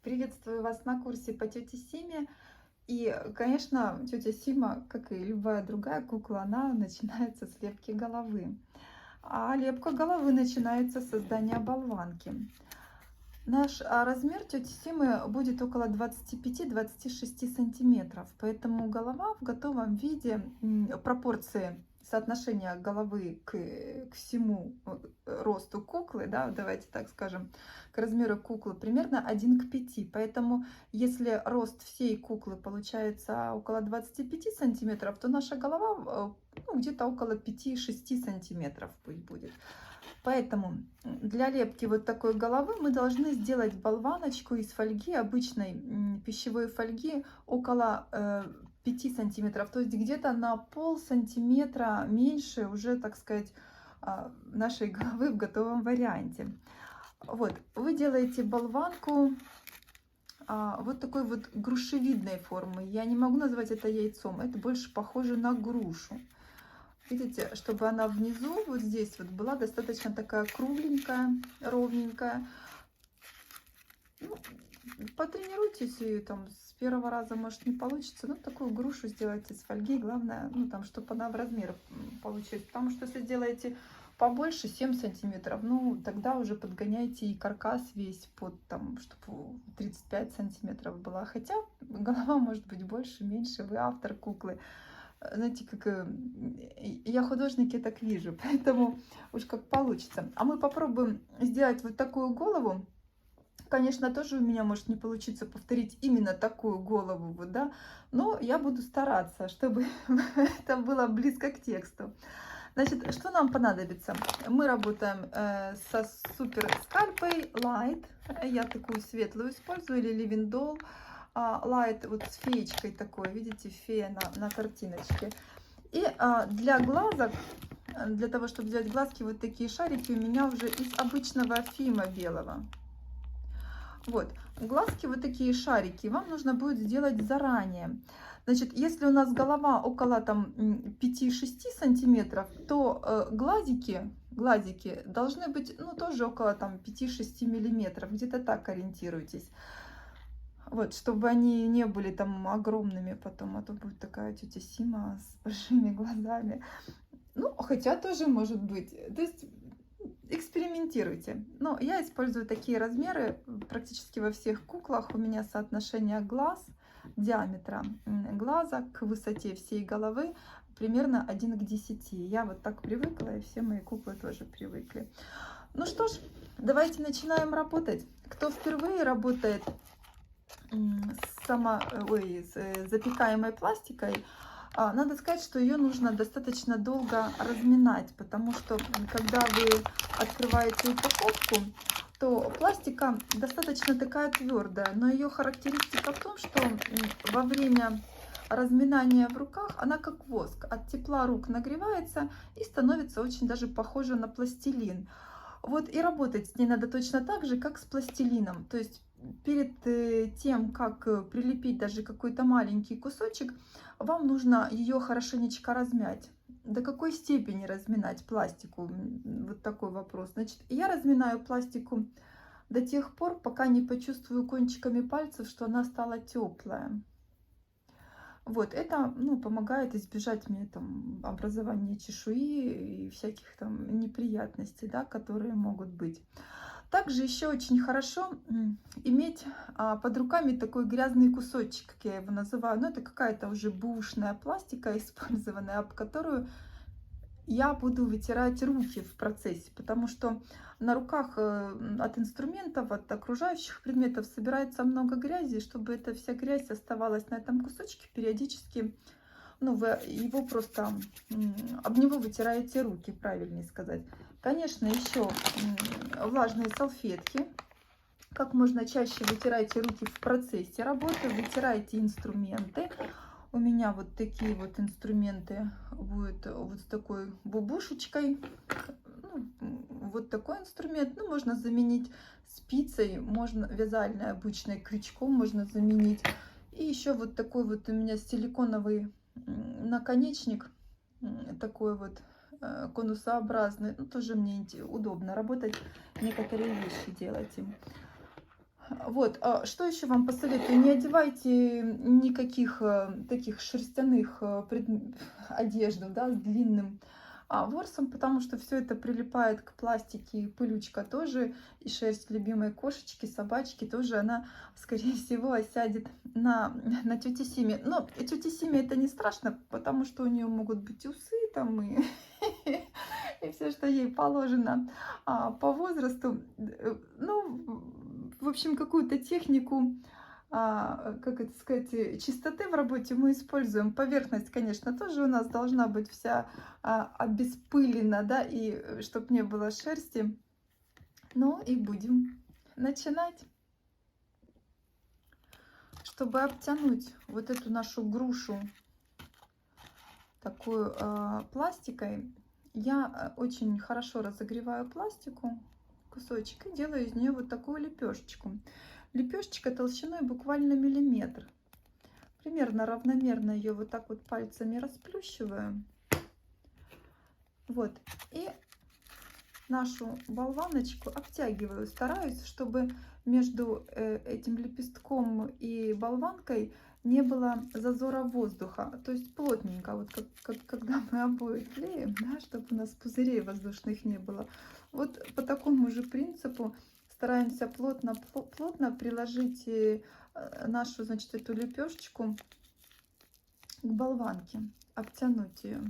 Приветствую вас на курсе по тете Симе. И, конечно, тетя Сима, как и любая другая кукла, она начинается с лепки головы. А лепка головы начинается с создания болванки. Наш размер тети Симы будет около 25-26 сантиметров, поэтому голова в готовом виде, пропорции соотношения головы к всему росту куклы, да, давайте так скажем, к размеру куклы примерно 1 к 5. Поэтому если рост всей куклы получается около 25 сантиметров, то наша голова ну, где-то около 5-6 сантиметров пусть будет. Поэтому для лепки вот такой головы мы должны сделать болваночку из фольги, обычной пищевой фольги, около 5 сантиметров, то есть где-то на пол-сантиметра меньше уже, так сказать, нашей головы в готовом варианте. Вот, вы делаете болванку вот такой вот грушевидной формы. Я не могу назвать это яйцом, это больше похоже на грушу. Видите, чтобы она внизу, вот здесь вот была достаточно такая кругленькая, ровненькая. Ну, потренируйтесь, и там с первого раза может не получится. Ну, такую грушу сделайте из фольги. Главное, ну, там, чтобы она в размерах получилась. Потому что если делаете побольше, 7 сантиметров, ну, тогда уже подгоняйте и каркас весь под, там, чтобы 35 сантиметров была. Хотя голова может быть больше, меньше, вы автор куклы. Знаете, как я художник, я так вижу, поэтому уж как получится. А мы попробуем сделать вот такую голову. Конечно, тоже у меня может не получиться повторить именно такую голову, вот, да, но я буду стараться, чтобы это было близко к тексту. Значит, что нам понадобится? Мы работаем со супер скальпой Light. Я такую светлую использую, или Ливендол. Light вот с феечкой такой, видите, фея на картиночке. И для глазок, для того, чтобы сделать глазки, вот такие шарики у меня уже из обычного фима белого. Вот, глазки вот такие шарики вам нужно будет сделать заранее. Значит, если у нас голова около там 5-6 сантиметров, то глазики должны быть, ну, тоже около там 5-6 миллиметров. Где-то так ориентируйтесь. Вот, чтобы они не были там огромными потом, а то будет такая тетя Сима с большими глазами. Ну, хотя тоже может быть. То есть экспериментируйте. Но я использую такие размеры практически во всех куклах. У меня соотношение глаз, диаметра глаза к высоте всей головы примерно 1 к 10. Я вот так привыкла, и все мои куклы тоже привыкли. Ну что ж, давайте начинаем работать. Кто впервые работает с запекаемой пластикой, надо сказать, что ее нужно достаточно долго разминать, потому что когда вы открываете упаковку, то пластика достаточно такая твердая, но ее характеристика в том, что во время разминания в руках она как воск, от тепла рук нагревается и становится очень даже похожа на пластилин. Вот и работать с ней надо точно так же, как с пластилином. То есть перед тем, как прилепить даже какой-то маленький кусочек, вам нужно ее хорошенечко размять. До какой степени разминать пластику? Вот такой вопрос. Значит, я разминаю пластику до тех пор, пока не почувствую кончиками пальцев, что она стала теплая. Вот это, ну, помогает избежать мне там образования чешуи и всяких там неприятностей, да, которые могут быть. Также еще очень хорошо иметь под руками такой грязный кусочек, как я его называю. Ну, это какая-то уже бушная пластика использованная, об которую я буду вытирать руки в процессе, потому что на руках от инструментов, от окружающих предметов собирается много грязи, и чтобы эта вся грязь оставалась на этом кусочке, периодически, ну, вы его просто об него вытираете руки, правильнее сказать. Конечно, еще влажные салфетки. Как можно чаще вытирайте руки в процессе работы, вытирайте инструменты. У меня вот такие вот инструменты будут вот с такой бубушечкой. Ну, вот такой инструмент. Ну, можно заменить спицей, можно вязальной обычной, крючком можно заменить. И еще вот такой вот у меня силиконовый наконечник, такой вот конусообразный. Ну, тоже мне удобно работать, некоторые вещи делать им. Вот, что еще вам посоветую? Не одевайте никаких таких шерстяных одежд, да, с длинным ворсом, потому что все это прилипает к пластике, и пылючка тоже, и шерсть любимой кошечки, собачки тоже, она, скорее всего, осядет на тете Симе. Но тете Симе это не страшно, потому что у нее могут быть усы там и, и все, что ей положено по возрасту. Ну, в общем, какую-то технику, как это сказать, чистоты в работе мы используем. Поверхность, конечно, тоже у нас должна быть вся обеспылена, да, и чтобы не было шерсти. Ну и будем начинать. Чтобы обтянуть вот эту нашу грушу такую пластикой, я очень хорошо разогреваю пластику, кусочек, и делаю из нее вот такую лепешечку. Лепешечка толщиной буквально миллиметр. Примерно равномерно ее вот так вот пальцами расплющиваю. Вот. И нашу болваночку обтягиваю. Стараюсь, чтобы между этим лепестком и болванкой не было зазора воздуха. То есть плотненько, вот когда мы обои клеим, да, чтобы у нас пузырей воздушных не было. Вот по такому же принципу стараемся плотно приложить нашу, значит, эту лепешечку к болванке, обтянуть ее.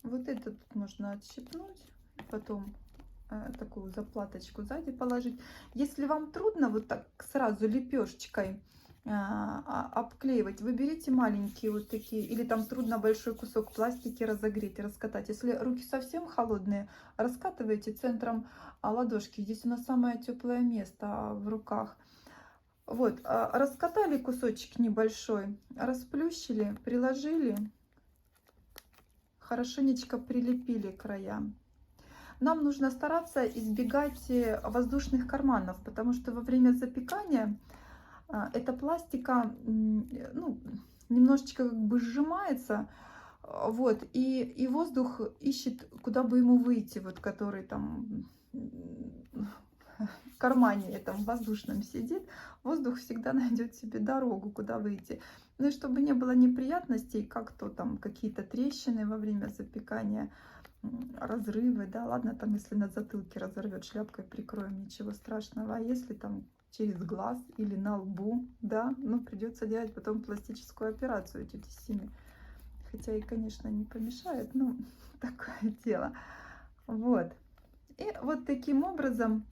Вот этот можно отщипнуть, потом такую заплаточку сзади положить. Если вам трудно вот так сразу лепешечкой обклеивать, вы берите маленькие вот такие, или там трудно большой кусок пластики разогреть и раскатать. Если руки совсем холодные, раскатывайте центром ладошки. Здесь у нас самое теплое место в руках. Вот, раскатали кусочек небольшой, расплющили, приложили, хорошенечко прилепили края. Нам нужно стараться избегать воздушных карманов, потому что во время запекания эта пластика, ну, немножечко как бы сжимается, вот, и воздух ищет, куда бы ему выйти, вот, который там в кармане этом воздушном сидит, воздух всегда найдет себе дорогу, куда выйти. Ну и чтобы не было неприятностей, как то там какие-то трещины во время запекания, разрывы, да, ладно, там если на затылке разорвет, шляпкой прикроем, ничего страшного, а если там через глаз или на лбу, да, ну придется делать потом пластическую операцию тете Симе, хотя и, конечно, не помешает, но такое дело, вот. И вот таким образом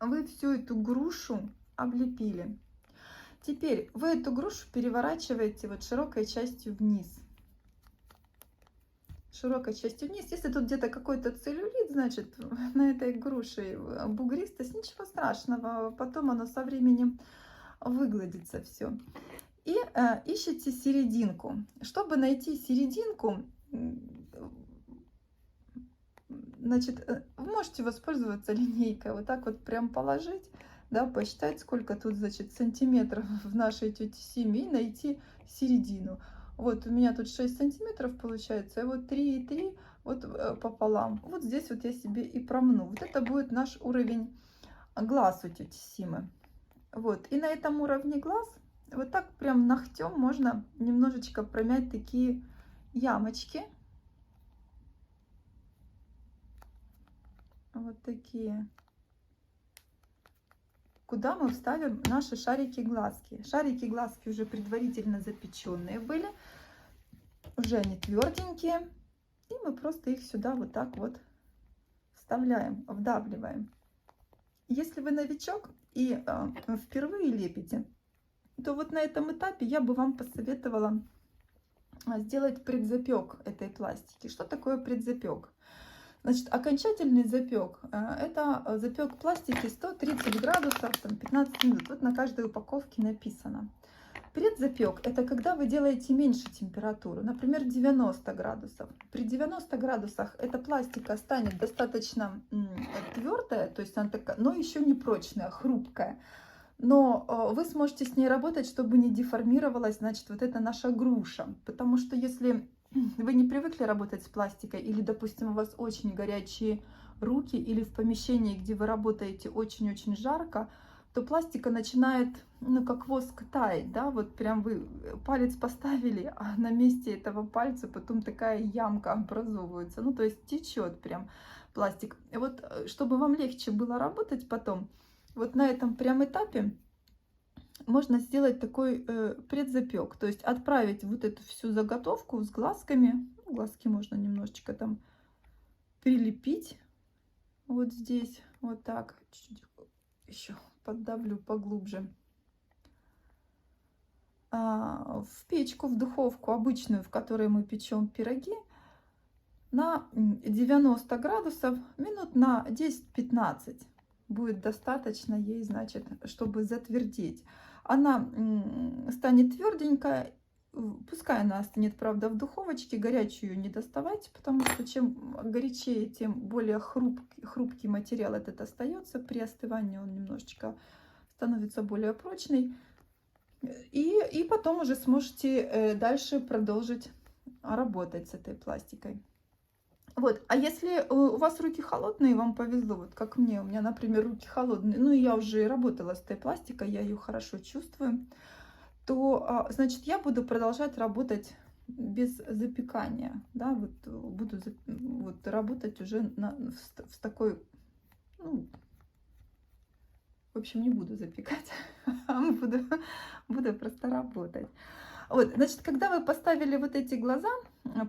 вы всю эту грушу облепили. Теперь вы эту грушу переворачиваете вот широкой частью вниз. Широкой частью вниз. Если тут где-то какой-то целлюлит, значит, на этой груше бугристость, ничего страшного. Потом оно со временем выгладится все. И ищите серединку. Чтобы найти серединку, значит, вы можете воспользоваться линейкой. Вот так вот прям положить, да, посчитать, сколько тут, значит, сантиметров в нашей тете Симе, и найти середину. Вот у меня тут 6 сантиметров получается, и вот 3,3 вот пополам. Вот здесь вот я себе и промну. Вот это будет наш уровень глаз у тети Симы. Вот, и на этом уровне глаз вот так прям ногтем можно немножечко промять такие ямочки. Вот такие. Куда мы вставим наши шарики глазки. Шарики глазки уже предварительно запеченные были, уже они тверденькие, и мы просто их сюда вот так вот вставляем, вдавливаем. Если вы новичок и впервые лепите, то вот на этом этапе я бы вам посоветовала сделать предзапек этой пластики. Что такое предзапек? Значит, окончательный запек – это запек пластики 130 градусов, там, 15 минут. Вот на каждой упаковке написано. Предзапек – это когда вы делаете меньше температуру, например, 90 градусов. При 90 градусах эта пластика станет достаточно твердая, то есть она такая, но еще не прочная, хрупкая. Но вы сможете с ней работать, чтобы не деформировалась, значит, вот эта наша груша. Потому что если вы не привыкли работать с пластикой, или, допустим, у вас очень горячие руки, или в помещении, где вы работаете, очень-очень жарко, то пластика начинает, ну, как воск таять, да, вот прям вы палец поставили, а на месте этого пальца потом такая ямка образовывается, ну, то есть течет прям пластик. И вот, чтобы вам легче было работать потом, вот на этом прям этапе можно сделать такой предзапек, то есть отправить вот эту всю заготовку с глазками, ну, глазки можно немножечко там прилепить, вот здесь, вот так, чуть-чуть еще поддавлю поглубже, в печку, в духовку обычную, в которой мы печем пироги, на 90 градусов минут на 10-15 будет достаточно ей, значит, чтобы затвердеть. Она станет тверденькая, пускай она остынет, правда, в духовочке, горячую ее не доставайте, потому что чем горячее, тем более хрупкий материал этот остается. При остывании он немножечко становится более прочный. И потом уже сможете дальше продолжить работать с этой пластикой. Вот, а если у вас руки холодные, вам повезло, вот как мне, у меня, например, руки холодные, ну и я уже работала с этой пластикой, я ее хорошо чувствую, то, значит, я буду продолжать работать без запекания, да, вот буду вот работать уже в такой, ну, в общем, не буду запекать, буду просто работать. Вот, значит, когда вы поставили вот эти глаза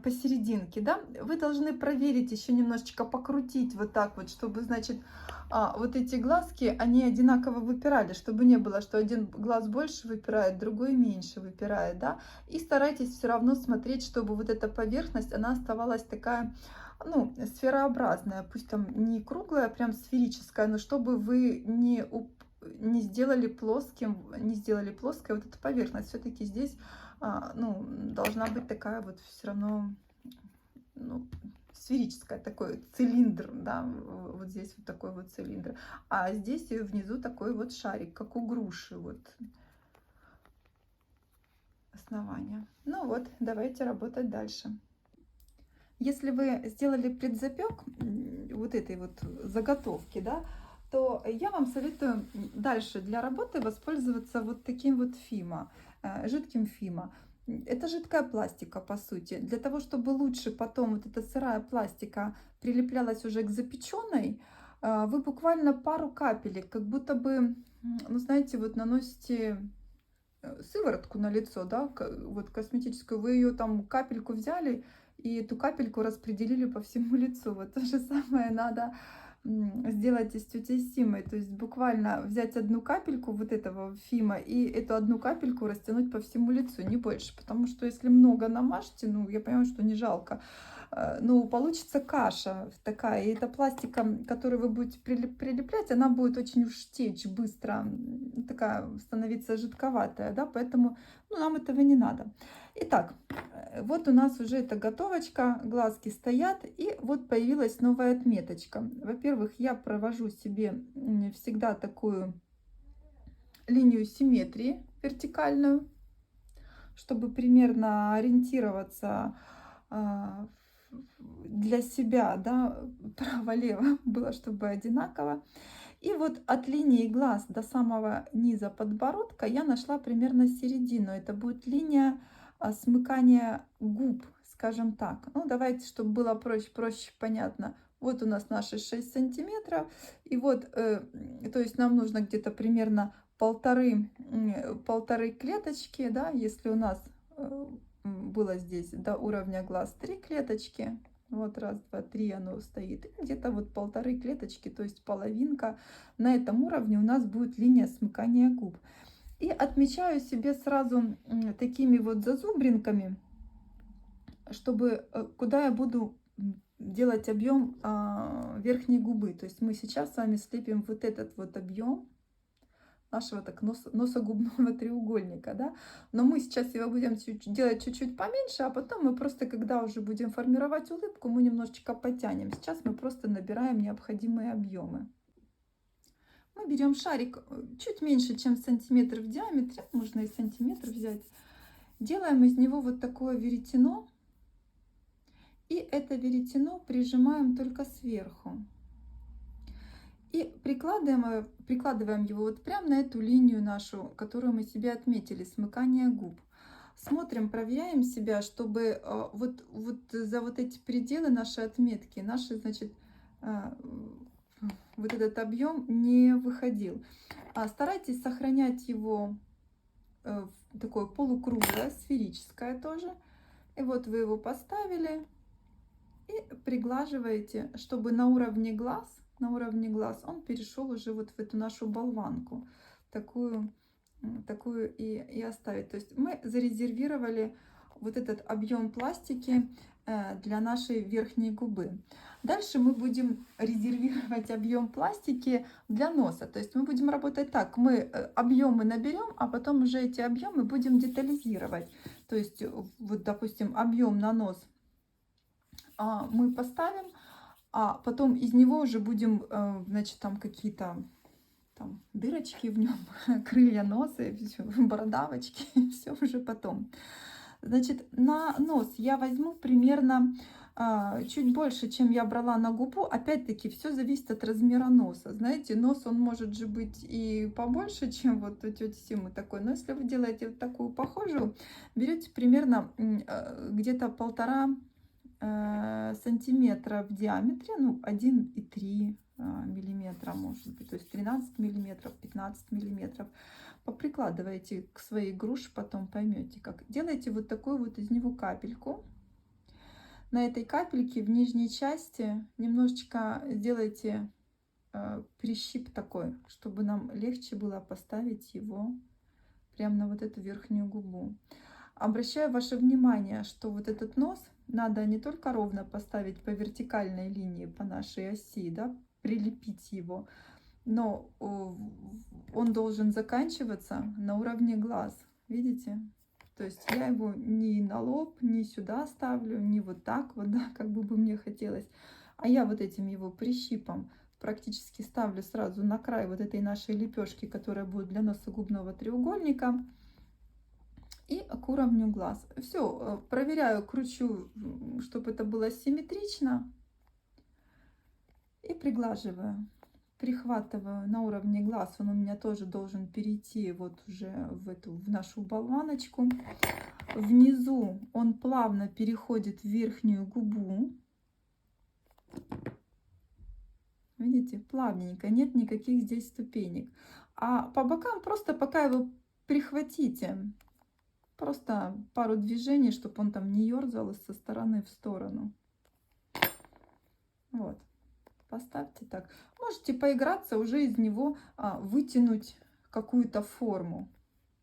посерединке, да, вы должны проверить, еще немножечко покрутить вот так вот, чтобы, значит, вот эти глазки, они одинаково выпирали, чтобы не было, что один глаз больше выпирает, другой меньше выпирает, да. И старайтесь все равно смотреть, чтобы вот эта поверхность, она оставалась такая, ну, сферообразная, пусть там не круглая, а прям сферическая, но чтобы вы не сделали плоским, не сделали плоской вот эту поверхность. Все-таки здесь ну, должна быть такая вот все равно, ну, сферическая, такой цилиндр, да, вот здесь вот такой вот цилиндр, а здесь и внизу такой вот шарик, как у груши, вот основание. Ну вот, давайте работать дальше. Если вы сделали предзапек вот этой вот заготовки, да, то я вам советую дальше для работы воспользоваться вот таким вот фимо, жидким фимо. Это жидкая пластика, по сути. Для того, чтобы лучше потом вот эта сырая пластика прилеплялась уже к запеченной, вы буквально пару капелек, как будто бы, ну, знаете, вот наносите сыворотку на лицо, да, вот косметическую, вы ее там капельку взяли и эту капельку распределили по всему лицу. Вот то же самое надо сделать и с тетей Симой. То есть буквально взять одну капельку вот этого фима и эту одну капельку растянуть по всему лицу, не больше. Потому что если много намажете, ну, я понимаю, что не жалко, ну, получится каша такая. И эта пластика, которую вы будете прилеплять, она будет очень уж течь быстро, такая становиться жидковатая, да, поэтому, ну, нам этого не надо. Итак, вот у нас уже эта готовочка, глазки стоят, и вот появилась новая отметочка. Во-первых, я провожу себе всегда такую линию симметрии вертикальную, чтобы примерно ориентироваться для себя, да, право-лево было, чтобы одинаково. И вот от линии глаз до самого низа подбородка я нашла примерно середину. Это будет линия смыкания губ, скажем так. Ну, давайте, чтобы было проще понятно. Вот у нас наши 6 сантиметров. И вот, то есть нам нужно где-то примерно полторы клеточки, да, если у нас было здесь до уровня глаз 3 клеточки. Вот раз, два, три оно стоит. И где-то вот полторы клеточки, то есть половинка. На этом уровне у нас будет линия смыкания губ. И отмечаю себе сразу такими вот зазубринками, чтобы куда я буду делать объем верхней губы. То есть мы сейчас с вами слепим вот этот вот объем нашего так носогубного треугольника, да, но мы сейчас его будем делать чуть-чуть поменьше, а потом мы просто, когда уже будем формировать улыбку, мы немножечко подтянем. Сейчас мы просто набираем необходимые объемы. Мы берем шарик чуть меньше, чем сантиметр в диаметре, можно и сантиметр взять, делаем из него вот такое веретено, и это веретено прижимаем только сверху. И прикладываем его вот прямо на эту линию нашу, которую мы себе отметили, смыкание губ. Смотрим, проверяем себя, чтобы вот за вот эти пределы нашей отметки, наши, значит, а, вот этот объем не выходил. Старайтесь сохранять его такое полукруглое, сферическое тоже. И вот вы его поставили и приглаживаете, чтобы на уровне глаз он перешел уже вот в эту нашу болванку, такую, такую и оставить. То есть мы зарезервировали вот этот объем пластики для нашей верхней губы. Дальше мы будем резервировать объем пластики для носа. То есть мы будем работать так. Мы объемы наберем, а потом уже эти объемы будем детализировать. То есть вот, допустим, объем на нос мы поставим, а потом из него уже будем, значит, там какие-то там дырочки в нем, крылья носа, бородавочки, все уже потом. Значит, на нос я возьму примерно чуть больше, чем я брала на губу. Опять-таки, все зависит от размера носа. Знаете, нос, он может же быть и побольше, чем вот у тети Симы такой. Но если вы делаете вот такую похожую, берете примерно где-то 1,5 сантиметра в диаметре, ну 1,3 миллиметра может быть, то есть 13 миллиметров, 15 миллиметров. Поприкладывайте к своей груше, потом поймете как. Делайте вот такую вот из него капельку. На этой капельке в нижней части немножечко сделайте прищип такой, чтобы нам легче было поставить его прямо на вот эту верхнюю губу. Обращаю ваше внимание, что вот этот нос надо не только ровно поставить по вертикальной линии, по нашей оси, да, прилепить его, но он должен заканчиваться на уровне глаз. Видите? То есть я его ни на лоб, ни сюда ставлю, ни вот так вот, да, как бы мне хотелось. А я вот этим его прищипом практически ставлю сразу на край вот этой нашей лепешки, которая будет для носогубного треугольника. И к уровню глаз. Все, проверяю, кручу, чтобы это было симметрично. И приглаживаю. Прихватываю на уровне глаз. Он у меня тоже должен перейти вот уже в нашу болваночку. Внизу он плавно переходит в верхнюю губу. Видите, плавненько, нет никаких здесь ступенек. А по бокам просто пока его прихватите. Просто пару движений, чтобы он там не ерзал со стороны в сторону. Вот. Поставьте так. Можете поиграться, уже из него вытянуть какую-то форму.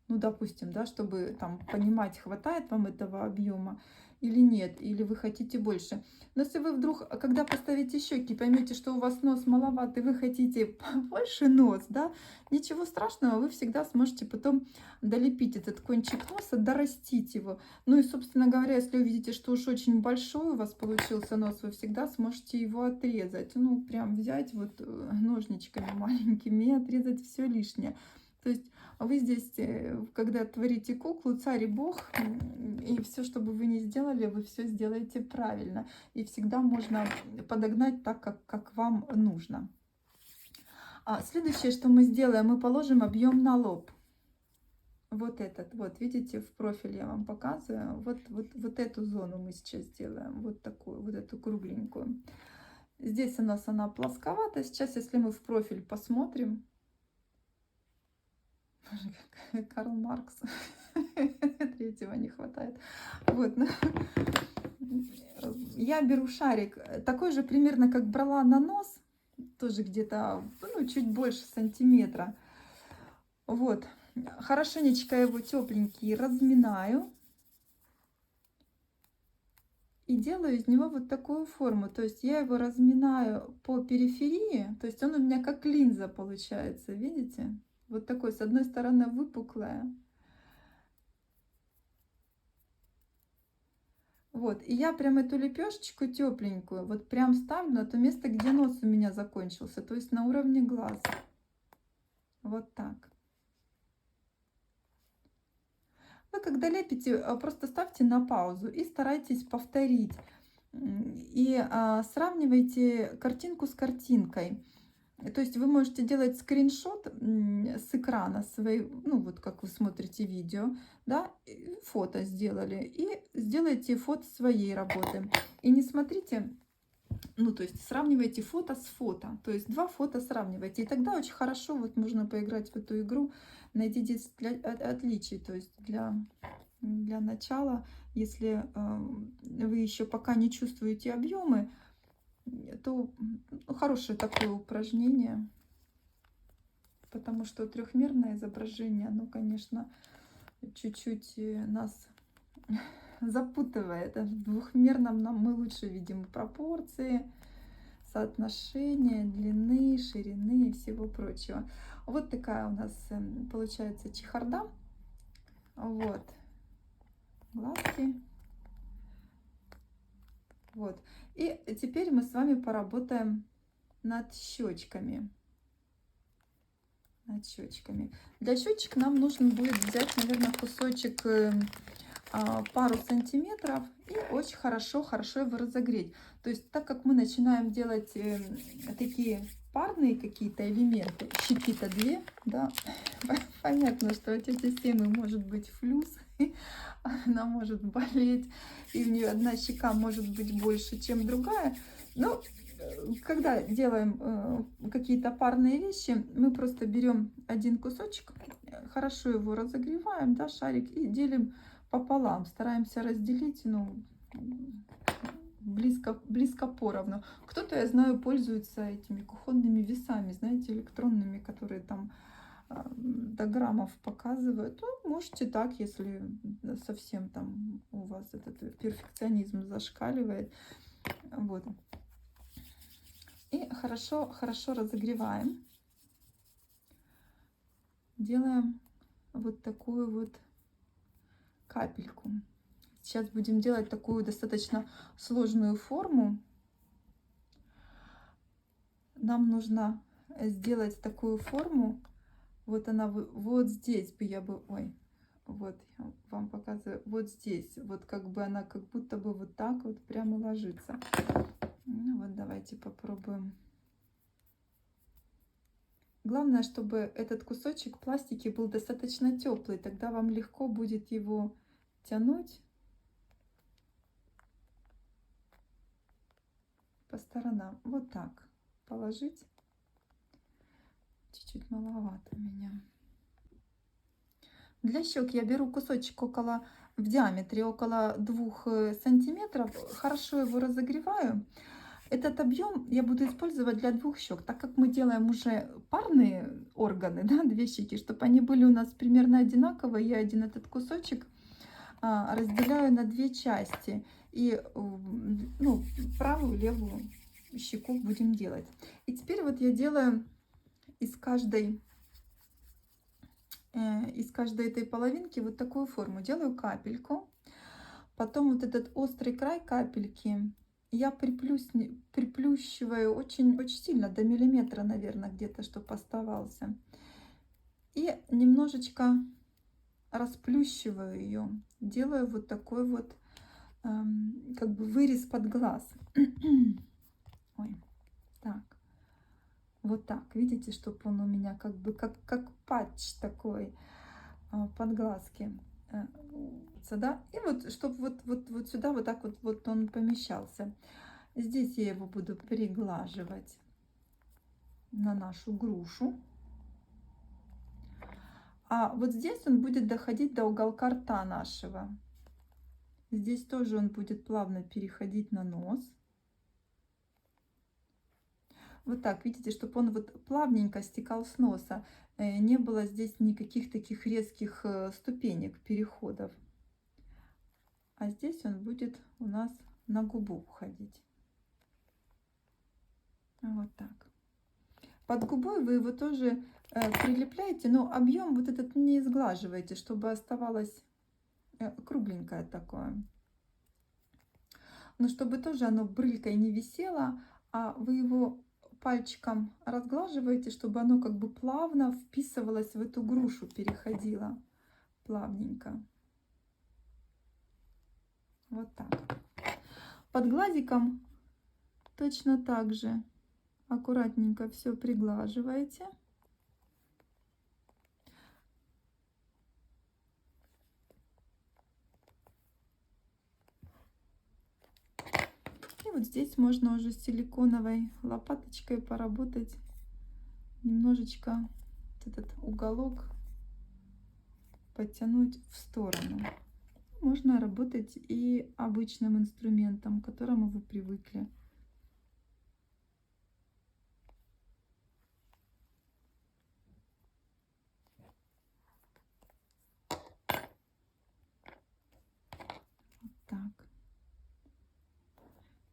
Ну, допустим, да, чтобы там понимать, хватает вам этого объема или нет, или вы хотите больше. Но если вы вдруг, когда поставите щеки, поймете, что у вас нос маловат, и вы хотите больше нос, да, ничего страшного, вы всегда сможете потом долепить этот кончик носа, дорастить его. Ну и, собственно говоря, если увидите, что уж очень большой у вас получился нос, вы всегда сможете его отрезать. Ну, прям взять вот ножничками маленькими и отрезать все лишнее. То есть вы здесь, когда творите куклу, царь и бог, и все, что бы вы ни сделали, вы все сделаете правильно. И всегда можно подогнать так, как вам нужно. Следующее, что мы сделаем, мы положим объем на лоб. Вот этот, вот видите, в профиль я вам показываю. Вот эту зону мы сейчас сделаем, вот такую, вот эту кругленькую. Здесь у нас она плосковата. Сейчас, если мы в профиль посмотрим, как Карл Маркс, третьего не хватает. Вот, ну, я беру шарик, такой же примерно, как брала на нос, тоже где-то, ну, чуть больше сантиметра. Вот, хорошенечко его тепленький разминаю и делаю из него вот такую форму. То есть я его разминаю по периферии, то есть он у меня как линза получается, видите? Вот такой, с одной стороны выпуклая. Вот, и я прям эту лепешечку тепленькую, вот прям ставлю на то место, где нос у меня закончился, то есть на уровне глаз. Вот так. Вы когда лепите, просто ставьте на паузу и старайтесь повторить. И сравнивайте картинку с картинкой. То есть вы можете делать скриншот с экрана своей, ну вот как вы смотрите видео, да, фото сделали, и сделайте фото своей работы. И не смотрите, ну то есть сравнивайте фото с фото, то есть два фото сравнивайте. И тогда очень хорошо вот можно поиграть в эту игру, найти 10 отличий, то есть для начала, если вы еще пока не чувствуете объемы, то хорошее такое упражнение, потому что трехмерное изображение, оно, конечно, чуть-чуть нас запутывает. А в двухмерном мы лучше видим пропорции, соотношения, длины, ширины и всего прочего. Вот такая у нас получается чехарда. Вот глазки. Вот. И теперь мы с вами поработаем над щечками. Над щечками. Для щечек нам нужно будет взять, наверное, кусочек пару сантиметров и очень хорошо его разогреть. То есть, так как мы начинаем делать такие парные какие-то элементы, щеки-то две, да, понятно, что у тети Симы может быть флюс, она может болеть, и у нее одна щека может быть больше, чем другая. Но когда делаем какие-то парные вещи, мы просто берем один кусочек, хорошо его разогреваем, да, шарик, и делим пополам. Стараемся разделить, ну, близко поровну. Кто-то, я знаю, пользуется этими кухонными весами, знаете, электронными, которые там до граммов показывают. Ну, можете так, если совсем там у вас этот перфекционизм зашкаливает. Вот. И хорошо разогреваем. Делаем вот такую вот капельку. Сейчас будем делать такую достаточно сложную форму. Нам нужно сделать такую форму. Вот она, вот здесь бы я бы, ой, вот я вам показываю, вот здесь, вот как бы она как будто бы вот так вот прямо ложится. Ну вот давайте попробуем. Главное, чтобы этот кусочек пластики был достаточно теплый, тогда вам легко будет его тянуть по сторонам. Вот так положить. Чуть-чуть маловато у меня. Для щек я беру кусочек в диаметре около 2 сантиметров. Хорошо его разогреваю. Этот объем я буду использовать для 2 щек, так как мы делаем уже парные органы, да, 2 щеки, чтобы они были у нас примерно одинаковые. Я один этот кусочек разделяю на 2 части. И ну, правую и левую щеку будем делать. И теперь вот я делаю из каждой этой половинки вот такую форму. Делаю капельку. Потом вот этот острый край капельки я приплющиваю очень сильно, до миллиметра, наверное, где-то, чтобы оставался. И немножечко расплющиваю ее. Делаю вот такой вот как бы вырез под глаз. Ой, так. Вот так, видите, чтобы он у меня как бы как патч такой под глазки. Да? И вот, чтобы вот сюда вот так вот он помещался. Здесь я его буду приглаживать на нашу грушу. А вот здесь он будет доходить до уголка рта нашего. Здесь тоже он будет плавно переходить на нос. Вот так, видите, чтобы он вот плавненько стекал с носа. Не было здесь никаких таких резких ступенек, переходов. А здесь он будет у нас на губу уходить. Вот так. Под губой вы его тоже прилепляете, но объем вот этот не сглаживаете, чтобы оставалось кругленькое такое. Но чтобы тоже оно брылькой не висело, а вы его пальчиком разглаживаете, чтобы оно как бы плавно вписывалось в эту грушу, переходило плавненько. Вот так. Под глазиком точно так же. Аккуратненько все приглаживаете. И вот здесь можно уже силиконовой лопаточкой поработать немножечко вот этот уголок, подтянуть в сторону. Можно работать и обычным инструментом, к которому вы привыкли. Так.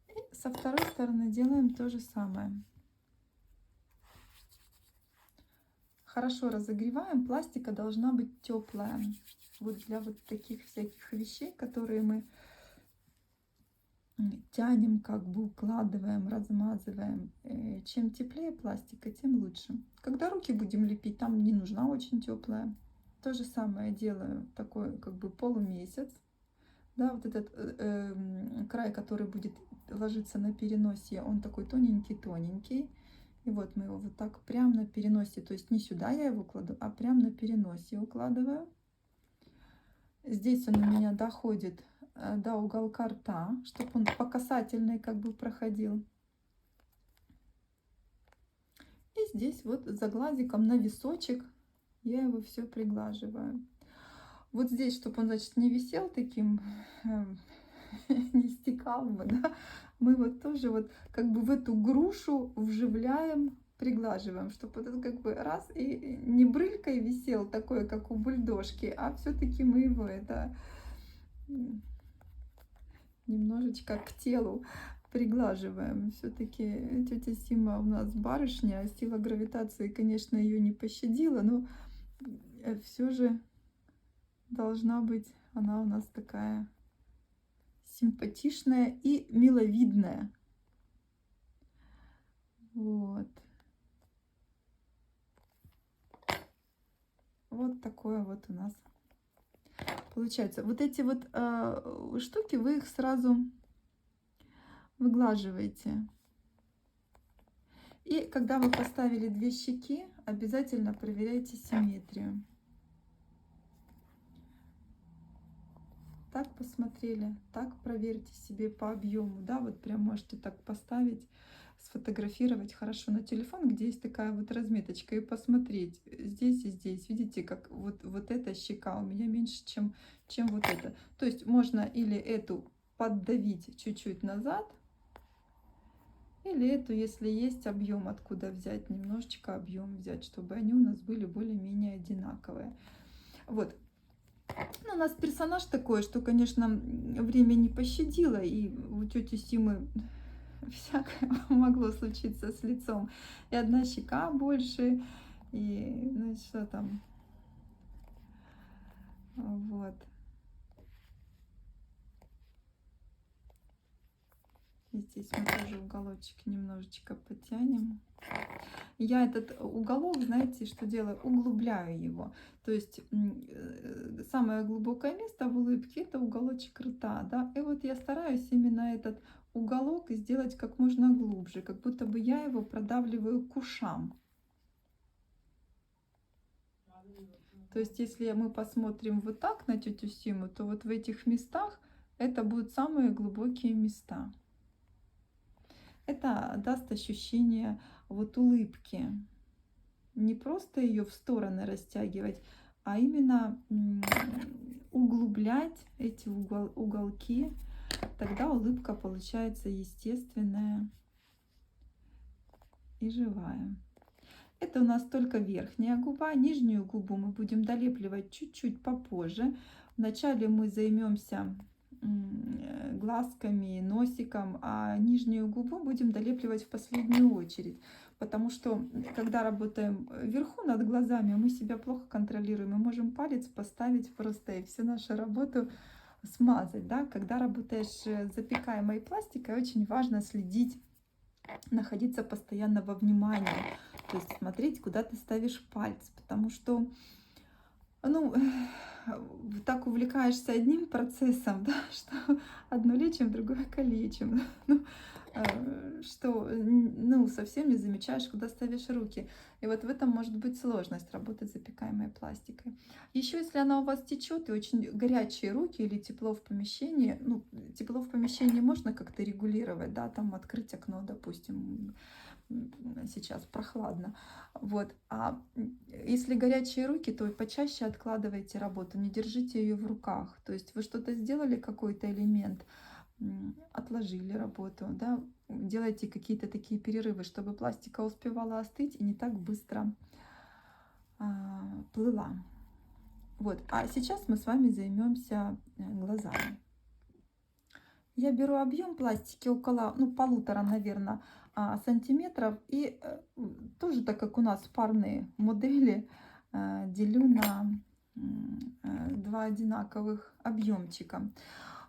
И со второй стороны делаем то же самое. Хорошо разогреваем. Пластика должна быть теплая. Вот для вот таких всяких вещей, которые мы тянем, как бы укладываем, размазываем. Чем теплее пластика, тем лучше. Когда руки будем лепить, там не нужна очень теплая. То же самое делаю, такой как бы полумесяц. Да, вот этот край, который будет ложиться на переносе, он такой тоненький-тоненький. И вот мы его вот так прямо на переносе, то есть не сюда я его кладу, а прямо на переносе укладываю. Здесь он у меня доходит до уголка рта, чтобы он по касательной как бы проходил. И здесь вот за глазиком на височек я его все приглаживаю. Вот здесь, чтобы он, значит, не висел таким, не стекал бы, да, мы вот тоже вот как бы в эту грушу вживляем, приглаживаем, чтобы вот это как бы раз и не брылькой висел такой, как у бульдожки, а все-таки мы его это немножечко к телу приглаживаем. Все-таки тетя Сима у нас барышня, сила гравитации, конечно, ее не пощадила, но все же должна быть она у нас такая симпатичная и миловидная. Вот. Вот такое вот у нас получается. Вот эти вот штуки, вы их сразу выглаживаете. И когда вы поставили две щеки, обязательно проверяйте симметрию. Так посмотрели, так проверьте себе по объему, да, вот прям можете так поставить, сфотографировать хорошо на телефон, где есть такая вот разметочка, и посмотреть здесь и здесь. Видите, как вот эта щека у меня меньше, чем вот эта. То есть можно или эту поддавить чуть-чуть назад, или эту, если есть объем, откуда взять, немножечко объем взять, чтобы они у нас были более-менее одинаковые. Вот. Ну, у нас персонаж такой, что, конечно, время не пощадило, и у тети Симы всякое могло случиться с лицом. И одна щека больше, и, ну, что там, вот. И здесь мы тоже уголочек немножечко потянем. Я этот уголок, знаете, что делаю? Углубляю его. То есть самое глубокое место в улыбке — это уголочек рта, да. И вот я стараюсь именно этот уголок сделать как можно глубже, как будто бы я его продавливаю к ушам. То есть если мы посмотрим вот так на тетю Симу, то вот в этих местах это будут самые глубокие места. Это даст ощущение вот улыбки. Не просто ее в стороны растягивать, а именно углублять эти уголки. Тогда улыбка получается естественная и живая. Это у нас только верхняя губа. Нижнюю губу мы будем долепливать чуть-чуть попозже. Вначале мы займемся глазками, носиком, а нижнюю губу будем долепливать в последнюю очередь. Потому что, когда работаем вверху над глазами, мы себя плохо контролируем. Мы можем палец поставить просто и всю нашу работу смазать. Да? Когда работаешь с запекаемой пластикой, очень важно следить, находиться постоянно во внимании. То есть смотреть, куда ты ставишь палец. Потому что, ну, так увлекаешься одним процессом, да, что одно лечим, другое калечим. Ну, что ну, совсем не замечаешь, куда ставишь руки. И вот в этом может быть сложность работать с запекаемой пластикой. Еще если она у вас течет и очень горячие руки или тепло в помещении, ну, тепло в помещении можно как-то регулировать, да, там открыть окно, допустим, сейчас прохладно. Вот. Если горячие руки, то почаще откладывайте работу, не держите ее в руках. То есть вы что-то сделали, какой-то элемент, отложили работу, да, делайте какие-то такие перерывы, чтобы пластика успевала остыть и не так быстро плыла. Вот. А сейчас мы с вами займемся глазами. Я беру объем пластики около, ну, 1,5, наверное, сантиметров. И тоже, так как у нас парные модели, делю на 2 одинаковых объемчика.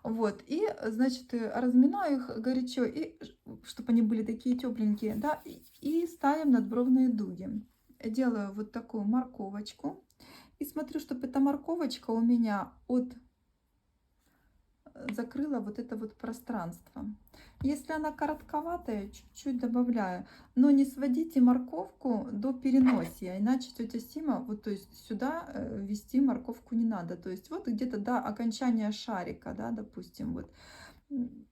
Вот, и, значит, разминаю их горячо, и чтобы они были такие тепленькие, да, и ставим надбровные дуги. Делаю вот такую морковочку. И смотрю, чтобы эта морковочка у меня закрыла вот это вот пространство. Если она коротковатая, чуть-чуть добавляю. Но не сводите морковку до переносия, иначе тетя Сима, вот то есть сюда ввести морковку не надо. То есть вот где-то до окончания шарика, да, допустим, вот.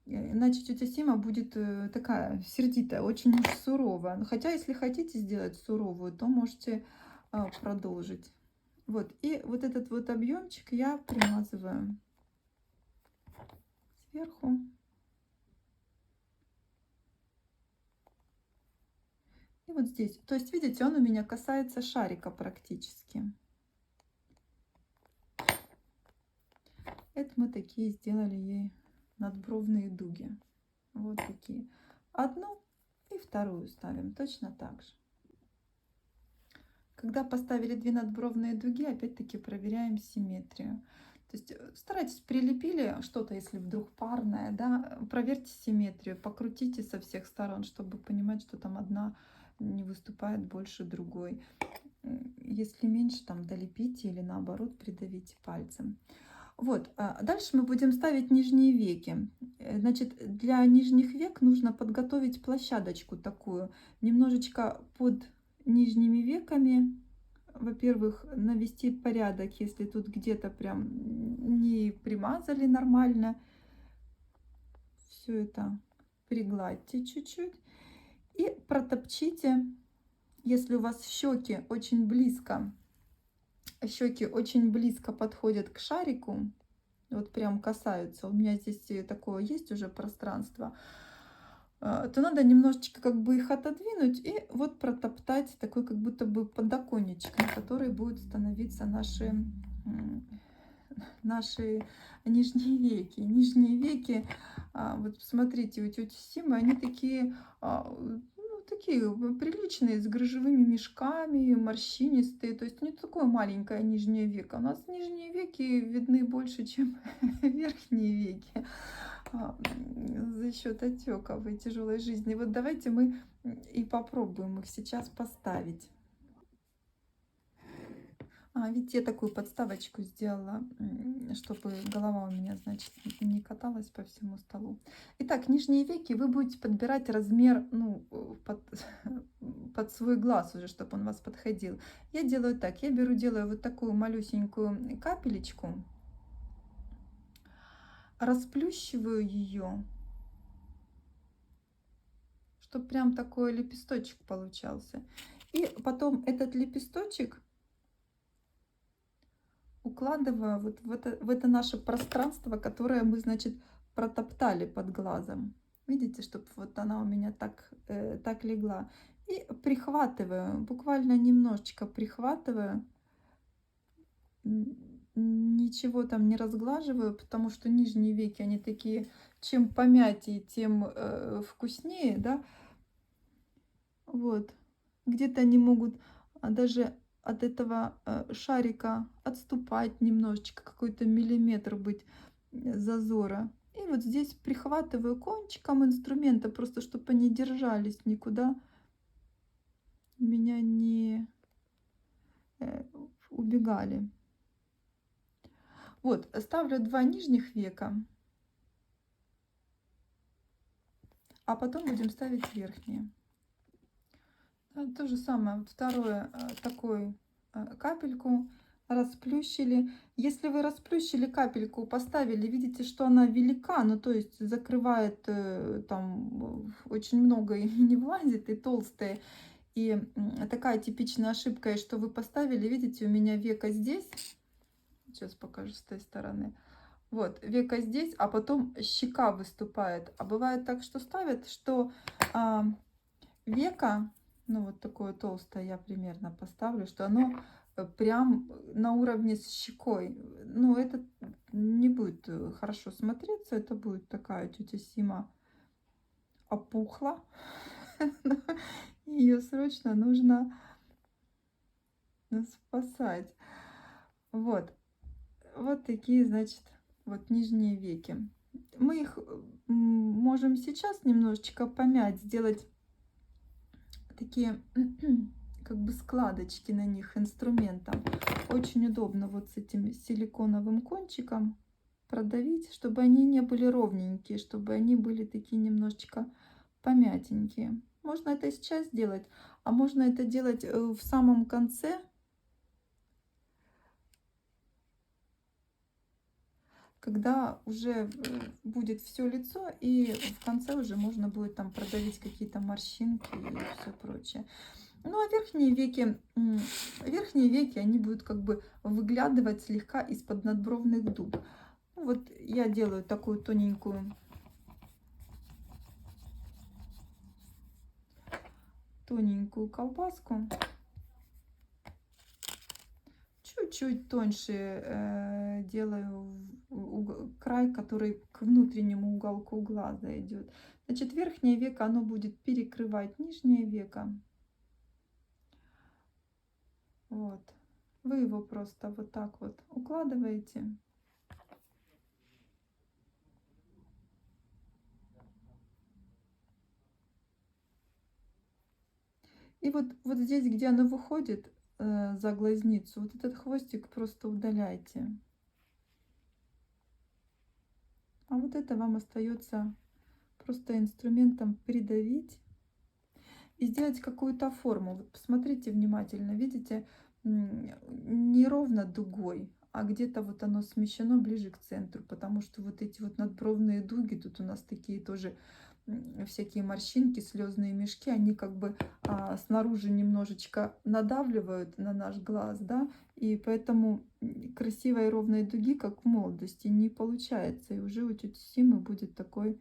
Иначе тетя Сима будет такая сердитая, очень уж суровая. Но хотя, если хотите сделать суровую, то можете продолжить. Вот, и вот этот вот объемчик я примазываю сверху. И вот здесь. То есть, видите, он у меня касается шарика практически. Это мы такие сделали ей надбровные дуги. Вот такие. Одну и вторую ставим точно так же. Когда поставили 2 надбровные дуги, опять-таки проверяем симметрию. То есть старайтесь, прилепили что-то, если вдруг парное, да, проверьте симметрию, покрутите со всех сторон, чтобы понимать, что там одна не выступает больше другой. Если меньше, там долепите или наоборот придавите пальцем. Вот, дальше мы будем ставить нижние веки. Значит, для нижних век нужно подготовить площадочку такую, немножечко под нижними веками. Во-первых, навести порядок, если тут где-то прям не примазали нормально. Все это пригладьте чуть-чуть и протопчите, если у вас щеки очень близко подходят к шарику, вот прям касаются, у меня здесь такое есть уже пространство, то надо немножечко как бы их отодвинуть и вот протоптать такой как будто бы подоконничек, на который будут становиться наши нижние веки. Нижние веки, вот посмотрите, у тети Симы, они такие, ну, такие приличные, с грыжевыми мешками, морщинистые. То есть не такое маленькое нижнее веко. У нас нижние веки видны больше, чем верхние веки за счет отеков и тяжелой жизни. Вот давайте мы и попробуем их сейчас поставить. Ведь я такую подставочку сделала, чтобы голова у меня, значит, не каталась по всему столу. Итак, нижние веки вы будете подбирать размер, ну, под свой глаз уже, чтобы он у вас подходил. Я делаю так, делаю вот такую малюсенькую капелечку, расплющиваю ее, чтобы прям такой лепесточек получался. И потом этот лепесточек укладываю вот в это наше пространство, которое мы, значит, протоптали под глазом. Видите, чтобы вот она у меня так легла. И прихватываю, буквально немножечко прихватываю. Ничего там не разглаживаю, потому что нижние веки, они такие, чем помятее, тем вкуснее, да. Вот. Где-то они могут даже от этого шарика отступать немножечко, какой-то миллиметр быть зазора. И вот здесь прихватываю кончиком инструмента, просто чтобы они держались, никуда у меня не убегали. Вот, ставлю 2 нижних века. а потом будем ставить верхние. То же самое, вот второе, такой капельку расплющили. Если вы расплющили капельку, поставили, видите, что она велика, ну то есть закрывает там очень много и не влазит, и толстая. И такая типичная ошибка, что вы поставили, видите, у меня века здесь. Сейчас покажу с той стороны. Вот, века здесь, а потом щека выступает. А бывает так, что ставят, что века, ну вот такое толстое я примерно поставлю, что оно прям на уровне с щекой. Ну, это не будет хорошо смотреться, это будет такая тетя Сима опухла. Ее срочно нужно спасать. Вот. Вот такие, значит, вот нижние веки. Мы их можем сейчас немножечко помять, сделать такие как бы складочки на них инструментом. Очень удобно вот с этим силиконовым кончиком продавить, чтобы они не были ровненькие, чтобы они были такие немножечко помятенькие. Можно это сейчас делать, а можно это делать в самом конце, когда уже будет все лицо, и в конце уже можно будет там продавить какие-то морщинки и все прочее. Ну а верхние веки, они будут как бы выглядывать слегка из-под надбровных дуб. Ну, вот я делаю такую тоненькую колбаску. Чуть-чуть тоньше делаю край, который к внутреннему уголку глаза идет. Значит, верхнее веко, оно будет перекрывать нижнее веко. Вот. Вы его просто вот так вот укладываете. И вот здесь, где оно выходит за глазницу, вот этот хвостик просто удаляйте. А вот это вам остается просто инструментом придавить и сделать какую-то форму. Вот посмотрите внимательно, видите, не ровно дугой, а где-то вот оно смещено ближе к центру, потому что вот эти вот надбровные дуги, тут у нас такие тоже всякие морщинки, слезные мешки, они как бы снаружи немножечко надавливают на наш глаз, да, и поэтому красивой ровной дуги, как в молодости, не получается. И уже у тети Симы будет такой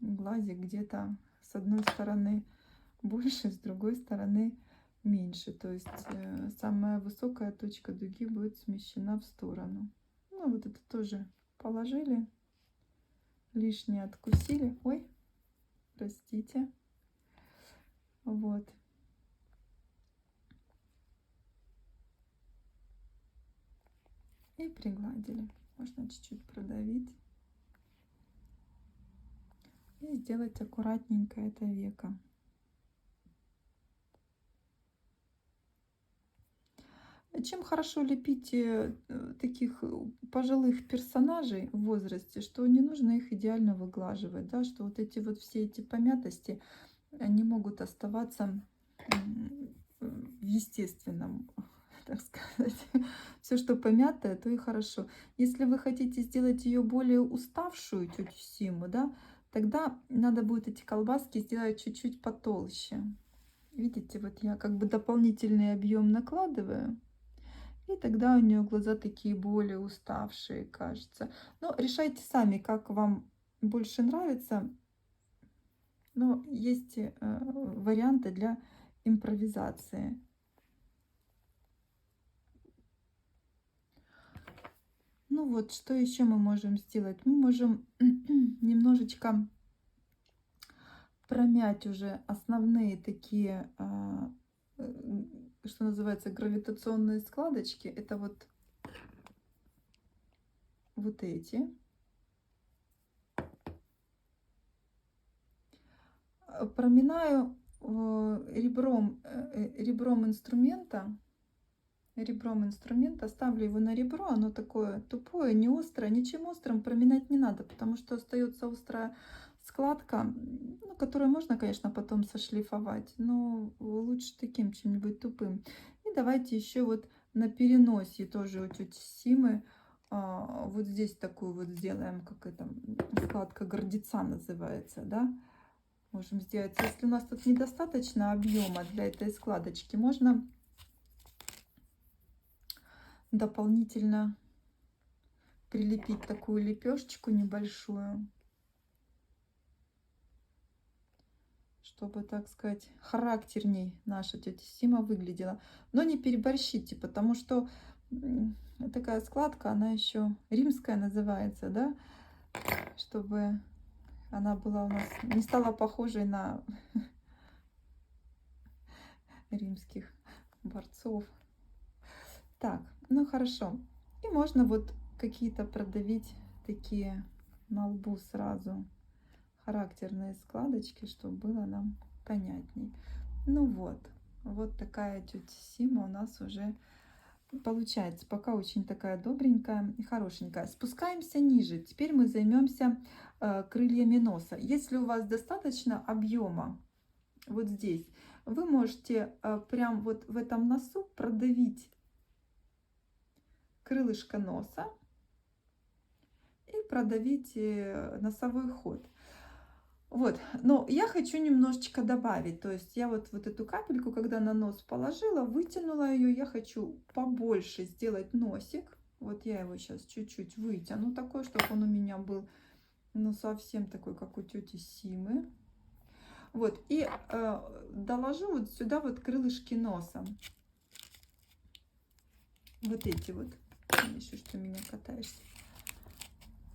глазик где-то с одной стороны больше, с другой стороны меньше. То есть самая высокая точка дуги будет смещена в сторону. Ну, вот это тоже положили, лишнее откусили. Ой, простите. Вот. И пригладили. Можно чуть-чуть продавить. И сделать аккуратненько это веко. Чем хорошо лепить таких пожилых персонажей в возрасте, что не нужно их идеально выглаживать, да, что вот эти вот все эти помятости, они могут оставаться в естественном, так сказать. Все, что помятое, то и хорошо. Если вы хотите сделать ее более уставшую, тетю Симу, да, тогда надо будет эти колбаски сделать чуть-чуть потолще. Видите, вот я как бы дополнительный объем накладываю. И тогда у нее глаза такие более уставшие, кажется. Но решайте сами, как вам больше нравится. Но есть варианты для импровизации. Ну вот, что еще мы можем сделать? Мы можем немножечко промять уже основные такие, что называется, гравитационные складочки. Это вот эти. Проминаю ребром инструмента. Ставлю его на ребро, оно такое тупое, не острое. Ничем острым проминать не надо, потому что остается острая складка, ну, которую можно, конечно, потом сошлифовать, но лучше таким чем-нибудь тупым. И давайте еще вот на переносе тоже у тети Симы вот здесь такую вот сделаем, как это, складка гордеца называется, да. Можем сделать, если у нас тут недостаточно объема для этой складочки, можно дополнительно прилепить такую лепешечку небольшую, чтобы, так сказать, характерней наша тетя Сима выглядела. Но не переборщите, потому что такая складка, она еще римская называется, да, чтобы она была у нас, не стала похожей на римских борцов. Так, ну хорошо. И можно вот какие-то продавить такие на лбу сразу характерные складочки, чтобы было нам понятней. Ну вот, вот такая тетя Сима у нас уже получается. Пока очень такая добренькая и хорошенькая. Спускаемся ниже. Теперь мы займемся крыльями носа. Если у вас достаточно объема вот здесь, вы можете прям вот в этом носу продавить крылышко носа и продавить носовой ход. Вот, но я хочу немножечко добавить, то есть я вот эту капельку, когда на нос положила, вытянула ее, я хочу побольше сделать носик. Вот я его сейчас чуть-чуть вытяну такой, чтобы он у меня был, ну, совсем такой, как у тети Симы. Вот, и доложу вот сюда вот крылышки носа. Вот эти вот. Еще что меня катаешься.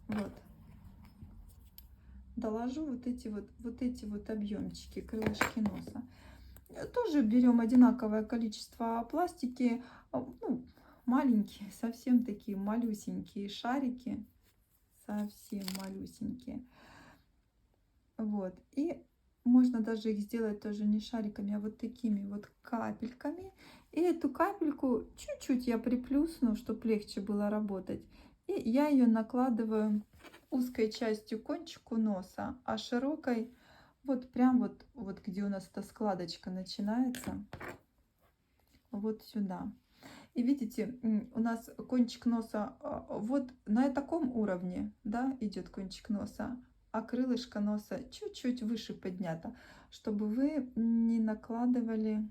Вот. Доложу вот эти вот объемчики, крылышки носа. Тоже берем одинаковое количество пластики, ну, маленькие, совсем такие малюсенькие шарики, совсем малюсенькие. Вот, и можно даже их сделать тоже не шариками, а вот такими вот капельками. И эту капельку чуть-чуть я приплюсну, чтобы легче было работать. И я ее накладываю узкой частью кончику носа, а широкой вот прям вот где у нас эта складочка начинается, вот сюда. И видите, у нас кончик носа вот на таком уровне, да, идет кончик носа, а крылышко носа чуть-чуть выше поднято, чтобы вы не накладывали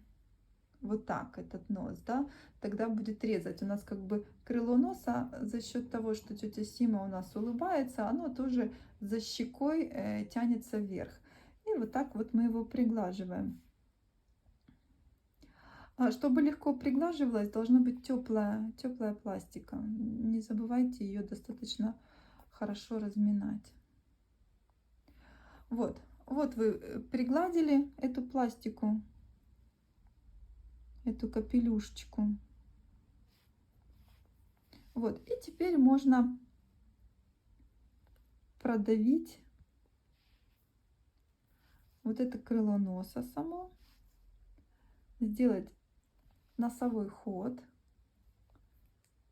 вот так этот нос, да, тогда будет резать. У нас как бы крыло носа за счет того, что тетя Сима у нас улыбается, оно тоже за щекой тянется вверх. И вот так вот мы его приглаживаем. Чтобы легко приглаживалась, должна быть теплая пластика. Не забывайте ее достаточно хорошо разминать. Вот, вот вы пригладили эту пластику, эту капелюшечку. Вот, и теперь можно продавить вот это крыло носа само, сделать носовой ход.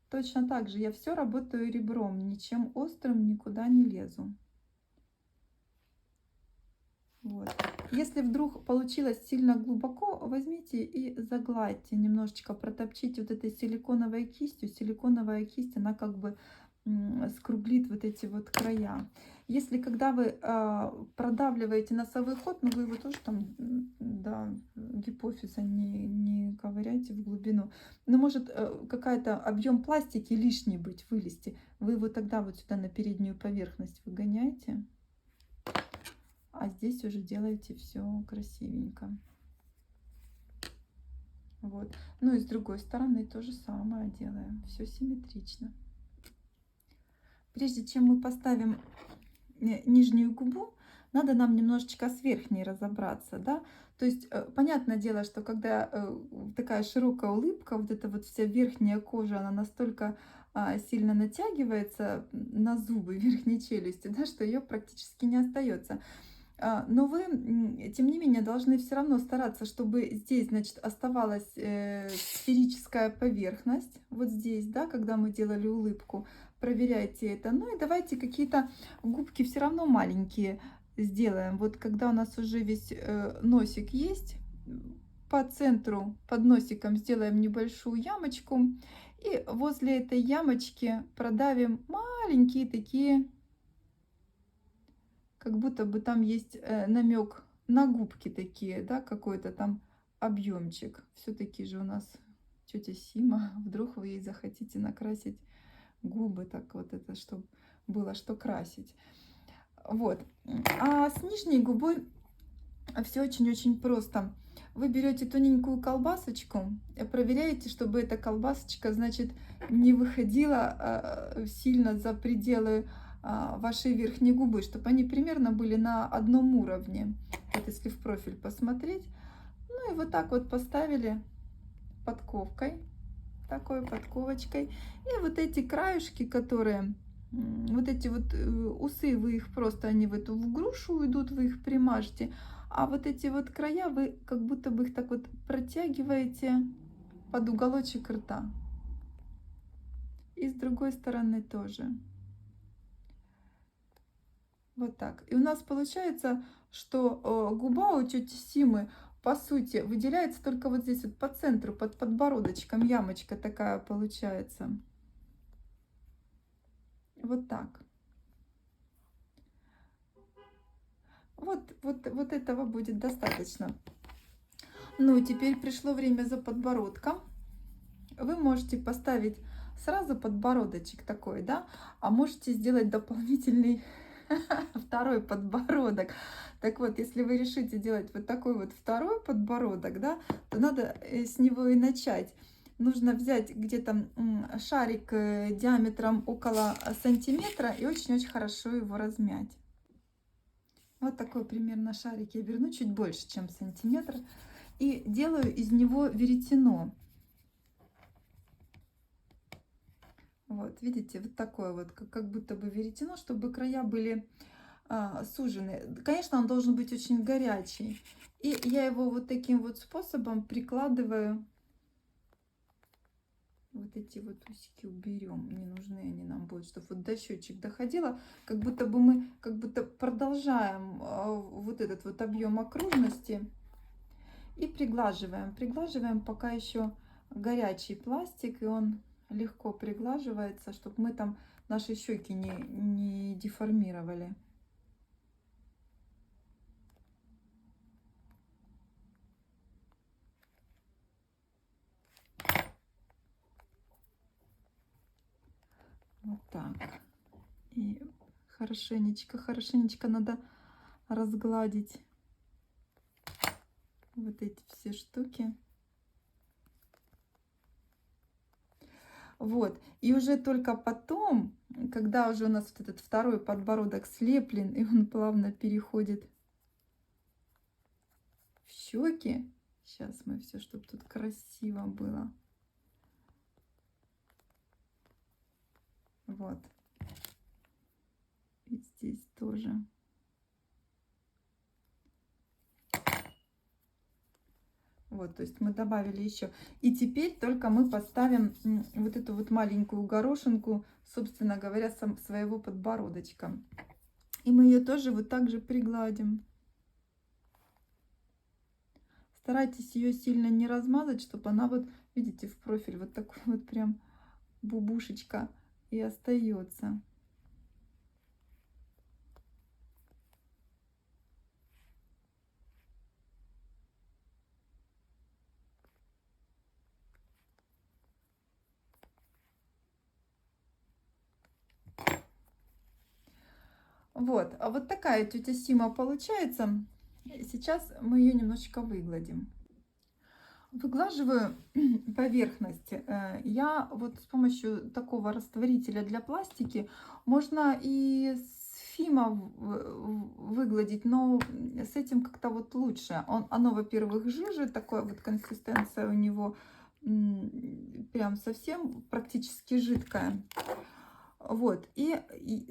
Точно так же я все работаю ребром, ничем острым никуда не лезу. Вот. Если вдруг получилось сильно глубоко, возьмите и загладьте, немножечко протопчите вот этой силиконовой кистью. Силиконовая кисть, она как бы скруглит вот эти вот края. Если когда вы продавливаете носовой ход, ну вы его тоже там до гипофиза не ковыряйте в глубину. Но может какая-то объем пластики лишний быть, вылезти. Вы его тогда вот сюда на переднюю поверхность выгоняете. А здесь уже делаете все красивенько. Вот. Ну и с другой стороны то же самое делаем. Все симметрично. Прежде чем мы поставим нижнюю губу, надо нам немножечко с верхней разобраться, да. То есть, понятное дело, что когда такая широкая улыбка, вот эта вот вся верхняя кожа, она настолько сильно натягивается на зубы верхней челюсти, да, что ее практически не остается. Но вы, тем не менее, должны все равно стараться, чтобы здесь, значит, оставалась сферическая поверхность. Вот здесь, да, когда мы делали улыбку, проверяйте это. Ну и давайте какие-то губки все равно маленькие. сделаем. Вот когда у нас уже весь носик есть, по центру под носиком сделаем небольшую ямочку. И возле этой ямочки продавим маленькие такие, как будто бы там есть намек на губки такие, да, какой-то там объемчик. Все-таки же у нас тетя Сима, вдруг вы ей захотите накрасить губы, так вот это, чтобы было что красить. Вот. А с нижней губой все очень-очень просто. Вы берете тоненькую колбасочку, проверяете, чтобы эта колбасочка, значит, не выходила сильно за пределы вашей верхней губы, чтобы они примерно были на одном уровне. Вот если в профиль посмотреть. Ну и вот так вот поставили подковкой, такой подковочкой. И вот эти краюшки, которые, вот эти вот усы, вы их просто, они в грушу уйдут, вы их примажете. А вот эти вот края вы как будто бы их так вот протягиваете под уголочек рта. И с другой стороны тоже. Вот так. И у нас получается, что губа у тети Симы, по сути, выделяется только вот здесь вот по центру, под подбородочком. Ямочка такая получается. Вот так. Вот этого будет достаточно. Ну, теперь пришло время за подбородком. Вы можете поставить сразу подбородочек такой, да, а можете сделать дополнительный второй подбородок. Так вот, если вы решите делать вот такой вот второй подбородок, да, то надо с него и начать. Нужно взять где-то шарик диаметром около сантиметра и очень-очень хорошо его размять. Вот такой примерно шарик я беру, чуть больше, чем сантиметр. И делаю из него веретено. Вот, видите, вот такое вот, как будто бы веретено, чтобы края были сужены. Конечно, он должен быть очень горячий. И я его вот таким вот способом прикладываю. Вот эти вот усики уберем, не нужны они нам будут, чтобы вот до щечек доходило, как будто бы мы продолжаем вот этот вот объем окружности и приглаживаем, пока еще горячий пластик, и он легко приглаживается, чтобы мы там наши щеки не деформировали. Вот так. И хорошенечко надо разгладить вот эти все штуки. Вот. И уже только потом, когда уже у нас вот этот второй подбородок слеплен, и он плавно переходит в щеки. Сейчас мы все, чтобы тут красиво было. Вот. И здесь тоже. Вот, то есть мы добавили еще. И теперь только мы поставим вот эту вот маленькую горошинку, собственно говоря, своего подбородочка. И мы ее тоже вот так же пригладим. Старайтесь ее сильно не размазать, чтобы она вот, видите, в профиль вот такой вот прям бубушечка и остается. Вот, а вот такая тетя Сима получается. Сейчас мы ее немножечко выгладим. Выглаживаю поверхность. Я вот с помощью такого растворителя для пластики, можно и с Фима выгладить, но с этим как-то вот лучше. Оно, во-первых, жиже, такая вот консистенция у него прям совсем практически жидкая. Вот, и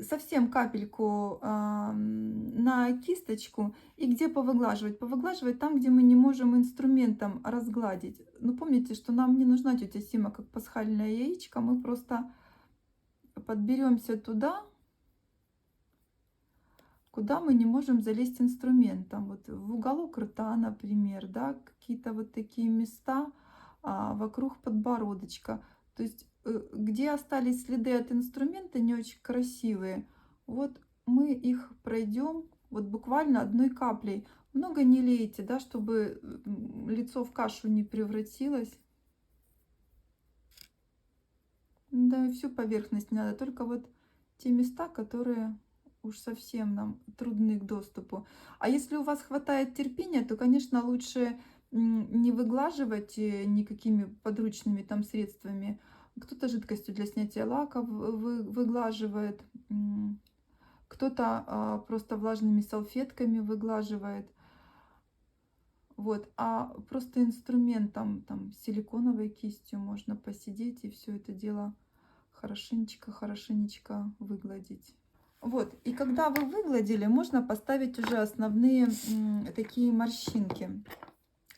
совсем капельку на кисточку, и где повыглаживать? Повыглаживать там, где мы не можем инструментом разгладить. Ну, помните, что нам не нужна тетя Сима как пасхальное яичко, мы просто подберемся туда, куда мы не можем залезть инструментом. Вот в уголок рта, например, да, какие-то вот такие места вокруг подбородочка. То есть, где остались следы от инструмента не очень красивые, вот мы их пройдем вот буквально одной каплей. Много не лейте, да, чтобы лицо в кашу не превратилось. Да, всю поверхность не надо, только вот те места, которые уж совсем нам трудны к доступу. А если у вас хватает терпения, то, конечно, лучше не выглаживать никакими подручными там средствами. Кто-то жидкостью для снятия лака выглаживает, кто-то просто влажными салфетками выглаживает. Вот, а просто инструментом, там, силиконовой кистью можно посидеть и все это дело хорошенечко выгладить. Вот, и когда вы выгладили, можно поставить уже основные такие морщинки.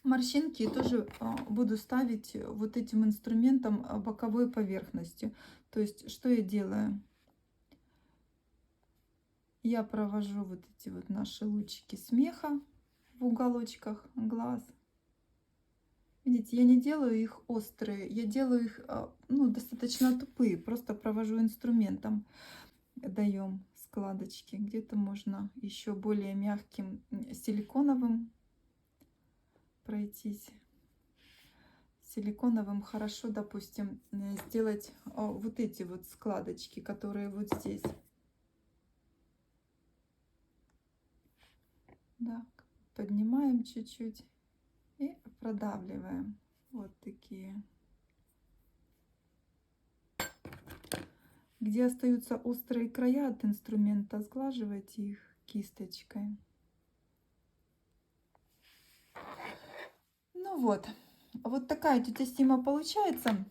Морщинки тоже буду ставить вот этим инструментом боковой поверхностью. То есть, что я делаю? Я провожу вот эти вот наши лучики смеха в уголочках глаз. Видите, я не делаю их острые, я делаю их ну, достаточно тупые, просто провожу инструментом, даем складочки. Где-то можно еще более мягким силиконовым пройтись. Силиконовым хорошо, допустим, сделать вот эти вот складочки, которые вот здесь. Да, поднимаем чуть-чуть и продавливаем. Вот такие. Где остаются острые края от инструмента, сглаживайте их кисточкой. Ну вот, вот такая тетя Сима получается.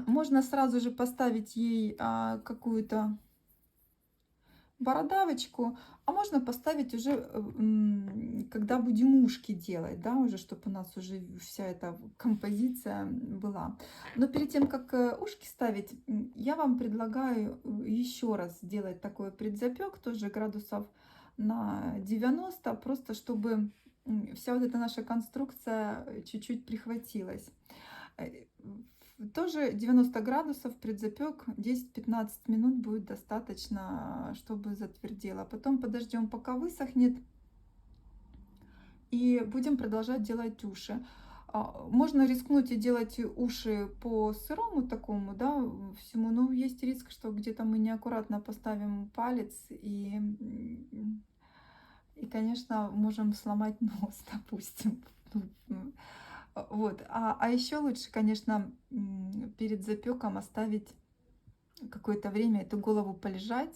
Можно сразу же поставить ей какую-то бородавочку, а можно поставить уже, когда будем ушки делать, да, уже, чтобы у нас уже вся эта композиция была. Но перед тем, как ушки ставить, я вам предлагаю еще раз сделать такой предзапек, тоже градусов на 90, просто чтобы вся вот эта наша конструкция чуть-чуть прихватилась. Тоже 90 градусов предзапек, 10-15 минут будет достаточно, чтобы затвердело. Потом подождем, пока высохнет, и будем продолжать делать уши. Можно рискнуть и делать уши по сырому такому, да, всему, но есть риск, что где-то мы неаккуратно поставим палец и, конечно, можем сломать нос, допустим. Вот. А еще лучше, конечно, перед запеком оставить какое-то время эту голову полежать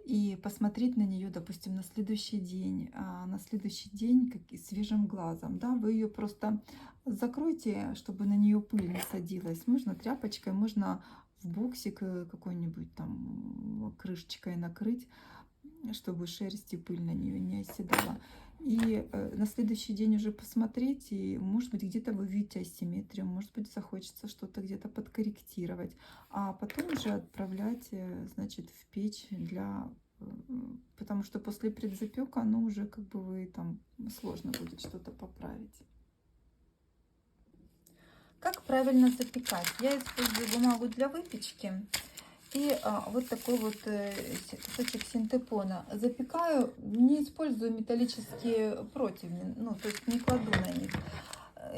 и посмотреть на нее, допустим, на следующий день. На следующий день как и свежим глазом. Да? Вы ее просто закройте, чтобы на нее пыль не садилась. Можно тряпочкой, можно в боксик какой-нибудь там крышечкой накрыть, чтобы шерсть и пыль на нее не оседала. И на следующий день уже посмотреть, и может быть где-то вы видите асимметрию, может быть захочется что-то где-то подкорректировать, а потом уже отправлять, значит, в печь потому что после предзапека, ну уже как бы вы там сложно будет что-то поправить. Как правильно запекать? Я использую бумагу для выпечки. И вот такой вот кусочек синтепона. Запекаю, не использую металлические противни, ну, то есть не кладу на них.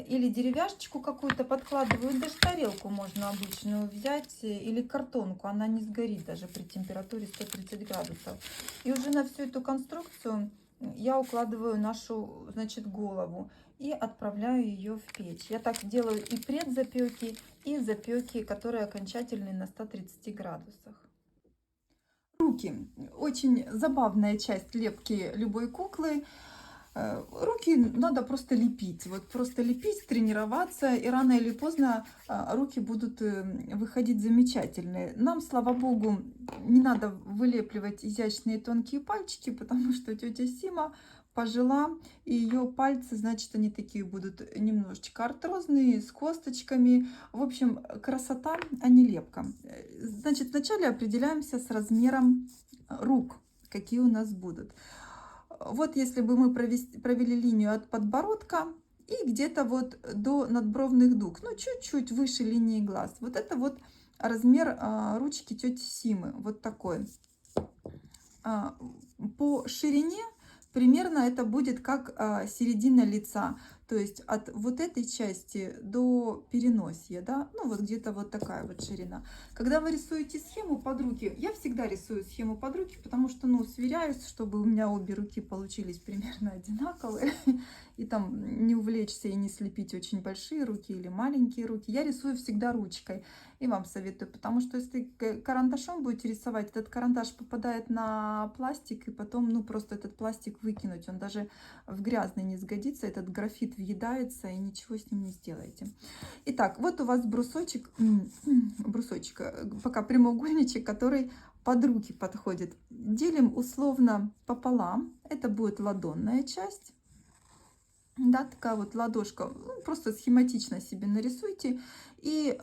Или деревяшечку какую-то подкладываю, даже тарелку можно обычную взять, или картонку, она не сгорит даже при температуре 130 градусов. И уже на всю эту конструкцию я укладываю нашу, значит, голову и отправляю ее в печь. Я так делаю и предзапеки, и запеки, которые окончательные на 130 градусах. Руки. Очень забавная часть лепки любой куклы. Руки надо просто лепить. Вот просто лепить, тренироваться, и рано или поздно руки будут выходить замечательные. Нам, слава богу, не надо вылепливать изящные тонкие пальчики, потому что тетя Сима пожила, и ее пальцы, значит, они такие будут немножечко артрозные, с косточками. В общем, красота, а не лепка. Значит, вначале определяемся с размером рук, какие у нас будут. Вот если бы мы провели линию от подбородка и где-то вот до надбровных дуг, ну чуть-чуть выше линии глаз. Вот это вот размер ручки тети Симы, вот такой. По ширине примерно это будет как середина лица, то есть от вот этой части до переносья, да, ну вот где-то вот такая вот ширина. Когда вы рисуете схему под руки, я всегда рисую схему под руки, потому что, ну, сверяюсь, чтобы у меня обе руки получились примерно одинаковые, и там не увлечься и не слепить очень большие руки или маленькие руки. Я рисую всегда ручкой, и вам советую, потому что если карандашом будете рисовать, этот карандаш попадает на пластик, и потом, ну, просто этот пластик выкинуть, он даже в грязный не сгодится, этот графит въедается, и ничего с ним не сделаете. Итак, вот у вас брусочек, пока прямоугольничек, который под руки подходит. Делим условно пополам, это будет ладонная часть. Да, такая вот ладошка, ну, просто схематично себе нарисуйте. И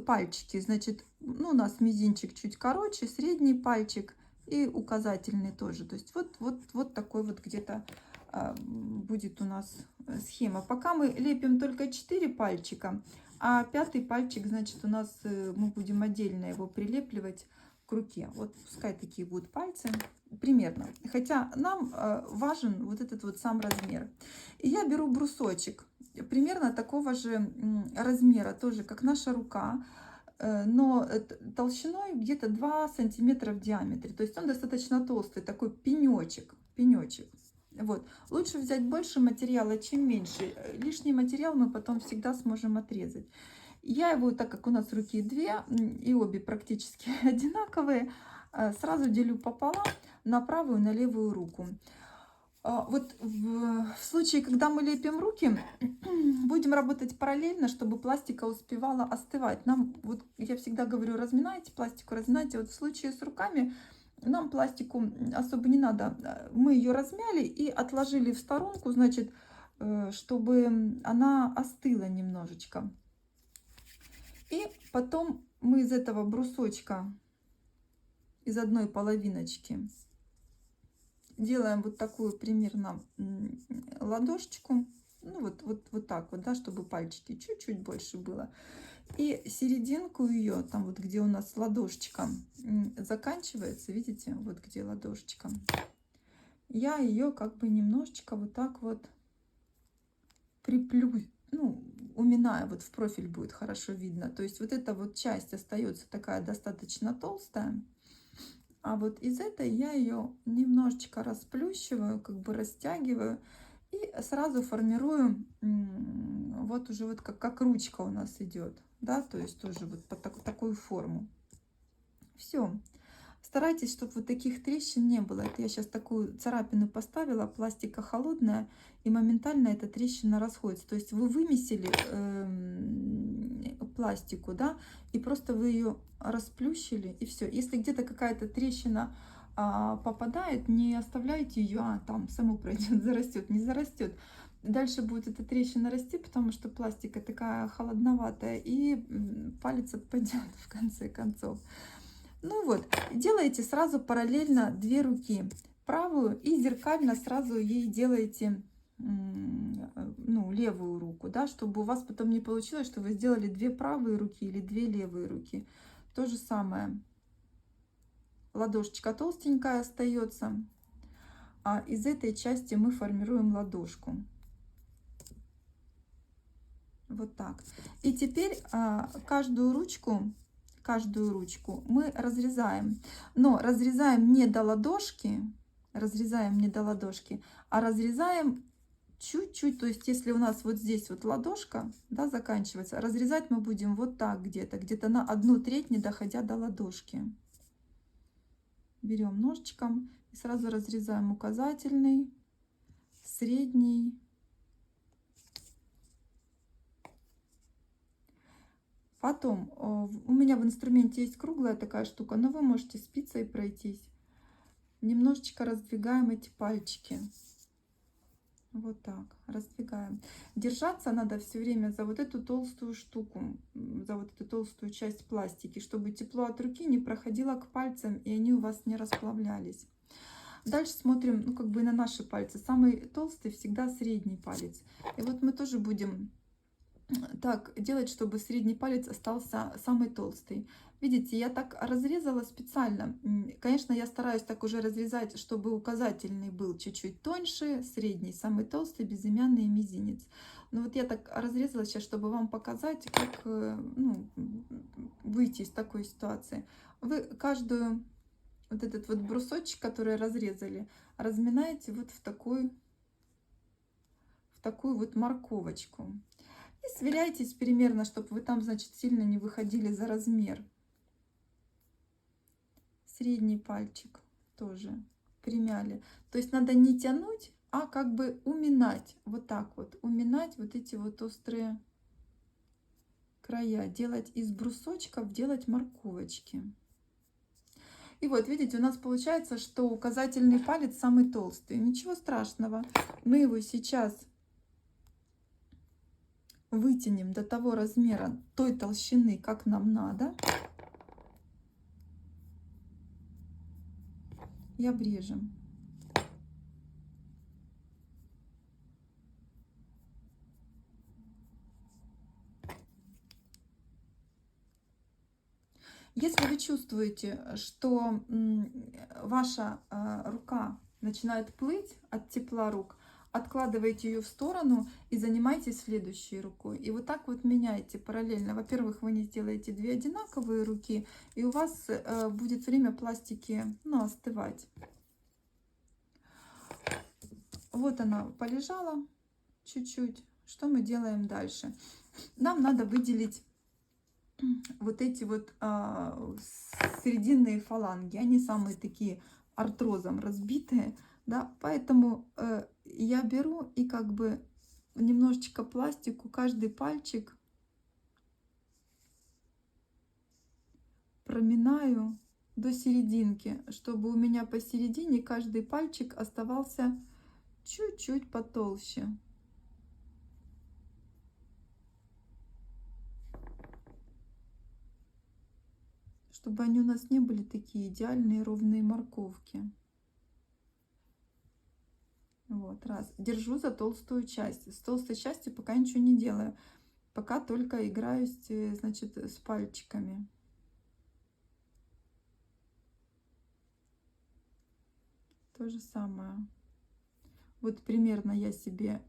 пальчики, значит, ну, у нас мизинчик чуть короче, средний пальчик и указательный тоже. То есть вот такой вот где-то будет у нас схема. Пока мы лепим только 4 пальчика, а 5-й пальчик, значит, у нас мы будем отдельно его прилепливать к руке. Вот пускай такие будут пальцы примерно. Хотя нам важен вот этот вот сам размер. И я беру брусочек примерно такого же размера, тоже как наша рука, но толщиной где-то 2 сантиметра в диаметре. То есть он достаточно толстый, такой пенечек. Вот. Лучше взять больше материала, чем меньше. Лишний материал мы потом всегда сможем отрезать. Я его, так как у нас руки 2 и обе практически одинаковые, сразу делю пополам на правую и на левую руку. Вот в случае, когда мы лепим руки, будем работать параллельно, чтобы пластика успевала остывать. Нам, вот я всегда говорю, разминайте пластику, разминайте. Вот в случае с руками нам пластику особо не надо. Мы ее размяли и отложили в сторонку, значит, чтобы она остыла немножечко. И потом мы из этого брусочка, из одной половиночки, делаем вот такую примерно ладошечку. Ну вот так вот, да, чтобы пальчики чуть-чуть больше было. И серединку ее, там вот где у нас ладошечка заканчивается, видите, вот где ладошечка, я ее как бы немножечко вот так вот приплю, ну, уминаю, вот в профиль будет хорошо видно. То есть вот эта вот часть остается такая достаточно толстая, а вот из этой я ее немножечко расплющиваю, как бы растягиваю и сразу формирую вот уже вот как ручка у нас идет, да, то есть тоже вот под такую форму. Все. Старайтесь, чтобы вот таких трещин не было. Это я сейчас такую царапину поставила, пластика холодная, и моментально эта трещина расходится. То есть вы вымесили пластику, да, и просто вы ее расплющили, и все. Если где-то какая-то трещина попадает, не оставляйте ее, там само пройдет, зарастет, не зарастет. Дальше будет эта трещина расти, потому что пластика такая холодноватая, и палец отпадет в конце концов. Ну вот, делаете сразу параллельно 2 руки, правую, и зеркально сразу ей делаете ну, левую руку, да, чтобы у вас потом не получилось, что вы сделали 2 правые руки или 2 левые руки. То же самое. Ладошечка толстенькая остается, а из этой части мы формируем ладошку. Вот так. И теперь каждую ручку мы разрезаем, но разрезаем не до ладошки, а разрезаем чуть-чуть. То есть если у нас вот здесь вот ладошка, да, заканчивается, разрезать мы будем вот так где-то на 1/3, не доходя до ладошки. Берем ножичком и сразу разрезаем указательный, средний. Потом у меня в инструменте есть круглая такая штука, но вы можете спицей пройтись. Немножечко раздвигаем эти пальчики. Вот так, раздвигаем. Держаться надо все время за вот эту толстую штуку, за вот эту толстую часть пластики, чтобы тепло от руки не проходило к пальцам, и они у вас не расплавлялись. Дальше смотрим, ну, как бы на наши пальцы. Самый толстый всегда средний палец. И вот мы тоже будем так делать, чтобы средний палец остался самый толстый. Видите, я так разрезала специально. Конечно, я стараюсь так уже разрезать, чтобы указательный был чуть-чуть тоньше, средний самый толстый, безымянный и мизинец. Но вот я так разрезала сейчас, чтобы вам показать, как ну, выйти из такой ситуации. Вы каждую вот этот вот брусочек, который разрезали, разминаете вот в такую вот морковочку. И сверяйтесь примерно, чтобы вы там, значит, сильно не выходили за размер. Средний пальчик тоже примяли. То есть надо не тянуть, а как бы уминать. Вот так вот. Уминать вот эти вот острые края. Делать из брусочков, делать морковочки. И вот, видите, у нас получается, что указательный палец самый толстый. Ничего страшного. Мы его сейчас вытянем до того размера, той толщины, как нам надо. И обрежем. Если вы чувствуете, что ваша рука начинает плыть от тепла рук, откладывайте ее в сторону и занимайтесь следующей рукой. И вот так вот меняйте параллельно. Во-первых, вы не сделаете две одинаковые руки, и у вас будет время пластики, ну, остывать. Вот она полежала чуть-чуть. Что мы делаем дальше? Нам надо выделить вот эти вот срединные фаланги. Они самые такие артрозом разбитые, да, поэтому я беру и как бы немножечко пластику, каждый пальчик проминаю до серединки, чтобы у меня посередине каждый пальчик оставался чуть-чуть потолще. Чтобы они у нас не были такие идеальные ровные морковки. Вот, раз. Держу за толстую часть. С толстой частью пока ничего не делаю. Пока только играюсь, значит, с пальчиками. То же самое. Вот примерно я себе,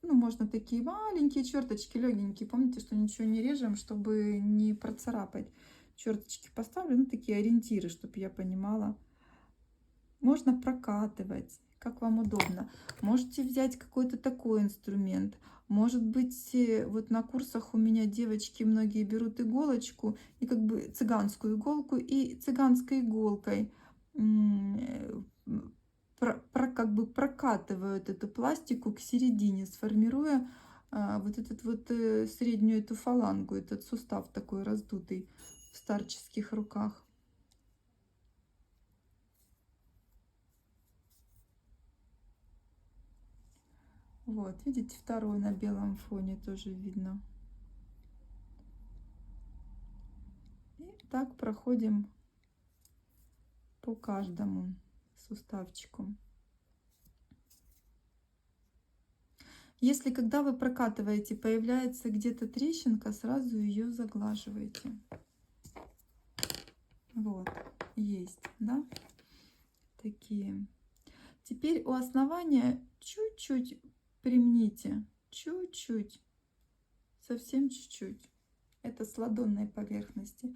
ну, можно такие маленькие черточки, легенькие. Помните, что ничего не режем, чтобы не процарапать. Черточки поставлю, ну, такие ориентиры, чтобы я понимала. Можно прокатывать, как вам удобно. Можете взять какой-то такой инструмент. Может быть, вот на курсах у меня девочки многие берут иголочку, и как бы цыганскую иголку, и цыганской иголкой как бы прокатывают эту пластику к середине, сформируя вот этот вот среднюю эту фалангу, этот сустав такой раздутый в старческих руках. Вот, видите, второй на белом фоне тоже видно. И так проходим по каждому суставчику. Если когда вы прокатываете, появляется где-то трещинка, сразу ее заглаживаете. Вот, есть, да, такие. Теперь у основания чуть-чуть примните, чуть-чуть, совсем чуть-чуть. Это с ладонной поверхности.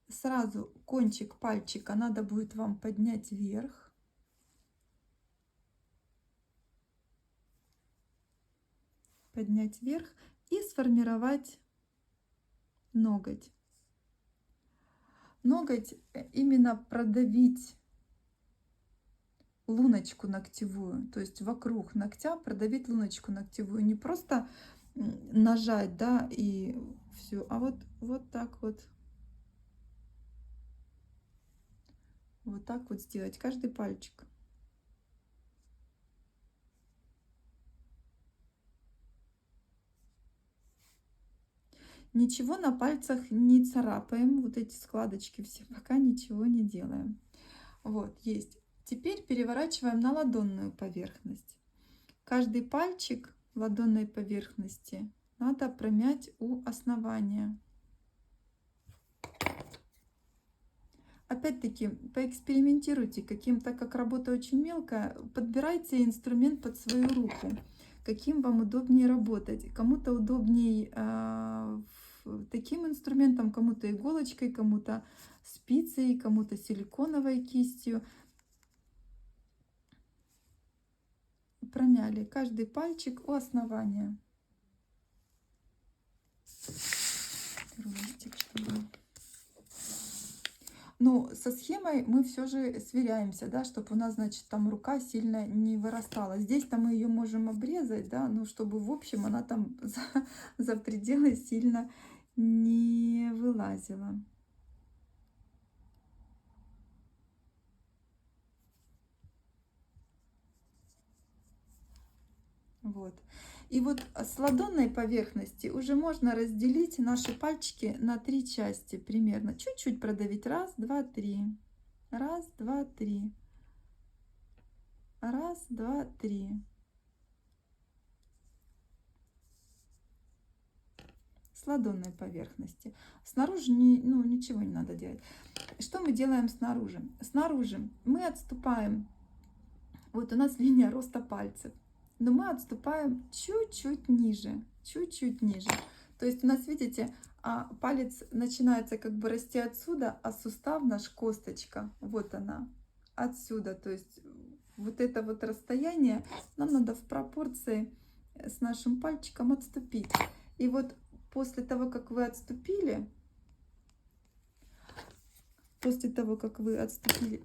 Сразу кончик пальчика надо будет вам поднять вверх. Поднять вверх и сформировать ноготь. Ноготь именно продавить луночку ногтевую, то есть вокруг ногтя продавить луночку ногтевую, не просто нажать, да, и все, а вот так вот сделать каждый пальчик. Ничего на пальцах не царапаем, вот эти складочки все, пока ничего не делаем. Вот, есть. Теперь переворачиваем на ладонную поверхность. Каждый пальчик ладонной поверхности надо промять у основания. Опять-таки, поэкспериментируйте каким-то, как работа очень мелкая, подбирайте инструмент под свою руку, каким вам удобнее работать. Кому-то удобнее таким инструментом, кому-то иголочкой, кому-то спицей, кому-то силиконовой кистью. Промяли каждый пальчик у основания. Листик, чтобы... Ну, со схемой мы все же сверяемся, да, чтобы у нас, значит, там рука сильно не вырастала. Здесь-то мы ее можем обрезать, да, но чтобы, в общем, она там за пределы сильно не вылазила. Вот. И вот с ладонной поверхности уже можно разделить наши пальчики на 3 части примерно. Чуть-чуть продавить. Раз, два, три. Раз, два, три. Раз, два, три. С ладонной поверхности. Снаружи ничего не надо делать. Что мы делаем снаружи? Снаружи мы отступаем. Вот у нас линия роста пальцев. Но мы отступаем чуть-чуть ниже. Чуть-чуть ниже. То есть у нас, видите, палец начинается как бы расти отсюда, а сустав наш, косточка, вот она, отсюда. То есть вот это вот расстояние нам надо в пропорции с нашим пальчиком отступить. И вот после того, как вы отступили,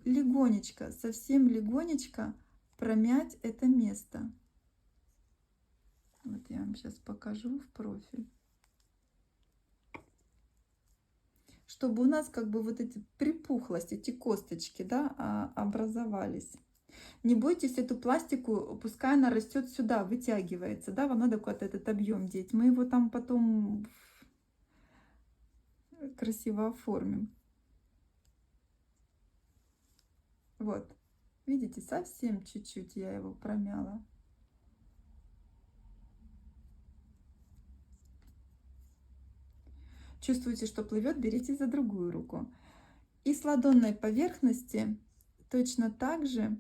легонечко, совсем легонечко промять это место. Вот я вам сейчас покажу в профиль. Чтобы у нас как бы вот эти припухлости, эти косточки, да, образовались. Не бойтесь эту пластику, пускай она растет сюда, вытягивается, да, вам надо куда-то этот объем деть. Мы его там потом красиво оформим. Вот, видите, совсем чуть-чуть я его промяла. Чувствуете, что плывет, берите за другую руку. И с ладонной поверхности точно так же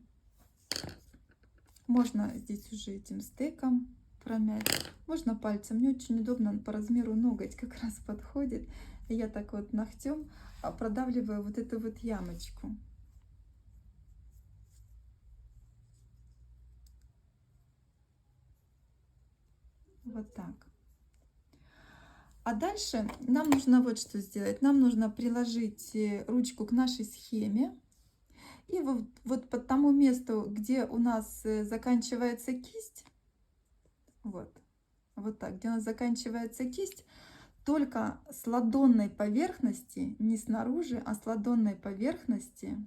можно здесь уже этим стеком промять. Можно пальцем, мне очень удобно, по размеру ноготь как раз подходит. И я так вот ногтем продавливаю вот эту вот ямочку. Вот так. А дальше нам нужно вот что сделать. Нам нужно приложить ручку к нашей схеме. И вот по тому месту, где у нас заканчивается кисть, вот так, где у нас заканчивается кисть, только с ладонной поверхности, не снаружи, а с ладонной поверхности,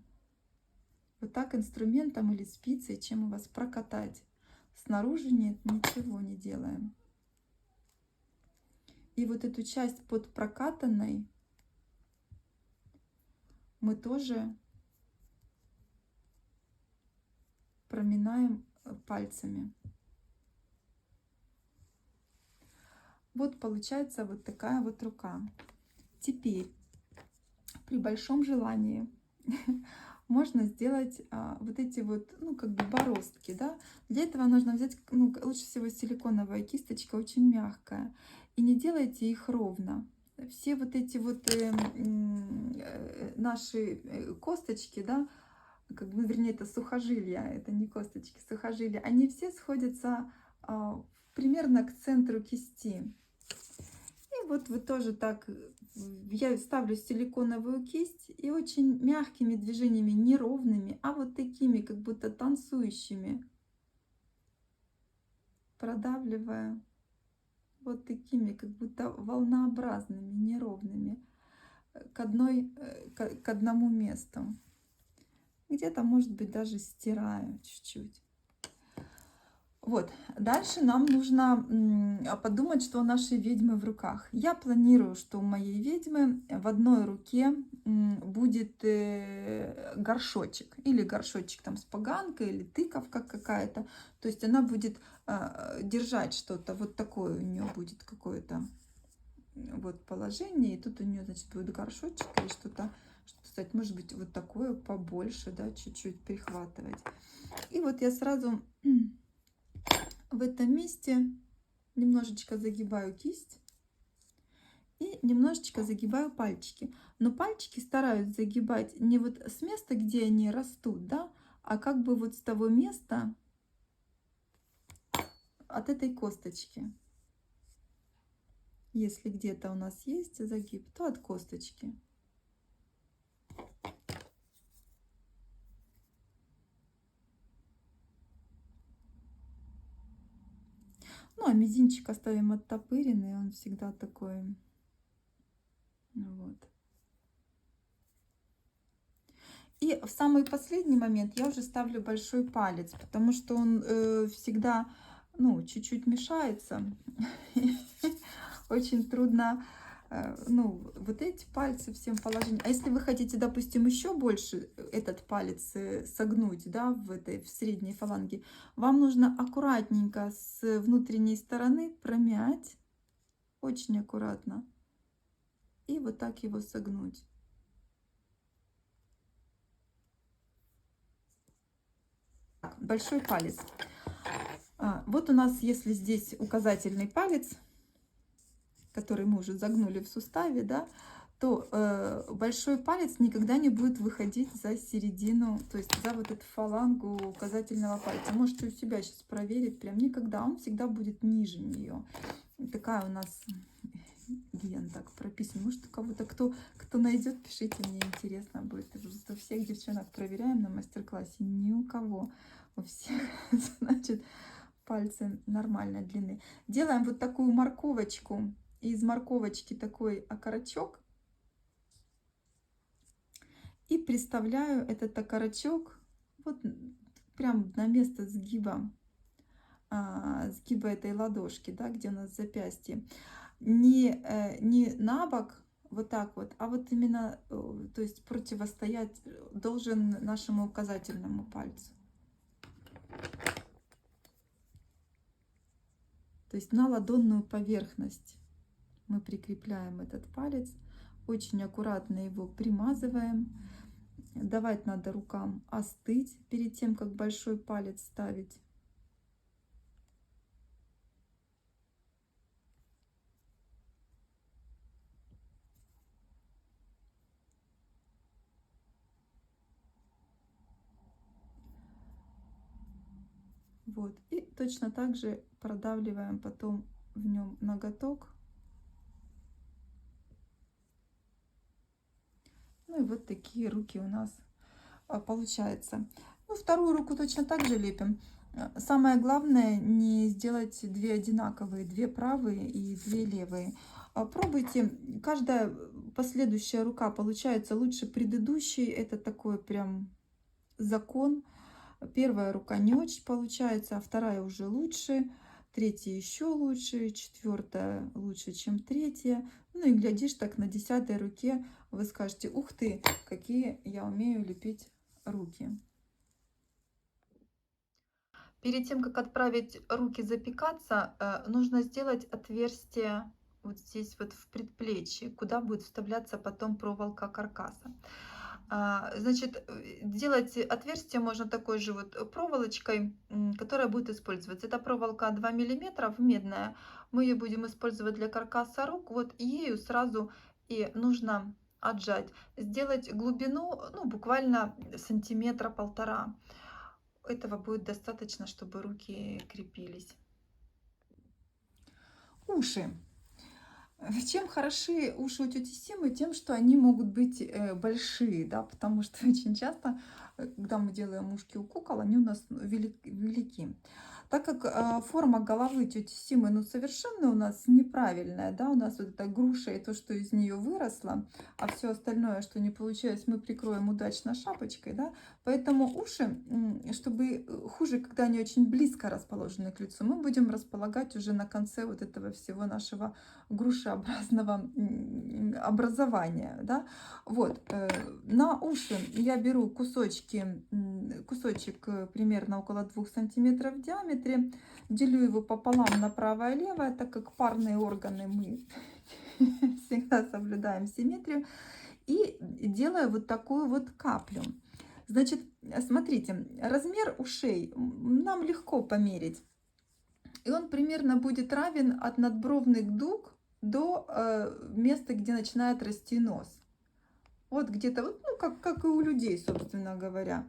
вот так инструментом или спицей, чем у вас, прокатать. Снаружи нет, ничего не делаем. И вот эту часть под прокатанной мы тоже проминаем пальцами. Вот получается вот такая вот рука. Теперь при большом желании можно сделать вот эти вот, ну, как бы бороздки, да. Для этого нужно взять, ну, лучше всего силиконовая кисточка, очень мягкая. И не делайте их ровно. Все вот эти вот наши косточки, да, как бы, вернее, это сухожилия, это не косточки, сухожилия, они все сходятся примерно к центру кисти. И вот вы тоже так, я ставлю силиконовую кисть и очень мягкими движениями, неровными, а вот такими, как будто танцующими, продавливаю, вот такими, как будто волнообразными, неровными, к одному месту. Где-то, может быть, даже стираю чуть-чуть. Вот, дальше нам нужно подумать, что у нашей ведьмы в руках. Я планирую, что у моей ведьмы в одной руке будет горшочек. Или горшочек там с поганкой, или тыковка какая-то. То есть она будет держать что-то. Вот такое у нее будет какое-то вот положение. И тут у нее, значит, будет горшочек или что-то, кстати, может быть, вот такое побольше, да, чуть-чуть прихватывать. И вот я сразу в этом месте немножечко загибаю кисть и немножечко загибаю пальчики. Но пальчики стараюсь загибать не вот с места, где они растут, да, а как бы вот с того места, от этой косточки. Если где-то у нас есть загиб, то от косточки. Ну, а мизинчик оставим оттопыренный, он всегда такой. Вот. И в самый последний момент я уже ставлю большой палец, потому что он всегда, ну, чуть-чуть мешается. Очень трудно, ну, вот эти пальцы всем положить. А если вы хотите, допустим, еще больше этот палец согнуть, да, в средней фаланге, вам нужно аккуратненько с внутренней стороны промять, очень аккуратно, и вот так его согнуть. Большой палец. Вот у нас, если здесь указательный палец, который мы уже загнули в суставе, да, то большой палец никогда не будет выходить за середину, то есть за вот эту фалангу указательного пальца. Можете у себя сейчас проверить, прям никогда, он всегда будет ниже нее. Такая у нас ген так прописан. Может, у кого-то, кто найдет, пишите, мне интересно будет. У всех девчонок проверяем на мастер-классе, ни у кого. У всех, значит, пальцы нормальной длины. Делаем вот такую морковочку. Из морковочки такой окорочок. И приставляю этот окорочок вот прям на место сгиба, сгиба этой ладошки, да, где у нас запястье. Не на бок, вот так вот, а вот именно, то есть противостоять должен нашему указательному пальцу. То есть на ладонную поверхность мы прикрепляем этот палец, очень аккуратно его примазываем. Давать надо рукам остыть перед тем, как большой палец ставить. Вот. И точно так же продавливаем потом в нем ноготок. Ну и вот такие руки у нас получается. Ну, вторую руку точно так же лепим. Самое главное не сделать две одинаковые, две правые и две левые. Пробуйте, каждая последующая рука получается лучше предыдущей. Это такой прям закон. Первая рука не очень получается, а вторая уже лучше, третья еще лучше, четвертая лучше, чем третья. Ну и глядишь, так на 10-й руке вы скажете: ух ты, какие я умею лепить руки. Перед тем, как отправить руки запекаться, нужно сделать отверстие вот здесь вот в предплечье, куда будет вставляться потом проволока каркаса. Значит, делать отверстие можно такой же вот проволочкой, которая будет использоваться. Это проволока 2 миллиметра медная. Мы ее будем использовать для каркаса рук. Вот ею сразу и нужно отжать. Сделать глубину, ну, буквально сантиметра полтора. Этого будет достаточно, чтобы руки крепились. Уши. Чем хороши уши у тети Симы? Тем, что они могут быть большие, да, потому что очень часто, когда мы делаем ушки у кукол, они у нас велики. Так как форма головы тети Симы, ну, совершенно у нас неправильная, да, у нас вот эта груша и то, что из нее выросло, а все остальное, что не получилось, мы прикроем удачно шапочкой, да, поэтому уши, чтобы хуже, когда они очень близко расположены к лицу, мы будем располагать уже на конце вот этого всего нашего грушеобразного образования, да. Вот, на уши я беру кусочек примерно около 2 сантиметров в диаметре, делю его пополам на правое и левое, так как парные органы мы всегда соблюдаем симметрию, и делаю вот такую вот каплю. Значит, смотрите, размер ушей нам легко померить, и он примерно будет равен от надбровных дуг до места, где начинает расти нос. Вот где-то, вот, ну, как и у людей, собственно говоря.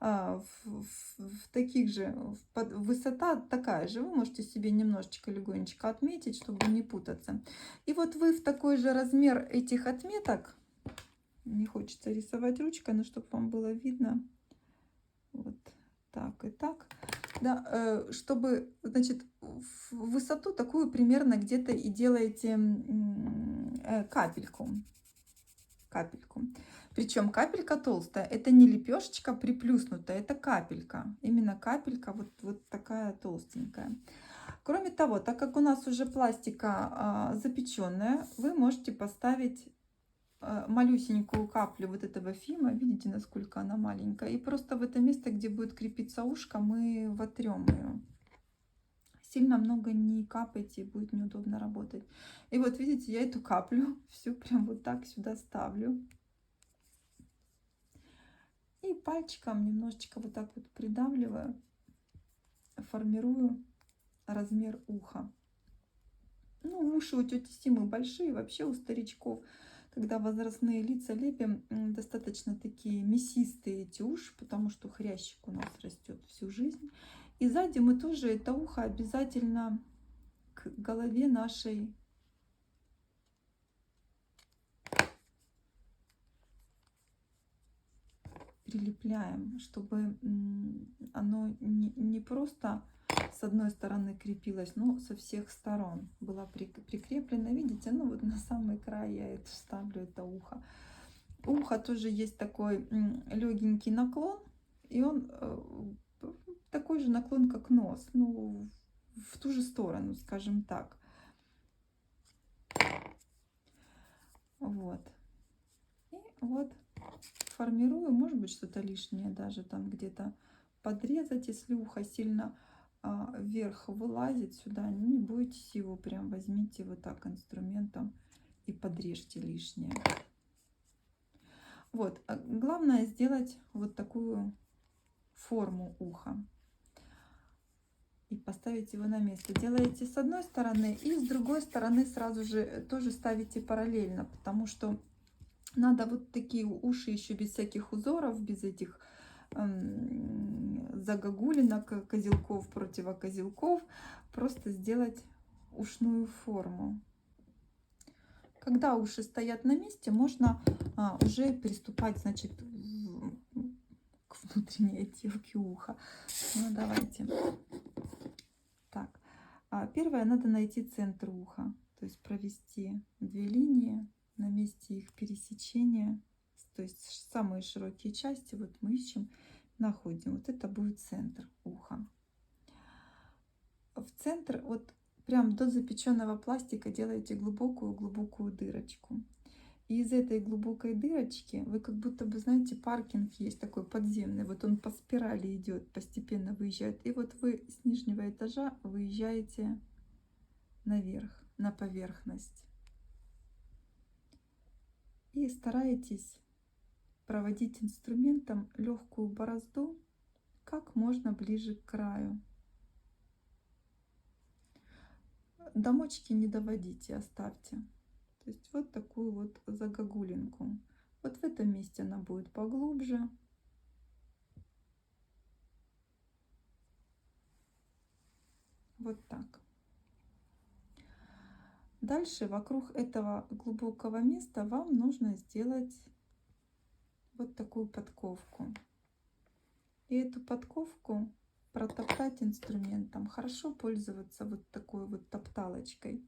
В таких же, высота такая же. Вы можете себе немножечко легонечко отметить, чтобы не путаться. И вот вы в такой же размер этих отметок, не хочется рисовать ручкой, но чтобы вам было видно, вот так и так, да, чтобы, значит, в высоту такую примерно где-то и делаете капельку. Капельку. Причем капелька толстая. Это не лепешечка приплюснутая, это капелька. Именно капелька вот такая толстенькая. Кроме того, так как у нас уже пластика запеченная, вы можете поставить малюсенькую каплю вот этого фима. Видите, насколько она маленькая. И просто в это место, где будет крепиться ушко, мы вотрем ее. Сильно много не капайте, будет неудобно работать. И вот видите, я эту каплю всю прям вот так сюда ставлю. И пальчиком немножечко вот так вот придавливаю, формирую размер уха. Ну, уши у тети Симы большие, вообще у старичков, когда возрастные лица лепим, достаточно такие мясистые эти уши, потому что хрящик у нас растет всю жизнь. И сзади мы тоже это ухо обязательно к голове нашей прилепляем, чтобы оно не просто с одной стороны крепилось, но со всех сторон была прикреплена. Видите, ну вот на самый край я это ставлю, это ухо. У уха тоже есть такой легенький наклон, и он такой же наклон, как нос, ну, в ту же сторону, скажем так. Вот. И вот формирую, может быть, что-то лишнее даже там где-то подрезать, если ухо сильно вверх вылазит сюда, не бойтесь его, прям возьмите вот так инструментом и подрежьте лишнее. Вот, главное сделать вот такую форму уха и поставить его на место. Делаете с одной стороны и с другой стороны сразу же тоже ставите параллельно, потому что надо вот такие уши еще без всяких узоров, без этих загогулинок, козелков, противокозелков, просто сделать ушную форму. Когда уши стоят на месте, можно уже приступать, значит, к внутренней отделке уха. Ну, давайте. Так, первое, надо найти центр уха, то есть провести две линии на месте их пересечения, то есть самые широкие части, вот мы ищем, находим. Вот это будет центр уха. В центр, вот прям до запеченного пластика делаете глубокую-глубокую дырочку. И из этой глубокой дырочки вы как будто бы, знаете, паркинг есть такой подземный. Вот он по спирали идет, постепенно выезжает. И вот вы с нижнего этажа выезжаете наверх, на поверхность. И стараетесь проводить инструментом легкую борозду как можно ближе к краю. До мочки не доводите, оставьте. То есть вот такую вот загогулинку. Вот в этом месте она будет поглубже. Вот так. Дальше вокруг этого глубокого места вам нужно сделать вот такую подковку. И эту подковку протоптать инструментом, хорошо пользоваться вот такой вот топталочкой.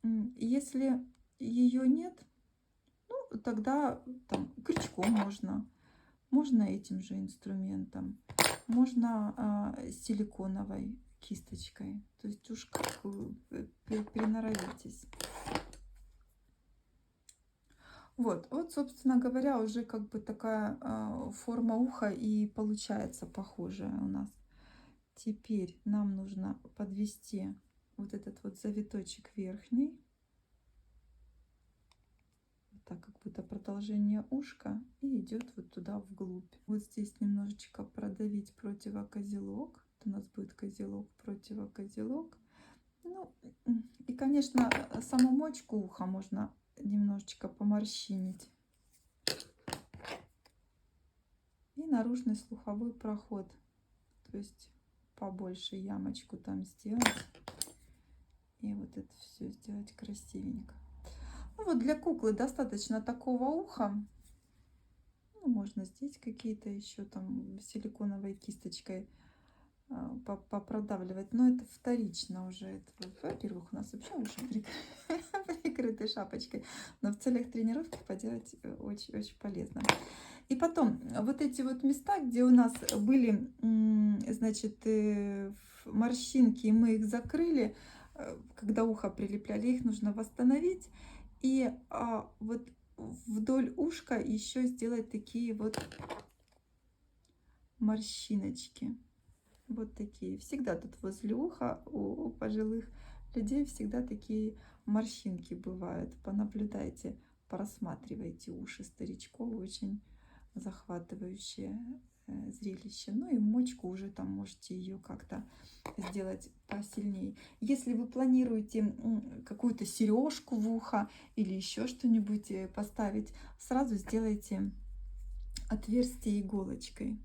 Если ее нет, ну, тогда там крючком можно этим же инструментом, можно силиконовой кисточкой. То есть уж как приноровитесь. Вот, собственно говоря, уже как бы такая форма уха и получается похожая у нас. Теперь нам нужно подвести вот этот вот завиточек верхний, вот так, как будто продолжение ушка, и идет вот туда вглубь. Вот здесь немножечко продавить противокозелок. Вот у нас будет козелок, противокозелок. Ну, и, конечно, саму мочку уха можно немножечко поморщинить. И наружный слуховой проход. То есть побольше ямочку там сделать. И вот это все сделать красивенько. Ну вот для куклы достаточно такого уха. Ну, можно здесь какие-то еще там силиконовой кисточкой попродавливать. Но это вторично уже. Во-первых, у нас вообще уши прикрыты шапочкой. Но в целях тренировки поделать очень-очень полезно. И потом, вот эти вот места, где у нас были, значит, морщинки, и мы их закрыли, когда ухо прилепляли, их нужно восстановить. И вот вдоль ушка еще сделать такие вот морщиночки. Вот такие. Всегда тут возле уха у пожилых людей всегда такие морщинки бывают. Понаблюдайте, просматривайте уши старичков. Очень захватывающее зрелище. Ну и мочку уже там можете ее как-то сделать посильнее. Если вы планируете какую-то сережку в ухо или еще что-нибудь поставить, сразу сделайте отверстие иголочкой,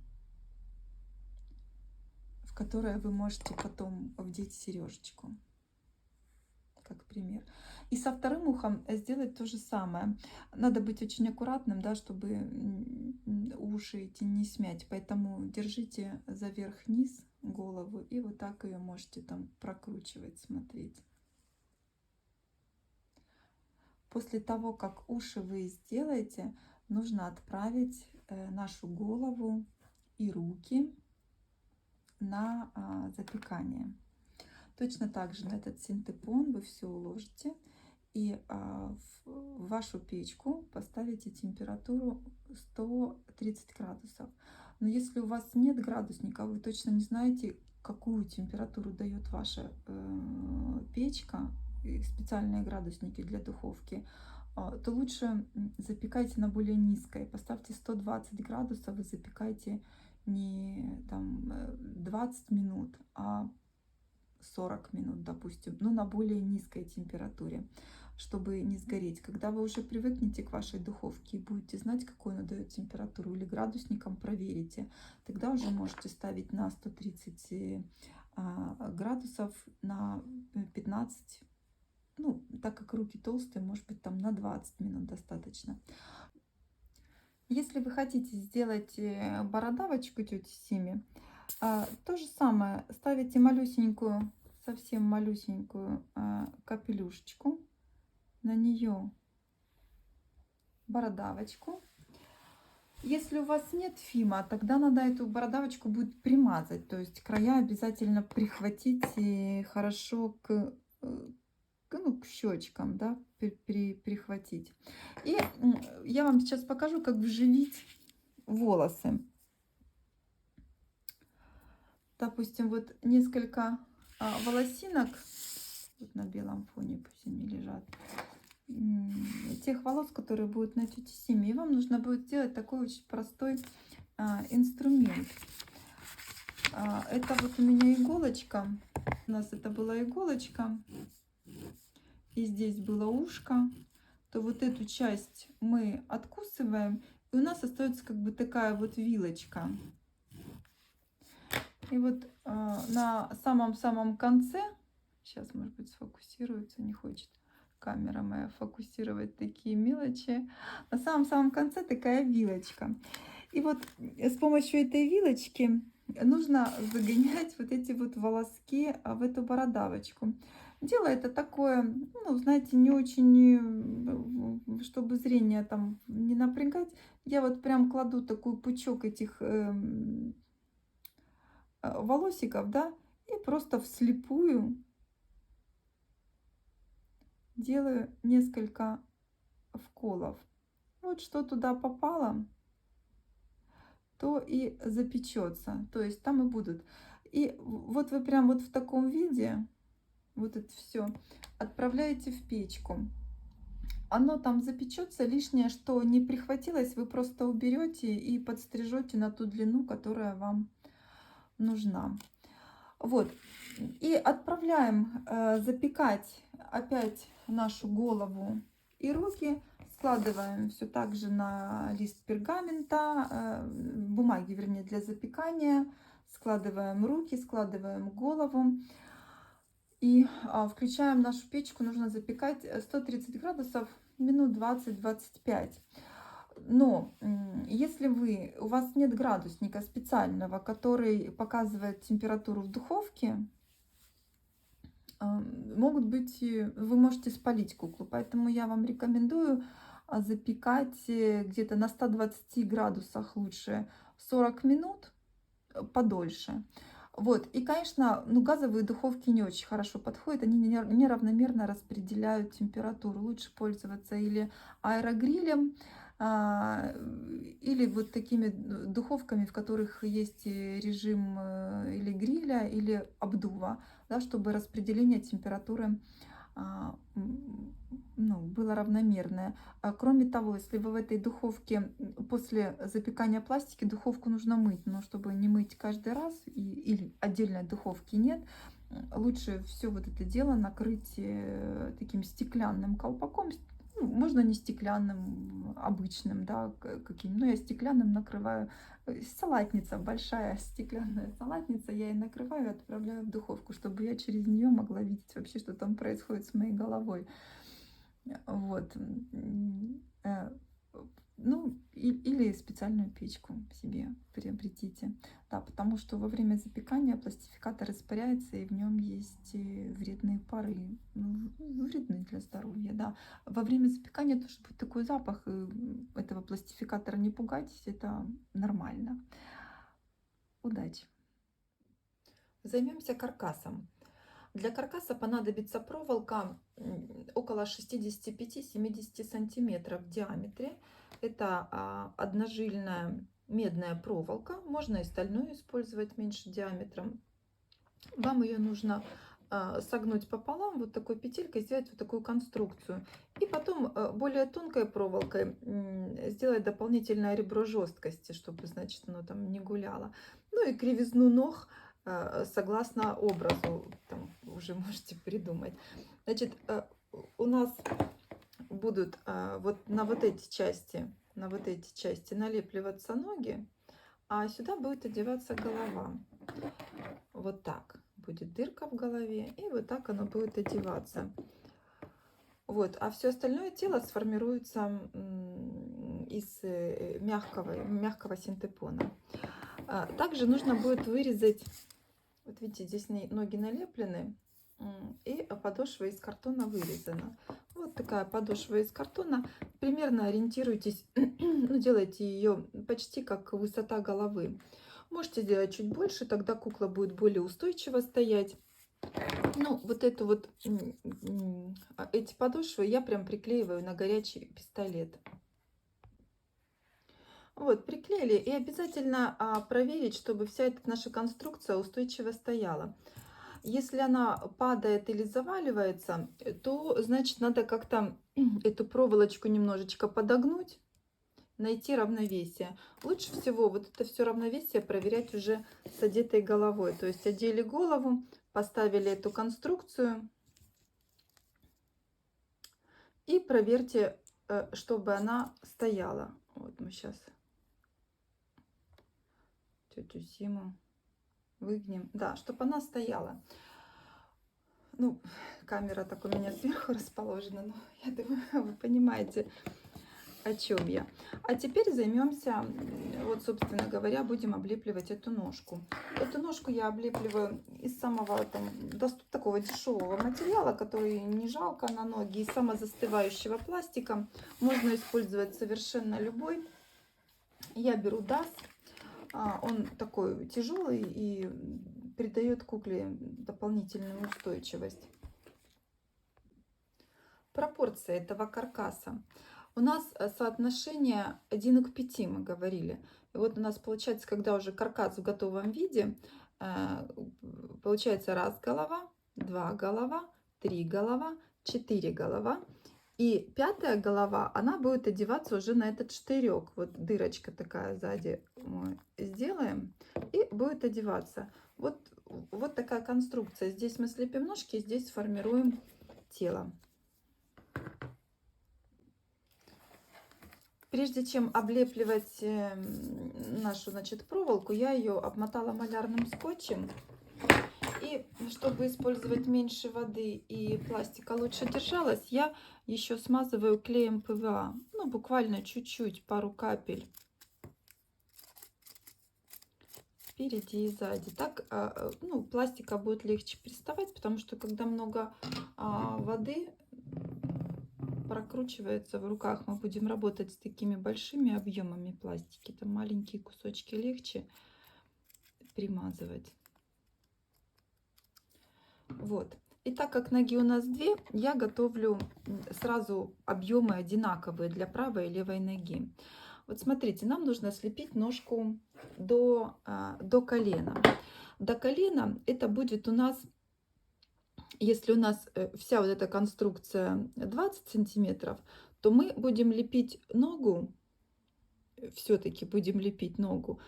в которое вы можете потом вдеть сережечку, как пример. И со вторым ухом сделать то же самое. Надо быть очень аккуратным, да, чтобы уши эти не смять. Поэтому держите за верх-низ голову и вот так ее можете там прокручивать, смотреть. После того, как уши вы сделаете, нужно отправить нашу голову и руки на запекание. Точно так же на этот синтепон вы все уложите и в вашу печку поставите температуру 130 градусов. Но если у вас нет градусника, вы точно не знаете, какую температуру дает ваша печка, специальные градусники для духовки, то лучше запекайте на более низкой. Поставьте 120 градусов и запекайте не там 20 минут, а 40 минут, допустим, но на более низкой температуре, чтобы не сгореть. Когда вы уже привыкнете к вашей духовке и будете знать, какую она дает температуру, или градусником проверите, тогда уже можете ставить на 130 градусов на 15, ну, так как руки толстые, может быть, там на 20 минут достаточно. Если вы хотите сделать бородавочку тети Сими, то же самое. Ставите малюсенькую, совсем малюсенькую капелюшечку. На нее бородавочку. Если у вас нет фима, тогда надо эту бородавочку будет примазать. То есть края обязательно прихватить и хорошо к щечкам, да, прихватить. И я вам сейчас покажу, как вживить волосы. Допустим, вот несколько волосинок вот на белом фоне, пусть они лежат, тех волос, которые будут на тете Симе. И вам нужно будет сделать такой очень простой инструмент. Это вот у меня иголочка. У нас это была иголочка. И здесь было ушко. То вот эту часть мы откусываем. И у нас остается как бы такая вот вилочка. И вот на самом-самом конце, сейчас, может быть, сфокусируется, не хочет камера моя фокусировать такие мелочи. На самом-самом конце такая вилочка. И вот с помощью этой вилочки нужно загонять вот эти вот волоски в эту бородавочку. Дело это такое, ну, знаете, не очень, чтобы зрение там не напрягать. Я вот прям кладу такой пучок этих волосиков, да, и просто вслепую делаю несколько вколов. Вот что туда попало, то и запечется. То есть там и будут. И вот вы прям вот в таком виде вот это все отправляете в печку. Оно там запечется, лишнее, что не прихватилось, вы просто уберете и подстрижете на ту длину, которая вам нужна. Вот. И отправляем запекать опять нашу голову и руки. Складываем все так же на лист пергамента, бумаги, вернее, для запекания. Складываем руки, складываем голову. И включаем нашу печку. Нужно запекать 130 градусов минут 20-25. Но если у вас нет градусника специального, который показывает температуру в духовке, могут быть, вы можете спалить куклу. Поэтому я вам рекомендую запекать где-то на 120 градусах лучше 40 минут, подольше. Вот. И, конечно, ну, газовые духовки не очень хорошо подходят. Они неравномерно распределяют температуру. Лучше пользоваться или аэрогрилем, или вот такими духовками, в которых есть режим или гриля, или обдува, да, чтобы распределение температуры ну, было равномерное. Кроме того, если вы в этой духовке после запекания пластики, духовку нужно мыть, но чтобы не мыть каждый раз или отдельной духовки нет, лучше все вот это дело накрыть таким стеклянным колпаком. Ну, можно не стеклянным, обычным, да, каким. Но я стеклянным накрываю. Салатница, большая стеклянная салатница, я ее накрываю и отправляю в духовку, чтобы я через нее могла видеть вообще, что там происходит с моей головой. Вот. Ну, или специальную печку себе приобретите. Да, потому что во время запекания пластификатор испаряется, и в нем есть вредные пары, ну, вредны для здоровья. Да. Во время запекания тоже будет такой запах, этого пластификатора не пугайтесь, это нормально. Удачи! Займемся каркасом. Для каркаса понадобится проволока около 65-70 сантиметров в диаметре. Это одножильная медная проволока. Можно и стальную использовать меньше диаметром. Вам ее нужно согнуть пополам, вот такой петелькой сделать вот такую конструкцию. И потом более тонкой проволокой сделать дополнительное ребро жесткости, чтобы, значит, оно там не гуляло. Ну и кривизну ног согласно образу, там уже можете придумать. Значит, у нас будут вот на вот эти части налепливаться ноги, а сюда будет одеваться голова. Вот так будет дырка в голове, и вот так оно будет одеваться. Вот, а все остальное тело сформируется из мягкого синтепона. Также нужно будет вырезать, вот видите, здесь ноги налеплены, и подошва из картона вырезана. Вот такая подошва из картона. Примерно ориентируйтесь, ну, делайте ее почти как высота головы. Можете сделать чуть больше, тогда кукла будет более устойчиво стоять. Ну, вот эту вот, эти подошвы я прям приклеиваю на горячий пистолет. Вот, приклеили. И обязательно проверить, чтобы вся эта наша конструкция устойчиво стояла. Если она падает или заваливается, то, значит, надо как-то эту проволочку немножечко подогнуть, найти равновесие. Лучше всего вот это все равновесие проверять уже с одетой головой. То есть одели голову, поставили эту конструкцию и проверьте, чтобы она стояла. Вот мы сейчас тетю Симу выгнем. Да, чтобы она стояла. Ну, камера так у меня сверху расположена, но я думаю, вы понимаете. о чем я. А теперь займемся, вот, собственно говоря, будем облепливать эту ножку. Эту ножку я облепливаю из самого там, такого дешевого материала, который не жалко на ноги, из самозастывающего пластика. Можно использовать совершенно любой. Я беру DAS. Он такой тяжелый и придает кукле дополнительную устойчивость. Пропорция этого каркаса. У нас соотношение 1 к 5 мы говорили. И вот у нас получается, когда уже каркас в готовом виде, получается раз голова, 2 голова, 3 голова, 4 голова. И 5-я голова, она будет одеваться уже на этот штырек. Вот дырочка такая сзади мы сделаем. И будет одеваться. Вот такая конструкция. Здесь мы слепим ножки, здесь сформируем тело. Прежде чем облепливать нашу, значит, проволоку, я ее обмотала малярным скотчем. И чтобы использовать меньше воды и пластика лучше держалась, я еще смазываю клеем ПВА. Ну, буквально чуть-чуть, пару капель. Впереди и сзади. Так, ну, пластика будет легче приставать, потому что когда много воды прокручивается в руках, мы будем работать с такими большими объемами пластики. Там маленькие кусочки легче примазывать. Вот. И так как ноги у нас две, я готовлю сразу объемы одинаковые для правой и левой ноги. Вот смотрите, нам нужно слепить ножку до колена. До колена это будет у нас, если у нас вся вот эта конструкция 20 сантиметров, то мы будем лепить ногу, все-таки будем лепить ногу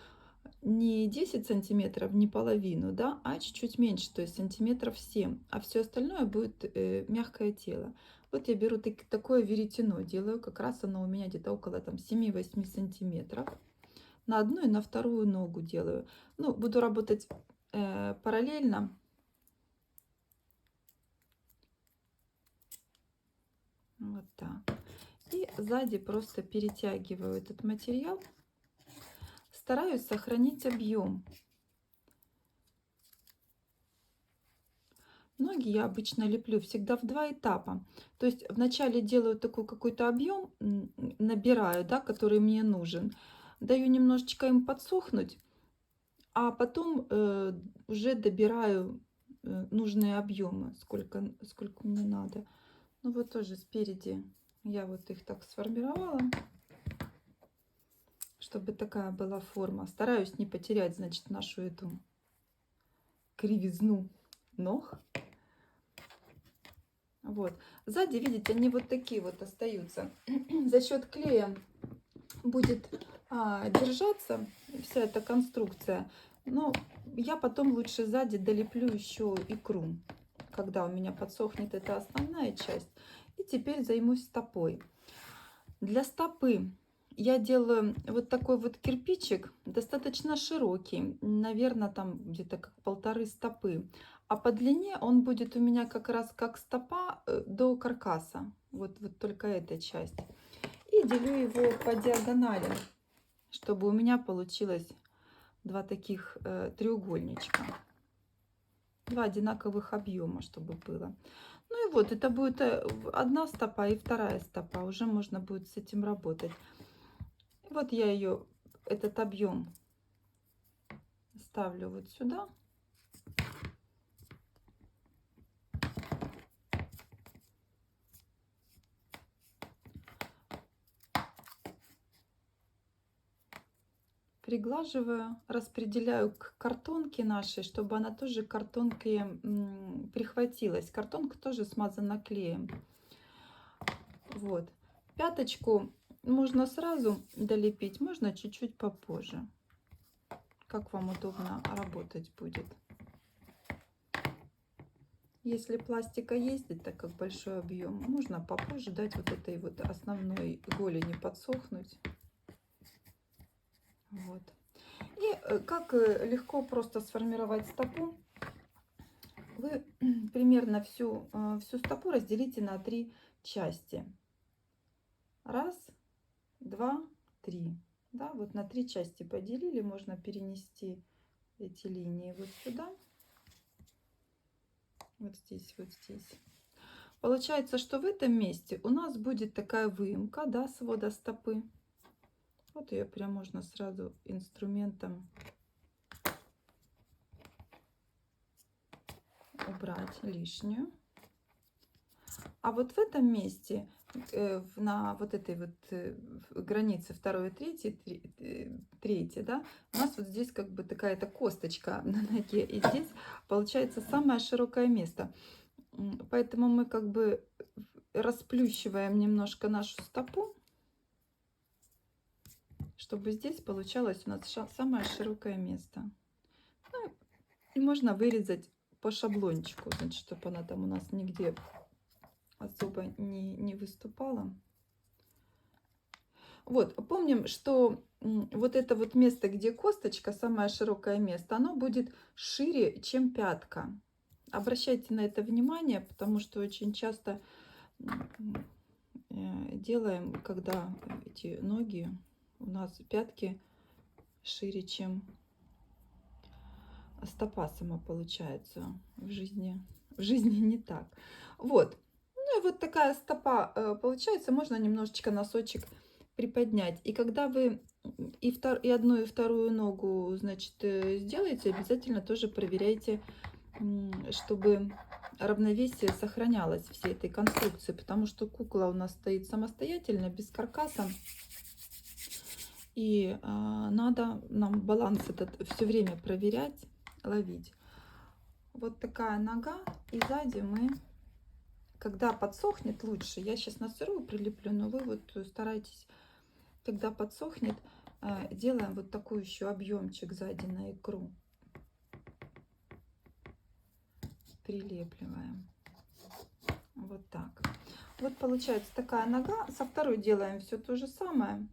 не 10 сантиметров, не половину, да, а чуть-чуть меньше, то есть сантиметров 7, а все остальное будет мягкое тело. Вот я беру такое веретено, делаю, как раз оно у меня где-то около там 7-8 сантиметров. На одну и на вторую ногу делаю. Ну, буду работать параллельно. Вот так. И сзади просто перетягиваю этот материал. Стараюсь сохранить объем. Ноги я обычно леплю всегда в 2 этапа. То есть вначале делаю такой какой-то объем, набираю, да, который мне нужен. Даю немножечко им подсохнуть, а потом уже добираю нужные объемы, сколько мне надо. Ну вот тоже спереди я вот их так сформировала, чтобы такая была форма. Стараюсь не потерять, значит, нашу эту кривизну ног. Вот. Сзади, видите, они вот такие вот остаются. За счет клея будет держаться вся эта конструкция. Но я потом лучше сзади долеплю еще икру, когда у меня подсохнет эта основная часть. И теперь займусь стопой. Для стопы я делаю вот такой вот кирпичик, достаточно широкий, наверное, там где-то как 1,5 стопы. А по длине он будет у меня как раз как стопа до каркаса. Вот только эта часть. И делю его по диагонали, чтобы у меня получилось 2 таких треугольничка. 2 одинаковых объема, чтобы было. Ну и вот, это будет одна стопа и вторая стопа. Уже можно будет с этим работать. Вот я ее, этот объем ставлю вот сюда. Приглаживаю, распределяю к картонке нашей, чтобы она тоже к картонке прихватилась. Картонка тоже смазана клеем. Вот. Пяточку можно сразу долепить, можно чуть-чуть попозже. Как вам удобно работать будет. Если пластика есть, так как большой объем, можно попозже дать вот этой вот основной голени подсохнуть. Вот. И как легко просто сформировать стопу. Вы примерно всю стопу разделите на 3 части. Раз, 2, 3. Да, вот на 3 части поделили, можно перенести эти линии вот сюда, вот здесь, вот здесь. Получается, что в этом месте у нас будет такая выемка, да, свода стопы. Вот ее прям можно сразу инструментом убрать лишнюю. А вот в этом месте, на вот этой вот границе 2 и 3, да, у нас вот здесь как бы такая-то косточка на ноге. И здесь получается самое широкое место. Поэтому мы как бы расплющиваем немножко нашу стопу, чтобы здесь получалось у нас самое широкое место. Ну, и можно вырезать по шаблончику, значит, чтобы она там у нас нигде особо не выступала. Вот, помним, что вот это вот место, где косточка, самое широкое место, оно будет шире, чем пятка. Обращайте на это внимание, потому что очень часто делаем, когда эти ноги, у нас пятки шире, чем стопа сама получается. В жизни не так. Вот. Ну и вот такая стопа получается. Можно немножечко носочек приподнять. И когда вы и одну, и вторую ногу, значит, сделаете, обязательно тоже проверяйте, чтобы равновесие сохранялось всей этой конструкции, потому что кукла у нас стоит самостоятельно, без каркаса. И надо нам баланс этот все время проверять, ловить. Вот такая нога. И сзади мы, когда подсохнет, лучше. Я сейчас на сырую прилеплю, но вы вот старайтесь, когда подсохнет, делаем вот такой еще объемчик сзади на икру. Прилепливаем. Вот так. Вот получается такая нога. Со второй делаем все то же самое.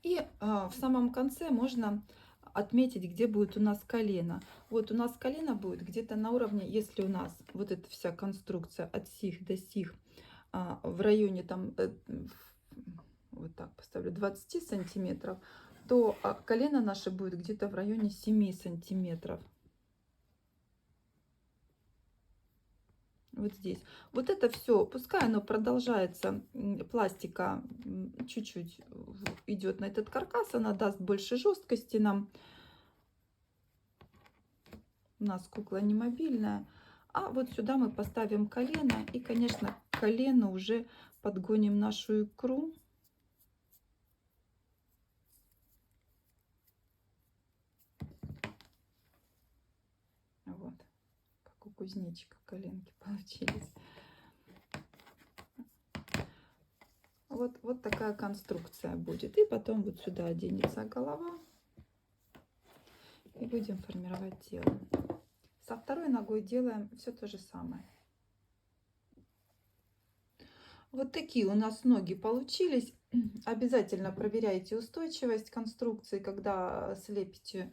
И в самом конце можно отметить, где будет у нас колено. Вот у нас колено будет где-то на уровне, если у нас вот эта вся конструкция от сих до сих в районе там, вот так поставлю, 20 сантиметров, то колено наше будет где-то в районе 7 сантиметров. Вот здесь. Вот это все, пускай оно продолжается, пластика чуть-чуть идет на этот каркас, она даст больше жесткости нам. У нас кукла не мобильная. А вот сюда мы поставим колено. И, конечно, к колену уже подгоним нашу икру. Вот. Как у кузнечика коленки получились. Вот такая конструкция будет. И потом вот сюда оденется голова. И будем формировать тело. Со второй ногой делаем все то же самое. Вот такие у нас ноги получились. Обязательно проверяйте устойчивость конструкции, когда слепите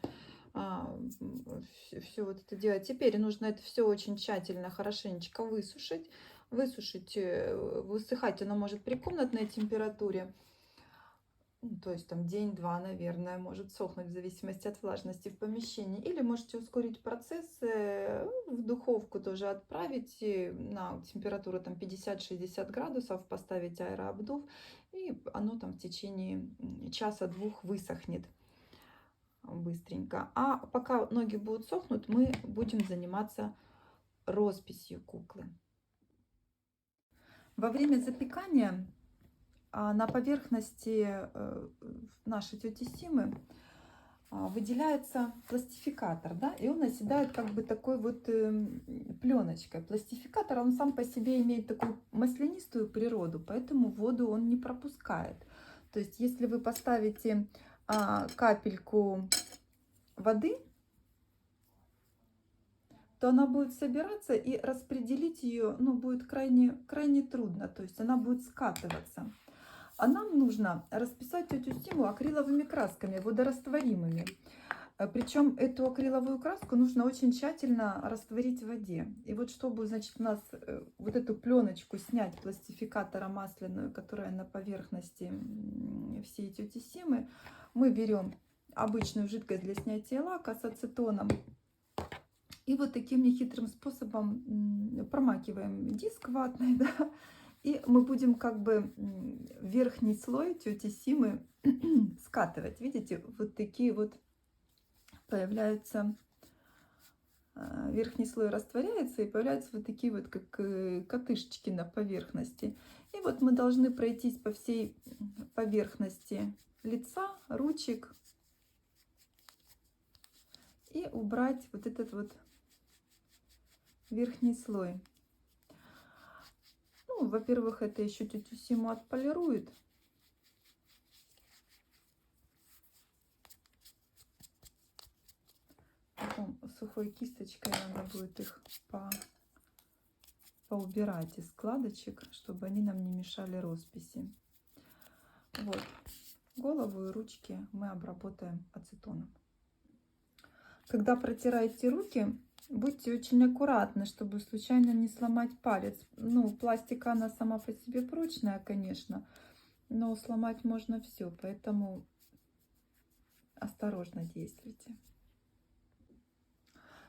все вот это делать. Теперь нужно это все очень тщательно, хорошенечко высушить. Высыхать оно может при комнатной температуре. То есть там день-два, наверное, может сохнуть в зависимости от влажности в помещении. Или можете ускорить процесс, в духовку тоже отправить на температуру там 50-60 градусов, поставить аэрообдув, и оно там в течение часа-двух высохнет быстренько. А пока ноги будут сохнуть, мы будем заниматься росписью куклы. Во время запекания на поверхности нашей тети Симы выделяется пластификатор, да, и он оседает как бы такой вот пленочкой. Пластификатор, он сам по себе имеет такую маслянистую природу, поэтому воду он не пропускает. То есть, если вы поставите капельку воды, то она будет собираться, и распределить ее, ну, будет крайне трудно, то есть она будет скатываться. А нам нужно расписать тетю Симу акриловыми красками, водорастворимыми. Причем эту акриловую краску нужно очень тщательно растворить в воде. И вот чтобы, значит, у нас вот эту пленочку снять пластификатора масляную, которая на поверхности всей тети Симы, мы берем обычную жидкость для снятия лака с ацетоном. И вот таким нехитрым способом промакиваем диск ватный, да, и мы будем как бы верхний слой тети Симы скатывать. Видите, вот такие вот появляются, верхний слой растворяется, и появляются вот такие вот как катышечки на поверхности. И вот мы должны пройтись по всей поверхности лица, ручек и убрать вот этот вот верхний слой. Ну, во-первых, это еще тетю Симу отполирует. Потом сухой кисточкой надо будет их поубирать из складочек, чтобы они нам не мешали росписи. Вот. Голову и ручки мы обработаем ацетоном. Когда протираете руки, будьте очень аккуратны, чтобы случайно не сломать палец. Ну, пластика, она сама по себе прочная, конечно, но сломать можно все, поэтому осторожно действуйте.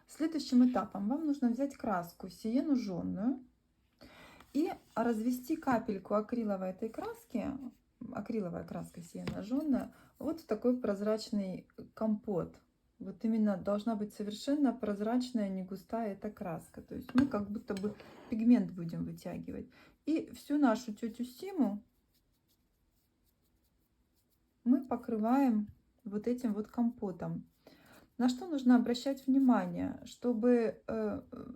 Следующим этапом вам нужно взять краску сиену жженую и развести капельку акриловой этой краски, акриловая краска сиена жженая, вот в такой прозрачный компот. Вот именно должна быть совершенно прозрачная, не густая эта краска. То есть мы как будто бы пигмент будем вытягивать. И всю нашу тетю Симу мы покрываем вот этим вот компотом. На что нужно обращать внимание, чтобы,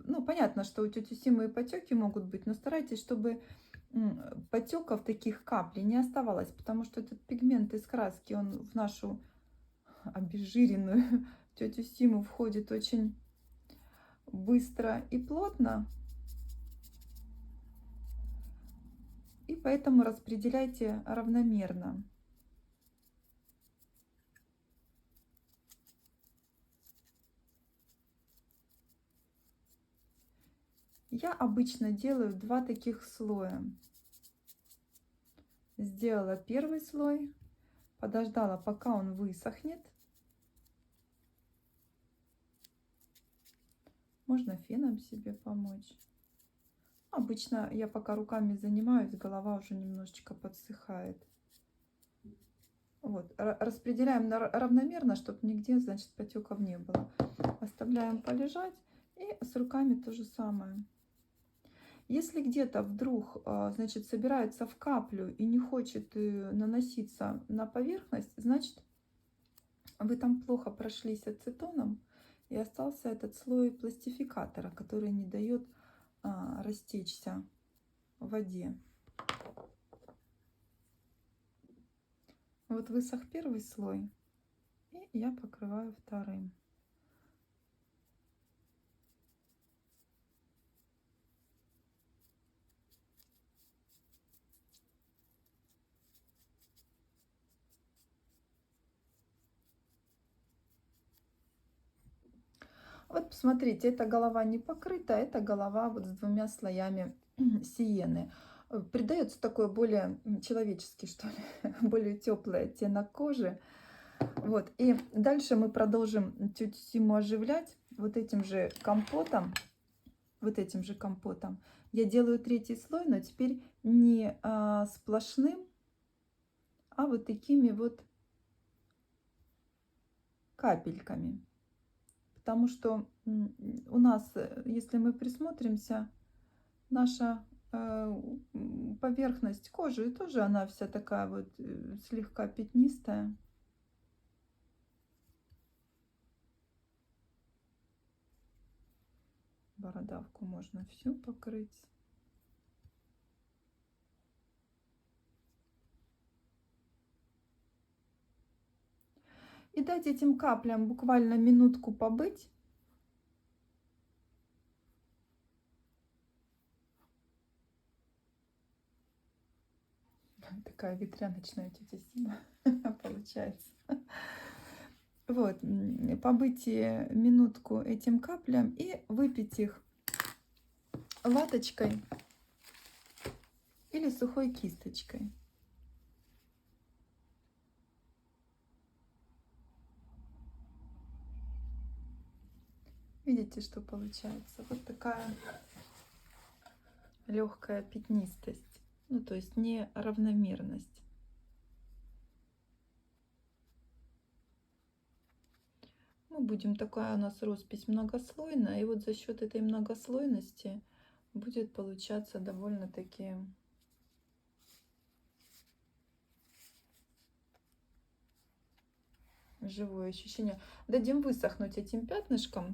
ну, понятно, что у тети Симы и потеки могут быть, но старайтесь, чтобы потеков таких каплей не оставалось, потому что этот пигмент из краски, он в нашу обезжиренную тетю Симу входит очень быстро и плотно, и поэтому распределяйте равномерно. Я обычно делаю 2 таких слоя. Сделала первый слой, подождала, пока он высохнет. Можно феном себе помочь. Обычно я пока руками занимаюсь, голова уже немножечко подсыхает. Вот, распределяем равномерно, чтобы нигде, значит, потеков не было. Оставляем полежать, и с руками то же самое. Если где-то вдруг, значит, собирается в каплю и не хочет наноситься на поверхность, значит, вы там плохо прошлись ацетоном, и остался этот слой пластификатора, который не дает растечься в воде. Вот высох первый слой, и я покрываю вторым. Вот посмотрите, эта голова не покрыта, эта голова вот с 2 слоями сиены. Придается такой более человеческий, что ли, более теплый оттенок кожи. Вот, и дальше мы продолжим тетю Симу оживлять вот этим же компотом. Вот этим же компотом. Я делаю 3-й слой, но теперь не сплошным, а вот такими вот капельками. Потому что у нас, если мы присмотримся, наша поверхность кожи тоже она вся такая вот слегка пятнистая. Бородавку можно всю покрыть. И дать этим каплям буквально минутку побыть. Такая ветряночная тетя Сима получается. Вот, побыть минутку этим каплям и выпить их ваточкой или сухой кисточкой. Видите, что получается? Вот такая легкая пятнистость, ну то есть неравномерность. Мы будем, такая у нас роспись многослойная, и вот за счет этой многослойности будет получаться довольно-таки живое ощущение. Дадим высохнуть этим пятнышком.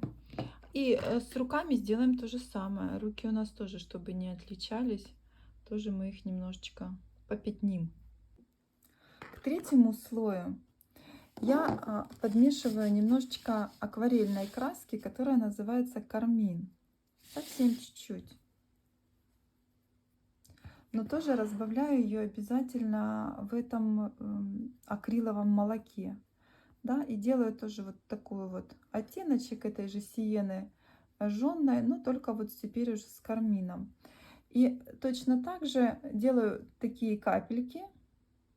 И с руками сделаем то же самое. Руки у нас тоже, чтобы не отличались, тоже мы их немножечко попятним. К третьему слою я подмешиваю немножечко акварельной краски, которая называется кармин. Совсем чуть-чуть. Но тоже разбавляю ее обязательно в этом акриловом молоке. Да, и делаю тоже вот такой вот оттеночек этой же сиены жжённой, но только вот теперь уже с кармином. И точно так же делаю такие капельки,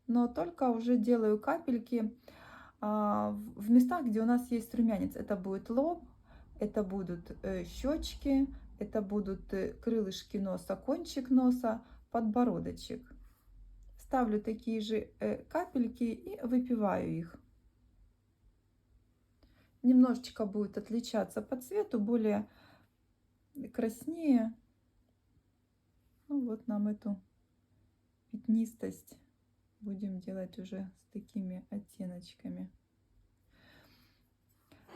но только уже делаю капельки в местах, где у нас есть румянец. Это будет лоб, это будут щечки, это будут крылышки носа, кончик носа, подбородочек. Ставлю такие же капельки и выпиваю их. Немножечко будет отличаться по цвету, более краснее. Ну вот нам эту пятнистость будем делать уже с такими оттеночками.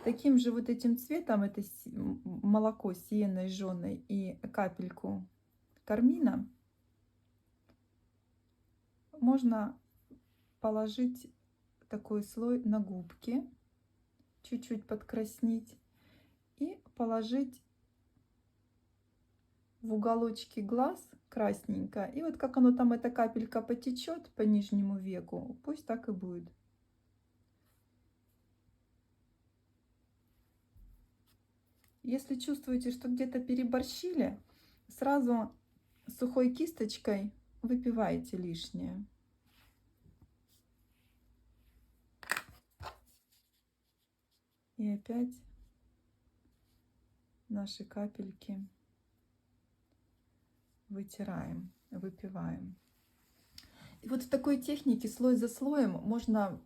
Таким же вот этим цветом, это молоко сиеной жженой и капельку кармина, можно положить такой слой на губки, чуть-чуть подкраснить и положить в уголочки глаз красненько. И вот как оно там, эта капелька потечет по нижнему веку, пусть так и будет. Если чувствуете, что где-то переборщили, сразу сухой кисточкой выпиваете лишнее. И опять наши капельки вытираем, выпиваем. И вот в такой технике слой за слоем можно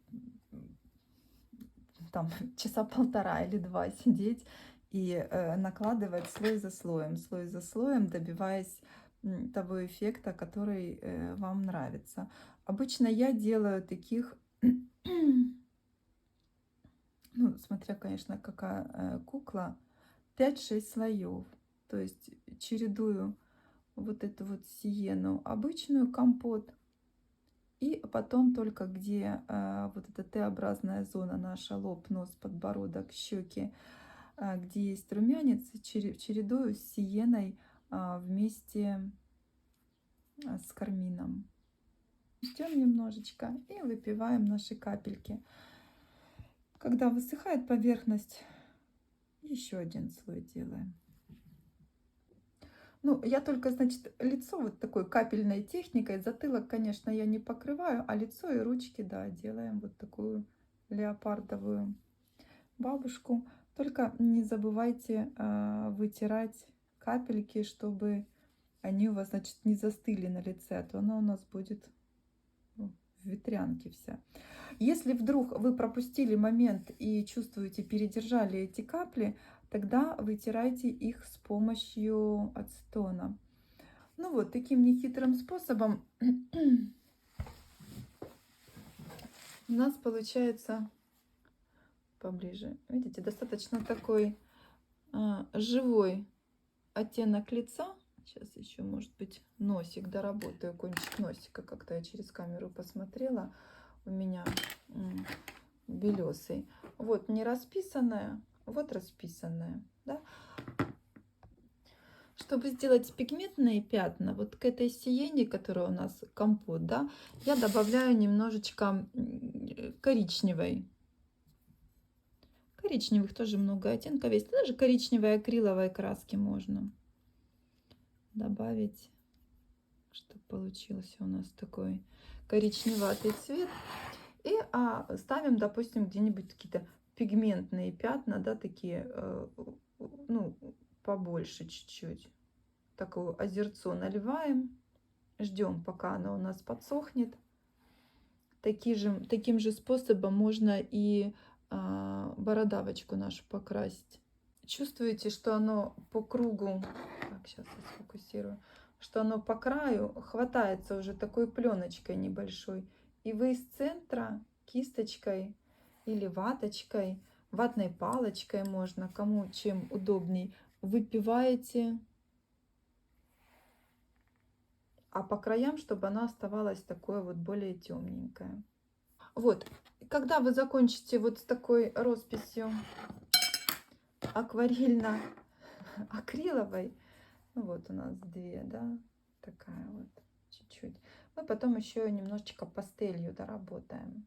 там часа полтора или два сидеть и накладывать слой за слоем, добиваясь того эффекта, который вам нравится. Обычно я делаю таких, ну, смотря, конечно, какая кукла, 5-6 слоев. То есть чередую вот эту вот сиену, обычную компот, и потом только где вот эта Т-образная зона наша, лоб, нос, подбородок, щеки, где есть румянец, чередую с сиеной вместе с кармином. Ждем немножечко и выпиваем наши капельки. Когда высыхает поверхность, еще один слой делаем. Ну, я только, значит, лицо вот такой капельной техникой, затылок, конечно, я не покрываю, а лицо и ручки, да, делаем вот такую леопардовую бабушку. Только не забывайте вытирать капельки, чтобы они у вас, значит, не застыли на лице, а то она у нас будет в ветрянке вся. Если вдруг вы пропустили момент и чувствуете, передержали эти капли, тогда вытирайте их с помощью ацетона. Ну вот, таким нехитрым способом у нас получается поближе. Видите, достаточно такой живой оттенок лица. Сейчас еще, может быть, носик доработаю, кончик носика. Как-то я через камеру посмотрела. У меня белесый. Вот не расписанная, вот расписанная. Да? Чтобы сделать пигментные пятна, вот к этой сиене, которая у нас компот, да, я добавляю немножечко коричневой Коричневых тоже много оттенков есть. Даже коричневой акриловой краски можно добавить, чтобы получился у нас такой коричневатый цвет. И ставим, допустим, где-нибудь какие-то пигментные пятна, да, такие, ну, побольше чуть-чуть. Такое озерцо наливаем, ждем, пока оно у нас подсохнет. Таким же способом можно и бородавочку нашу покрасить. Чувствуете, что оно по кругу, так, сейчас я сфокусирую, что оно по краю хватается уже такой пленочкой небольшой. И вы из центра кисточкой или ваточкой, ватной палочкой можно, кому чем удобней, выпиваете, а по краям, чтобы она оставалась такое вот более темненькое. Вот, когда вы закончите вот с такой росписью акварельно-акриловой, ну вот у нас две, да, такая вот, чуть-чуть. Мы потом еще немножечко пастелью доработаем.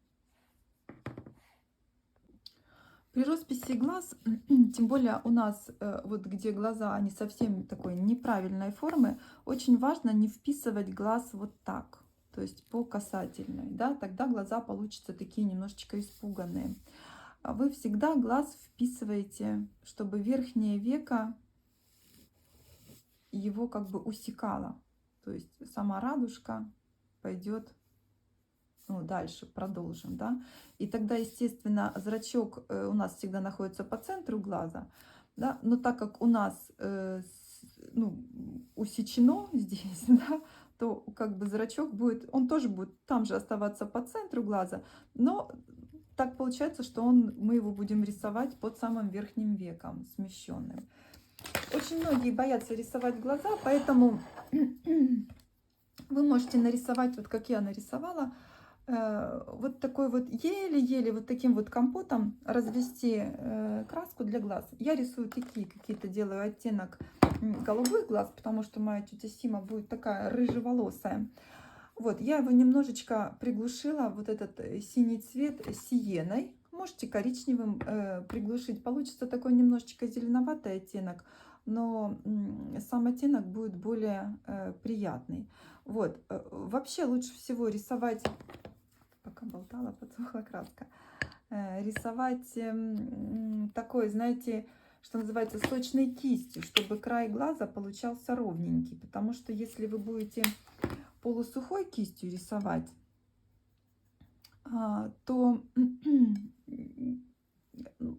При росписи глаз, тем более у нас вот где глаза, они совсем такой неправильной формы, очень важно не вписывать глаз вот так, то есть по касательной, да, тогда глаза получатся такие немножечко испуганные. Вы всегда глаз вписываете, чтобы верхнее веко его как бы усекало, то есть сама радужка пойдет, ну, дальше продолжим, да, и тогда, естественно, зрачок у нас всегда находится по центру глаза, да, но так как у нас ну, усечено здесь, да, то как бы зрачок будет, он тоже будет там же оставаться по центру глаза, но так получается, что мы его будем рисовать под самым верхним веком, смещенным. Очень многие боятся рисовать глаза, поэтому вы можете нарисовать, вот как я нарисовала, вот такой вот еле-еле вот таким вот компотом развести краску для глаз. Я рисую такие какие-то, делаю оттенок голубых глаз, потому что моя тетя Сима будет такая рыжеволосая. Вот, я его немножечко приглушила, вот этот синий цвет, сиеной. Можете коричневым приглушить. Получится такой немножечко зеленоватый оттенок, но сам оттенок будет более приятный. Вот, вообще лучше всего рисовать, пока болтала, подсохла краска, рисовать такой, знаете, что называется, сочной кистью, чтобы край глаза получался ровненький. Потому что если вы будете полусухой кистью рисовать, то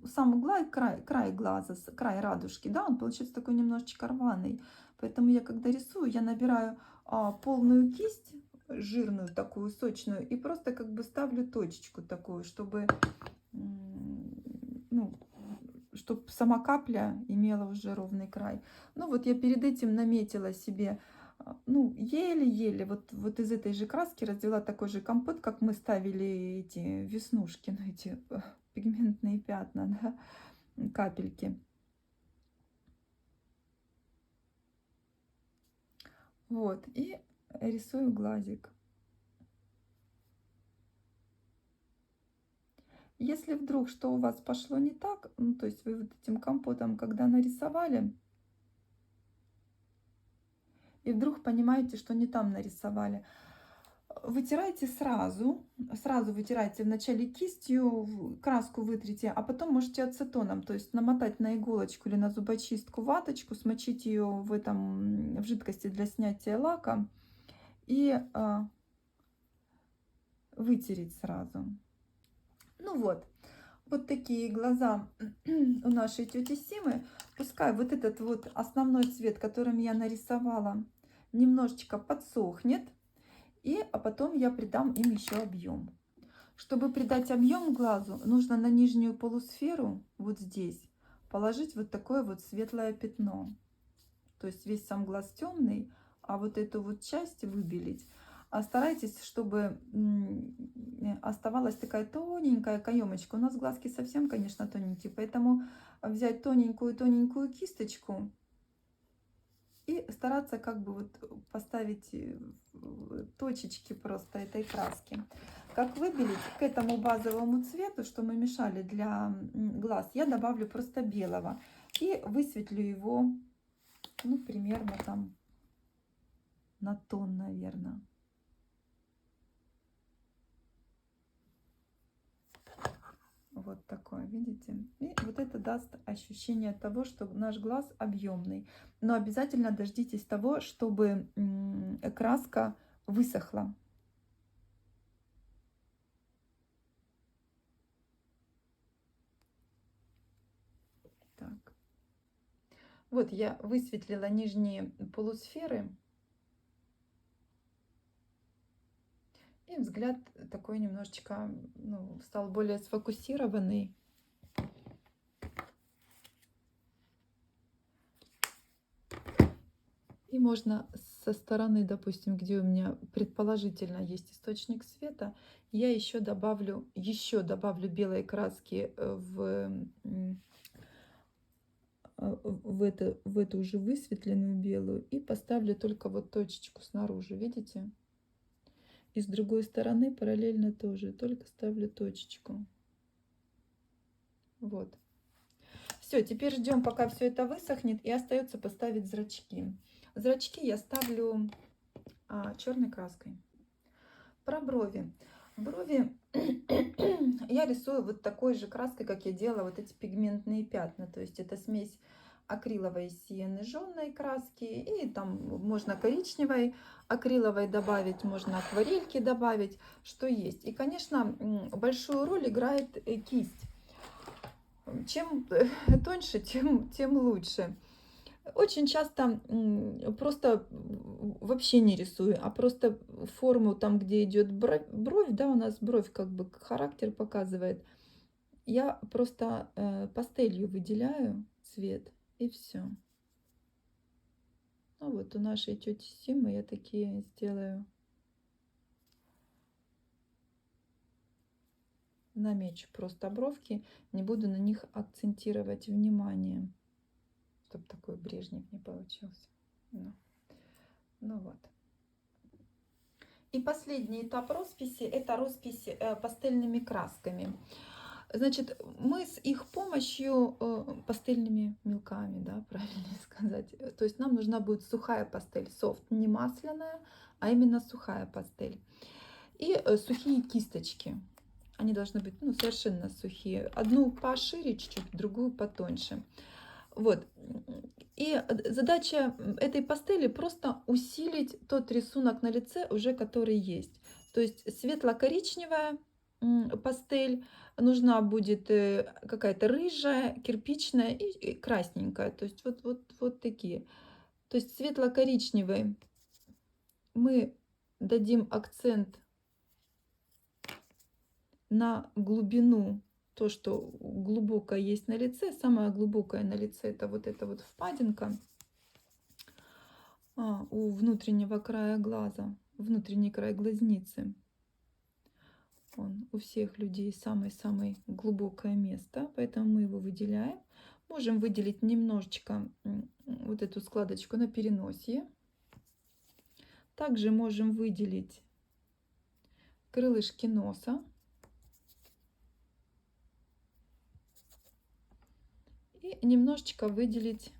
сам край глаза, край радужки, да, он получается такой немножечко рваный. Поэтому я, когда рисую, я набираю полную кисть, жирную такую, сочную, и просто как бы ставлю точечку такую, чтобы, ну, чтобы сама капля имела уже ровный край. Ну вот я перед этим наметила себе, ну, еле-еле вот из этой же краски развела такой же компот, как мы ставили эти веснушки, ну, эти пигментные пятна, да, капельки. Вот, и рисую глазик. Если вдруг что у вас пошло не так, ну, то есть вы вот этим компотом, когда нарисовали, и вдруг понимаете, что не там нарисовали, вытирайте сразу вытирайте вначале кистью, краску вытрите, а потом можете ацетоном, то есть намотать на иголочку или на зубочистку ваточку, смочить ее в жидкости для снятия лака и вытереть сразу. Ну вот такие глаза у нашей тети Симы. Пускай вот этот вот основной цвет, которым я нарисовала, немножечко подсохнет. А потом я придам им еще объем. Чтобы придать объем глазу, нужно на нижнюю полусферу, вот здесь, положить вот такое вот светлое пятно. То есть весь сам глаз темный, а вот эту вот часть выбелить. А старайтесь, чтобы оставалась такая тоненькая каемочка. У нас глазки совсем, конечно, тоненькие, поэтому взять тоненькую кисточку и стараться как бы вот поставить точечки просто этой краски. Как выбелить к этому базовому цвету, что мы мешали для глаз, я добавлю просто белого и высветлю его, ну, примерно там на тон, наверное. Вот такое, видите? И вот это даст ощущение того, что наш глаз объемный. Но обязательно дождитесь того, чтобы краска высохла. Так. Вот я высветлила нижние полусферы. И взгляд такой немножечко, ну, стал более сфокусированный. И можно со стороны, допустим, где у меня предположительно есть источник света, я еще добавлю белой краски в эту уже высветленную белую и поставлю только вот точечку снаружи, видите? И с другой стороны параллельно тоже, только ставлю точечку. Вот. Все, теперь ждем, пока все это высохнет, и остается поставить зрачки. Зрачки я ставлю черной краской. Про брови. Брови я рисую вот такой же краской, как я делала вот эти пигментные пятна. То есть это смесь акриловой сиены жженой краски, и там можно коричневой, акриловой добавить, можно акварельки добавить, что есть. И, конечно, большую роль играет кисть. Чем тоньше, тем лучше. Очень часто просто вообще не рисую, а просто форму там, где идет бровь, да, у нас бровь как бы характер показывает. Я просто пастелью выделяю цвет и все. Ну вот у нашей тети Симы я такие сделаю. Намечу просто бровки, не буду на них акцентировать внимание, чтобы такой Брежнев не получился. Ну вот. И последний этап росписи — это роспись пастельными красками. Значит, мы с их помощью, пастельными мелками, да, правильно сказать. То есть нам нужна будет сухая пастель, софт, не масляная, а именно сухая пастель. И сухие кисточки. Они должны быть, ну, совершенно сухие. Одну пошире чуть-чуть, другую потоньше. Вот. И задача этой пастели просто усилить тот рисунок на лице уже, который есть. То есть светло-коричневая пастель, нужна будет какая-то рыжая, кирпичная и красненькая. То есть вот такие. То есть светло-коричневой мы дадим акцент на глубину, то, что глубокое есть на лице. Самое глубокое на лице — это вот эта вот впадинка у внутреннего края глаза, внутренний край глазницы. Он у всех людей самое-самое глубокое место, поэтому мы его выделяем. Можем выделить немножечко вот эту складочку на переносице. Также можем выделить крылышки носа. И немножечко выделить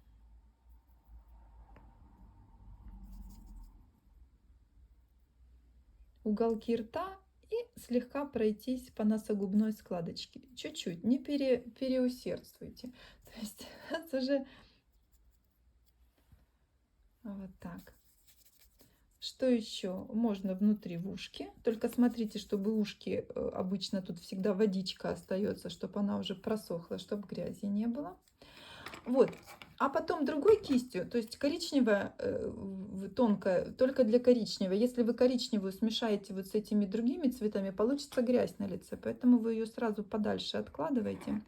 уголки рта и слегка пройтись по носогубной складочке. Чуть-чуть, не переусердствуйте. То есть это уже вот так. Что еще? Можно внутри в ушки. Только смотрите, чтобы ушки, обычно тут всегда водичка остается, чтобы она уже просохла, чтобы грязи не было. Вот. А потом другой кистью, то есть коричневая, тонкая, только для коричневой. Если вы коричневую смешаете вот с этими другими цветами, получится грязь на лице. Поэтому вы ее сразу подальше откладываете.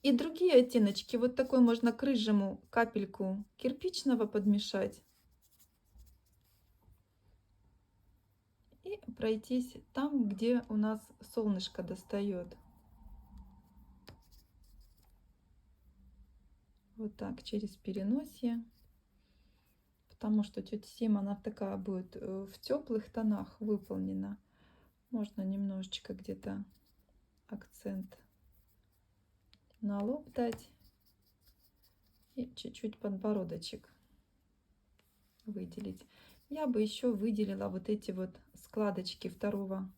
И другие оттеночки, вот такой можно к рыжему капельку кирпичного подмешать. И пройтись там, где у нас солнышко достает. Вот так, через переносие. потому что тетя Сима, она такая будет в теплых тонах выполнена. Можно немножечко где-то акцент на лоб дать и чуть-чуть подбородочек выделить. Я бы еще выделила вот эти вот складочки второго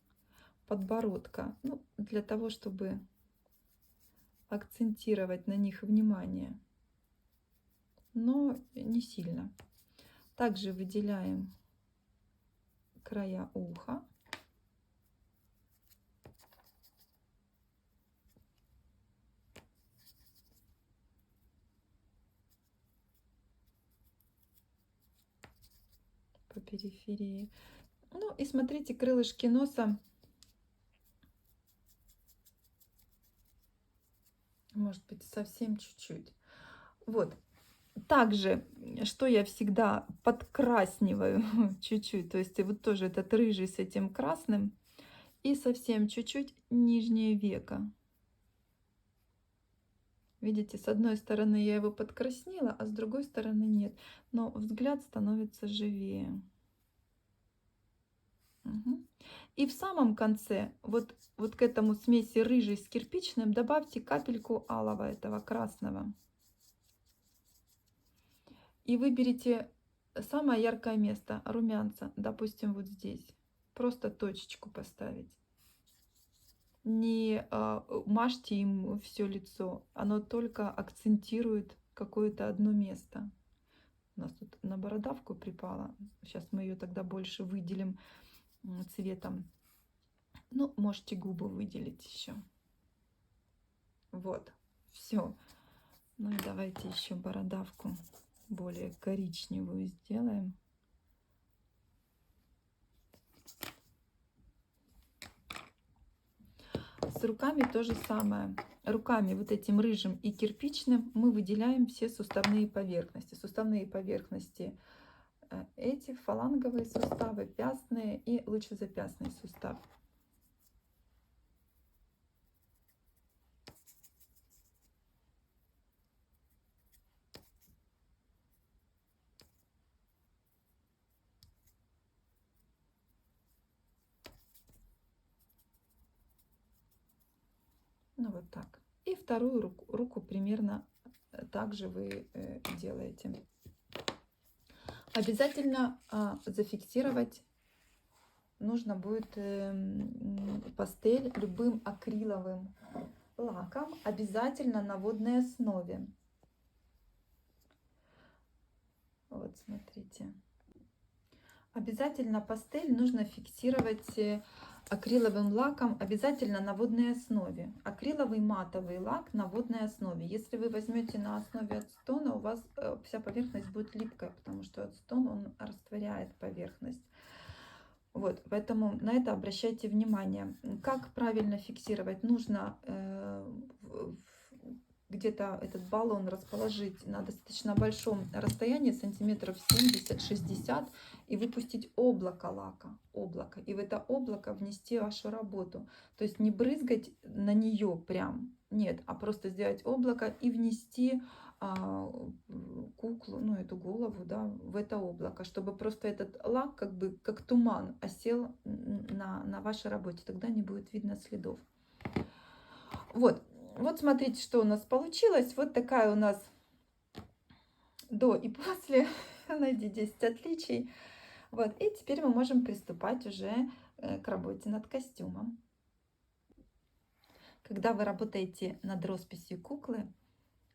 подбородка, ну, для того, чтобы акцентировать на них внимание, но не сильно. Также выделяем края уха. По периферии. Ну и смотрите, крылышки носа, может быть, совсем чуть-чуть. Вот. Также, что я всегда подкрасниваю чуть-чуть, то есть вот тоже этот рыжий с этим красным, и совсем чуть-чуть нижнее веко. Видите, с одной стороны я его подкраснила, а с другой стороны нет. Но взгляд становится живее. Угу. И в самом конце, вот к этому смеси рыжий с кирпичным, добавьте капельку алого этого красного. И выберите самое яркое место румянца, допустим, вот здесь. Просто точечку поставить. Не мажьте им все лицо, оно только акцентирует какое-то одно место. У нас тут на бородавку припала. Сейчас мы ее тогда больше выделим цветом. Ну, можете губы выделить еще. Вот, все. Ну и давайте еще бородавку более коричневую сделаем. С руками то же самое. Руками вот этим рыжим и кирпичным мы выделяем все суставные поверхности. Суставные поверхности эти фаланговые суставы, пястные и лучезапястный сустав. Ну вот так. И вторую руку примерно так же вы делаете. Обязательно зафиксировать нужно будет пастель любым акриловым лаком, обязательно на водной основе. Вот смотрите. Обязательно пастель нужно фиксировать акриловым лаком, обязательно на водной основе. Акриловый матовый лак на водной основе. Если вы возьмете на основе ацетона, у вас вся поверхность будет липкая, потому что ацетон, он растворяет поверхность. Вот, поэтому на это обращайте внимание. Как правильно фиксировать? Нужно где-то этот баллон расположить на достаточно большом расстоянии, сантиметров 70-60, и выпустить облако лака, облако, и в это облако внести вашу работу. То есть не брызгать на нее прям, нет, а просто сделать облако и внести куклу, ну эту голову, да, в это облако, чтобы просто этот лак как бы как туман осел на вашей работе, тогда не будет видно следов. Вот. Вот смотрите, что у нас получилось. Вот такая у нас до и после. Найди 10 отличий. Вот. И теперь мы можем приступать уже к работе над костюмом. Когда вы работаете над росписью куклы,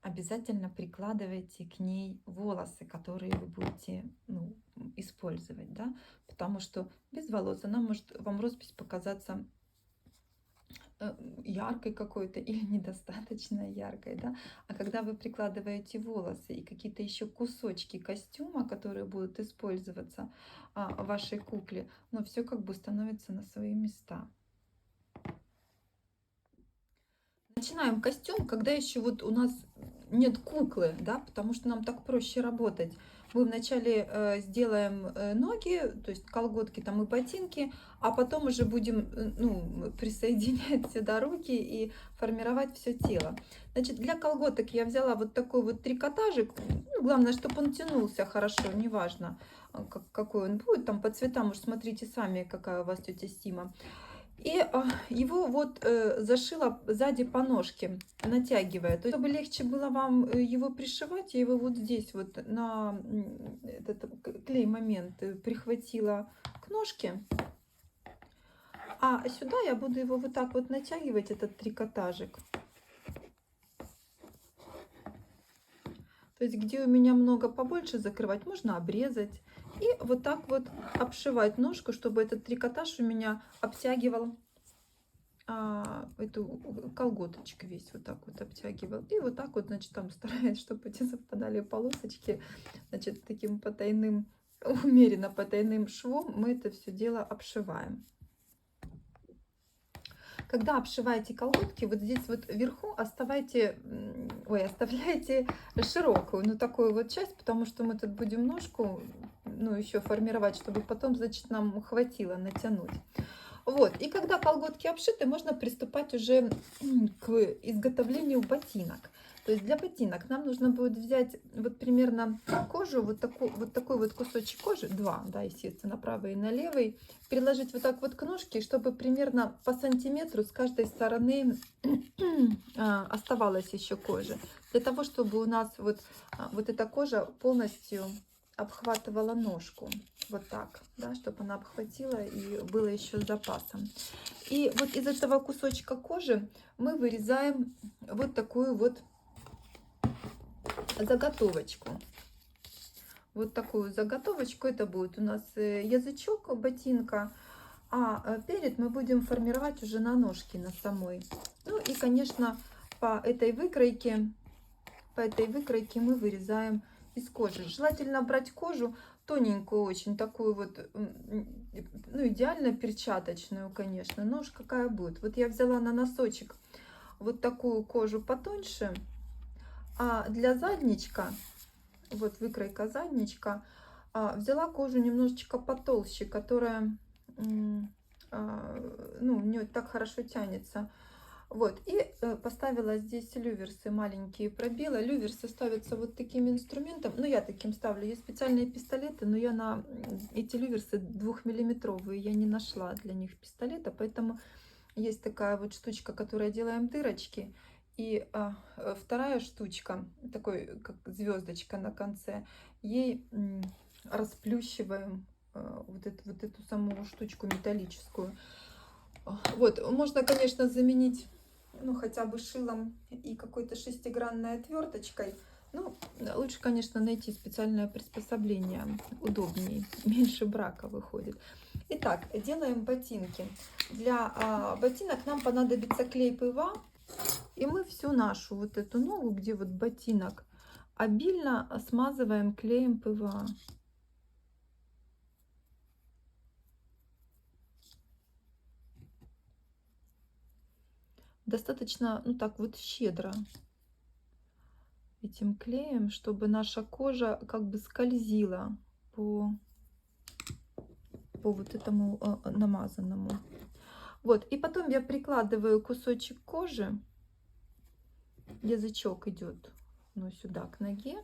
обязательно прикладывайте к ней волосы, которые вы будете использовать. Да? Потому что без волос она может вам роспись показаться яркой какой-то или недостаточно яркой, да. А когда вы прикладываете волосы и какие-то еще кусочки костюма, которые будут использоваться в вашей кукле, но все как бы становится на свои места. Начинаем костюм, когда еще вот у нас нет куклы, да, потому что нам так проще работать. Мы вначале сделаем ноги, то есть колготки там и ботинки, а потом уже будем ну, присоединять сюда руки и формировать все тело. Значит, для колготок я взяла вот такой вот трикотажик. Ну, главное, чтобы он тянулся хорошо, неважно, какой он будет. Там по цветам уж смотрите сами, какая у вас тетя Сима. И его вот зашила сзади по ножке, натягивая. То есть, чтобы легче было вам его пришивать, я его вот здесь вот на этот клей-момент прихватила к ножке. А сюда я буду его вот так вот натягивать, этот трикотажик. То есть, где у меня много побольше закрывать, можно обрезать. И вот так вот обшивать ножку, чтобы этот трикотаж у меня обтягивал эту колготочку весь вот так вот обтягивал. И вот так вот, значит, там стараюсь, чтобы эти совпадали полосочки. Значит, таким потайным, умеренно потайным швом мы это все дело обшиваем. Когда обшиваете колготки, вот здесь вот вверху оставляйте широкую, ну такую вот часть, потому что мы тут будем ножку, ну еще формировать, чтобы потом, значит, нам хватило натянуть. Вот, и когда колготки обшиты, можно приступать уже к изготовлению ботинок. То есть для ботинок нам нужно будет взять вот примерно кожу, вот такой вот кусочек кожи, два, да, естественно, правый и на левый, приложить вот так вот к ножке, чтобы примерно по сантиметру с каждой стороны оставалась еще кожа. Для того, чтобы у нас вот эта кожа полностью обхватывала ножку. Вот так, да, чтобы она обхватила и было еще с запасом. И вот из этого кусочка кожи мы вырезаем вот такую вот заготовочку. Вот такую заготовочку. Это будет у нас язычок ботинка. А перед мы будем формировать уже на ножке, на самой. Ну и, конечно, по этой выкройке мы вырезаем из кожи. Желательно брать кожу тоненькую очень, такую вот, ну, идеально перчаточную, конечно, но уж какая будет. Вот я взяла на носочек вот такую кожу потоньше, а для задничка, вот выкройка задничка, взяла кожу немножечко потолще, которая, ну, у нее так хорошо тянется. Вот, и поставила здесь люверсы, маленькие пробелы. Люверсы ставятся вот таким инструментом. Ну, я таким ставлю. Есть специальные пистолеты, но я на эти люверсы 2-миллиметровые, я не нашла для них пистолета. Поэтому есть такая вот штучка, которая делаем дырочки. И вторая штучка, такой как звездочка на конце, ей расплющиваем вот эту саму штучку металлическую. Вот, можно, конечно, заменить, ну, хотя бы шилом и какой-то шестигранной отверточкой. Ну, лучше, конечно, найти специальное приспособление, удобнее, меньше брака выходит. Итак, делаем ботинки. Для ботинок нам понадобится клей ПВА, и мы всю нашу вот эту ногу, где вот ботинок, обильно смазываем клеем ПВА. Достаточно, ну так вот щедро этим клеем, чтобы наша кожа как бы скользила по вот этому намазанному. Вот, и потом я прикладываю кусочек кожи, язычок идет, ну, сюда к ноге.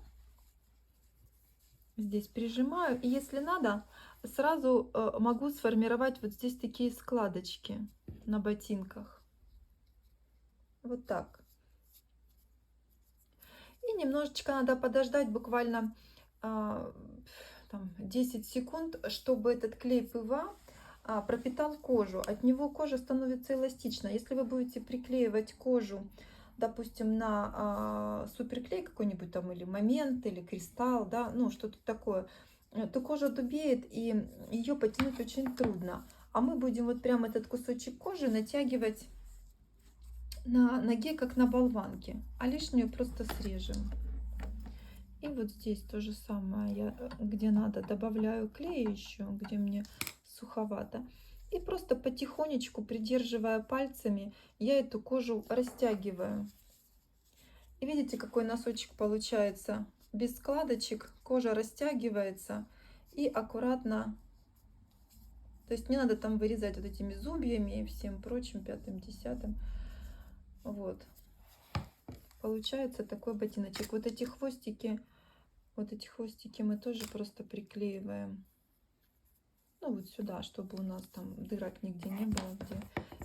Здесь прижимаю, и если надо, сразу могу сформировать вот здесь такие складочки на ботинках. Вот так. И немножечко надо подождать, буквально там 10 секунд, чтобы этот клей ПВА пропитал кожу. От него кожа становится эластичной. Если вы будете приклеивать кожу, допустим, на суперклей какой-нибудь там, или момент, или кристалл, да, ну что-то такое, то кожа дубеет, и ее потянуть очень трудно. А мы будем вот прям этот кусочек кожи натягивать на ноге, как на болванке, а лишнюю просто срежем. И вот здесь то же самое, я где надо добавляю клей еще, где мне суховато. И просто потихонечку, придерживая пальцами, я эту кожу растягиваю. И видите, какой носочек получается? Без складочек, кожа растягивается и аккуратно, то есть не надо там вырезать вот этими зубьями и всем прочим, пятым, десятым. Вот. Получается такой ботиночек. Вот эти хвостики мы тоже просто приклеиваем. Ну вот сюда, чтобы у нас там дырок нигде не было, где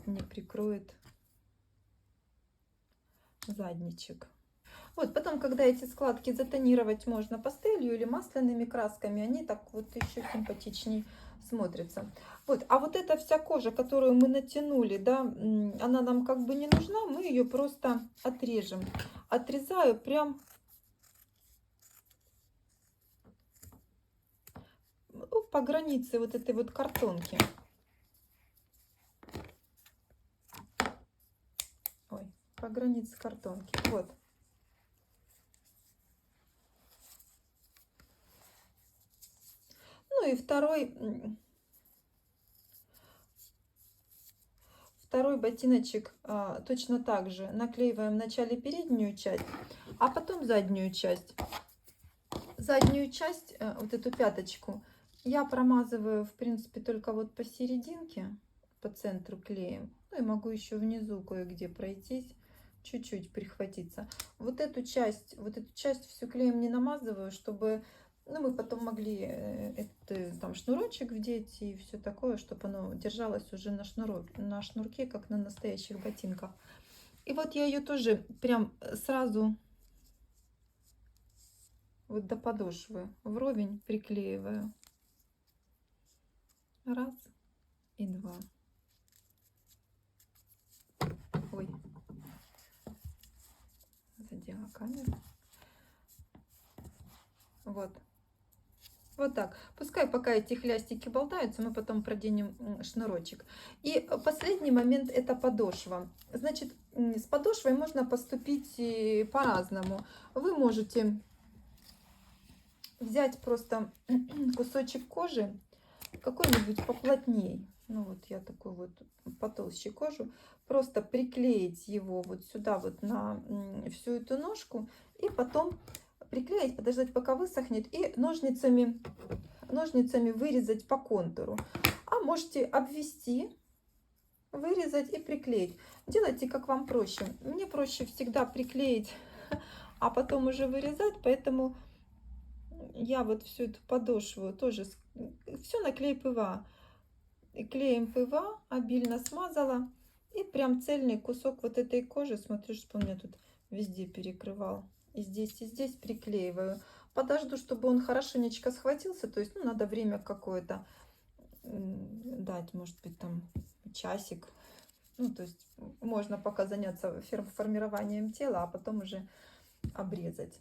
не прикроет задничек. Вот, потом, когда эти складки затонировать можно пастелью или масляными красками, они так вот еще симпатичней смотрятся. Вот, а вот эта вся кожа, которую мы натянули, да, она нам как бы не нужна, мы ее просто отрежем. Отрезаю прям по границе вот этой вот картонки. Ой, по границе картонки, вот. Ну и второй ботиночек точно так же наклеиваем вначале переднюю часть, а потом заднюю часть. Заднюю часть, вот эту пяточку, я промазываю, в принципе, только вот посерединке, по центру клеем. Ну и могу еще внизу кое-где пройтись, чуть-чуть прихватиться. Вот эту часть всю клеем не намазываю, чтобы, ну, мы потом могли там шнурочек вдеть и все такое, чтобы оно держалось уже на шнурке, как на настоящих ботинках. И вот я ее тоже прям сразу вот до подошвы вровень приклеиваю. Раз и два. Ой, задела камеру. Вот. Вот так. Пускай пока эти хлястики болтаются, мы потом проденем шнурочек. И последний момент — это подошва. Значит, с подошвой можно поступить по-разному. Вы можете взять просто кусочек кожи, какой-нибудь поплотней. Ну вот я такой вот потолще кожу. Просто приклеить его вот сюда вот на всю эту ножку. И потом приклеить, подождать, пока высохнет. И ножницами вырезать по контуру. А можете обвести, вырезать и приклеить. Делайте, как вам проще. Мне проще всегда приклеить, а потом уже вырезать. Поэтому я вот всю эту подошву тоже все на клей ПВА. И клеем ПВА обильно смазала. И прям цельный кусок вот этой кожи, смотрю, что он меня тут везде перекрывал. И здесь приклеиваю. Подожду, чтобы он хорошенечко схватился. То есть, ну, надо время какое-то дать, может быть, там часик. Ну, то есть, можно пока заняться формированием тела, а потом уже обрезать.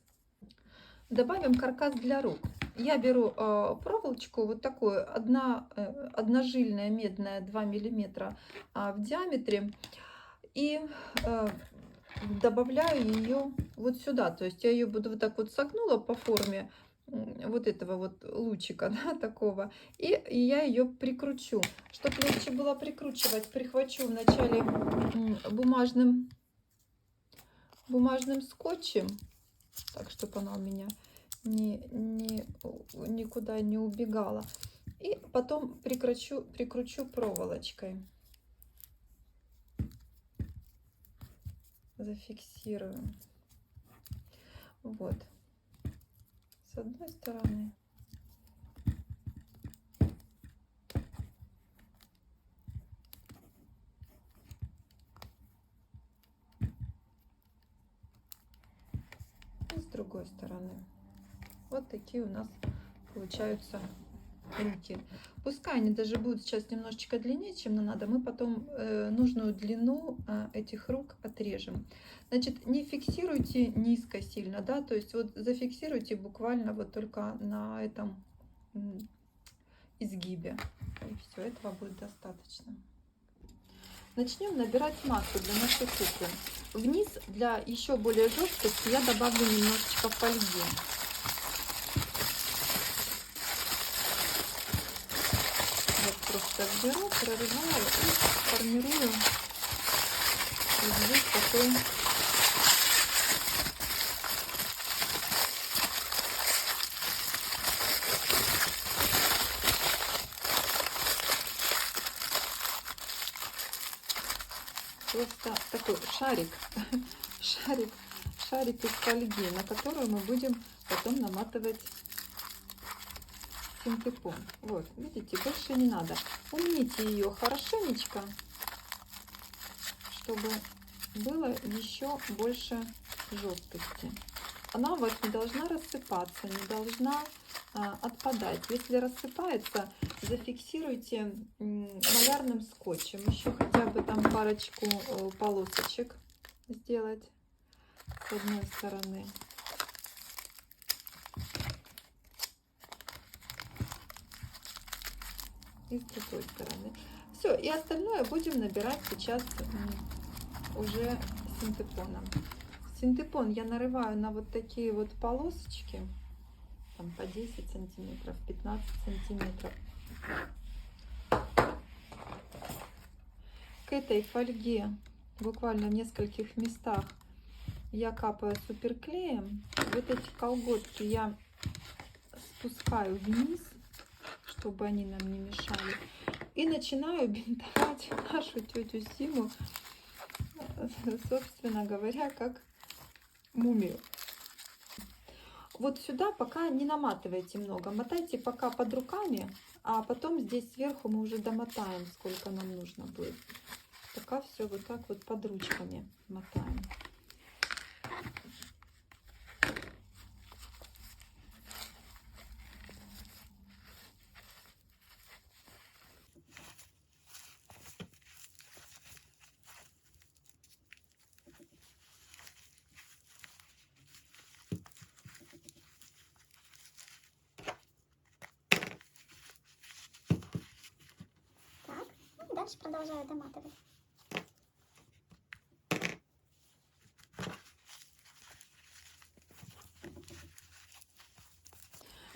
Добавим каркас для рук. Я беру проволочку вот такую, одножильная медная, 2 мм в диаметре, и добавляю ее вот сюда. То есть я ее буду вот так вот согнула по форме вот этого вот лучика, да, такого, и я ее прикручу. Чтобы легче было прикручивать, прихвачу вначале бумажным скотчем, так, чтобы она у меня никуда не убегала. И потом прикручу проволочкой. Зафиксирую. Вот. С одной стороны. И с другой стороны. Вот такие у нас получаются руки. Пускай они даже будут сейчас немножечко длиннее, чем нам надо, мы потом нужную длину этих рук отрежем. Значит, не фиксируйте низко сильно, да, то есть вот зафиксируйте буквально вот только на этом изгибе. И все, этого будет достаточно. Начнем набирать массу для нашей куклы. Вниз для еще более жесткости я добавлю немножечко фольги. Просто беру, прорываю и формирую вот здесь такой просто такой шарик, шарик, шарик из фольги, на которую мы будем потом наматывать синтепон. Вот, видите, больше не надо. Умните ее хорошенечко, чтобы было еще больше жесткости. Она у вас не должна рассыпаться, не должна отпадать. Если рассыпается, зафиксируйте малярным скотчем. Еще хотя бы там парочку полосочек сделать с одной стороны. И с другой стороны. Все, и остальное будем набирать сейчас уже синтепоном. Синтепон я нарываю на вот такие вот полосочки, там по 10 сантиметров, 15 сантиметров. К этой фольге буквально в нескольких местах я капаю суперклеем. Вот эти колготки я спускаю вниз, чтобы они нам не мешали. И начинаю бинтовать нашу тетю Симу, собственно говоря, как мумию. Вот сюда пока не наматывайте много, мотайте пока под руками, а потом здесь сверху мы уже домотаем, сколько нам нужно будет. Пока все вот так вот под ручками мотаем. Дальше продолжаю доматывать.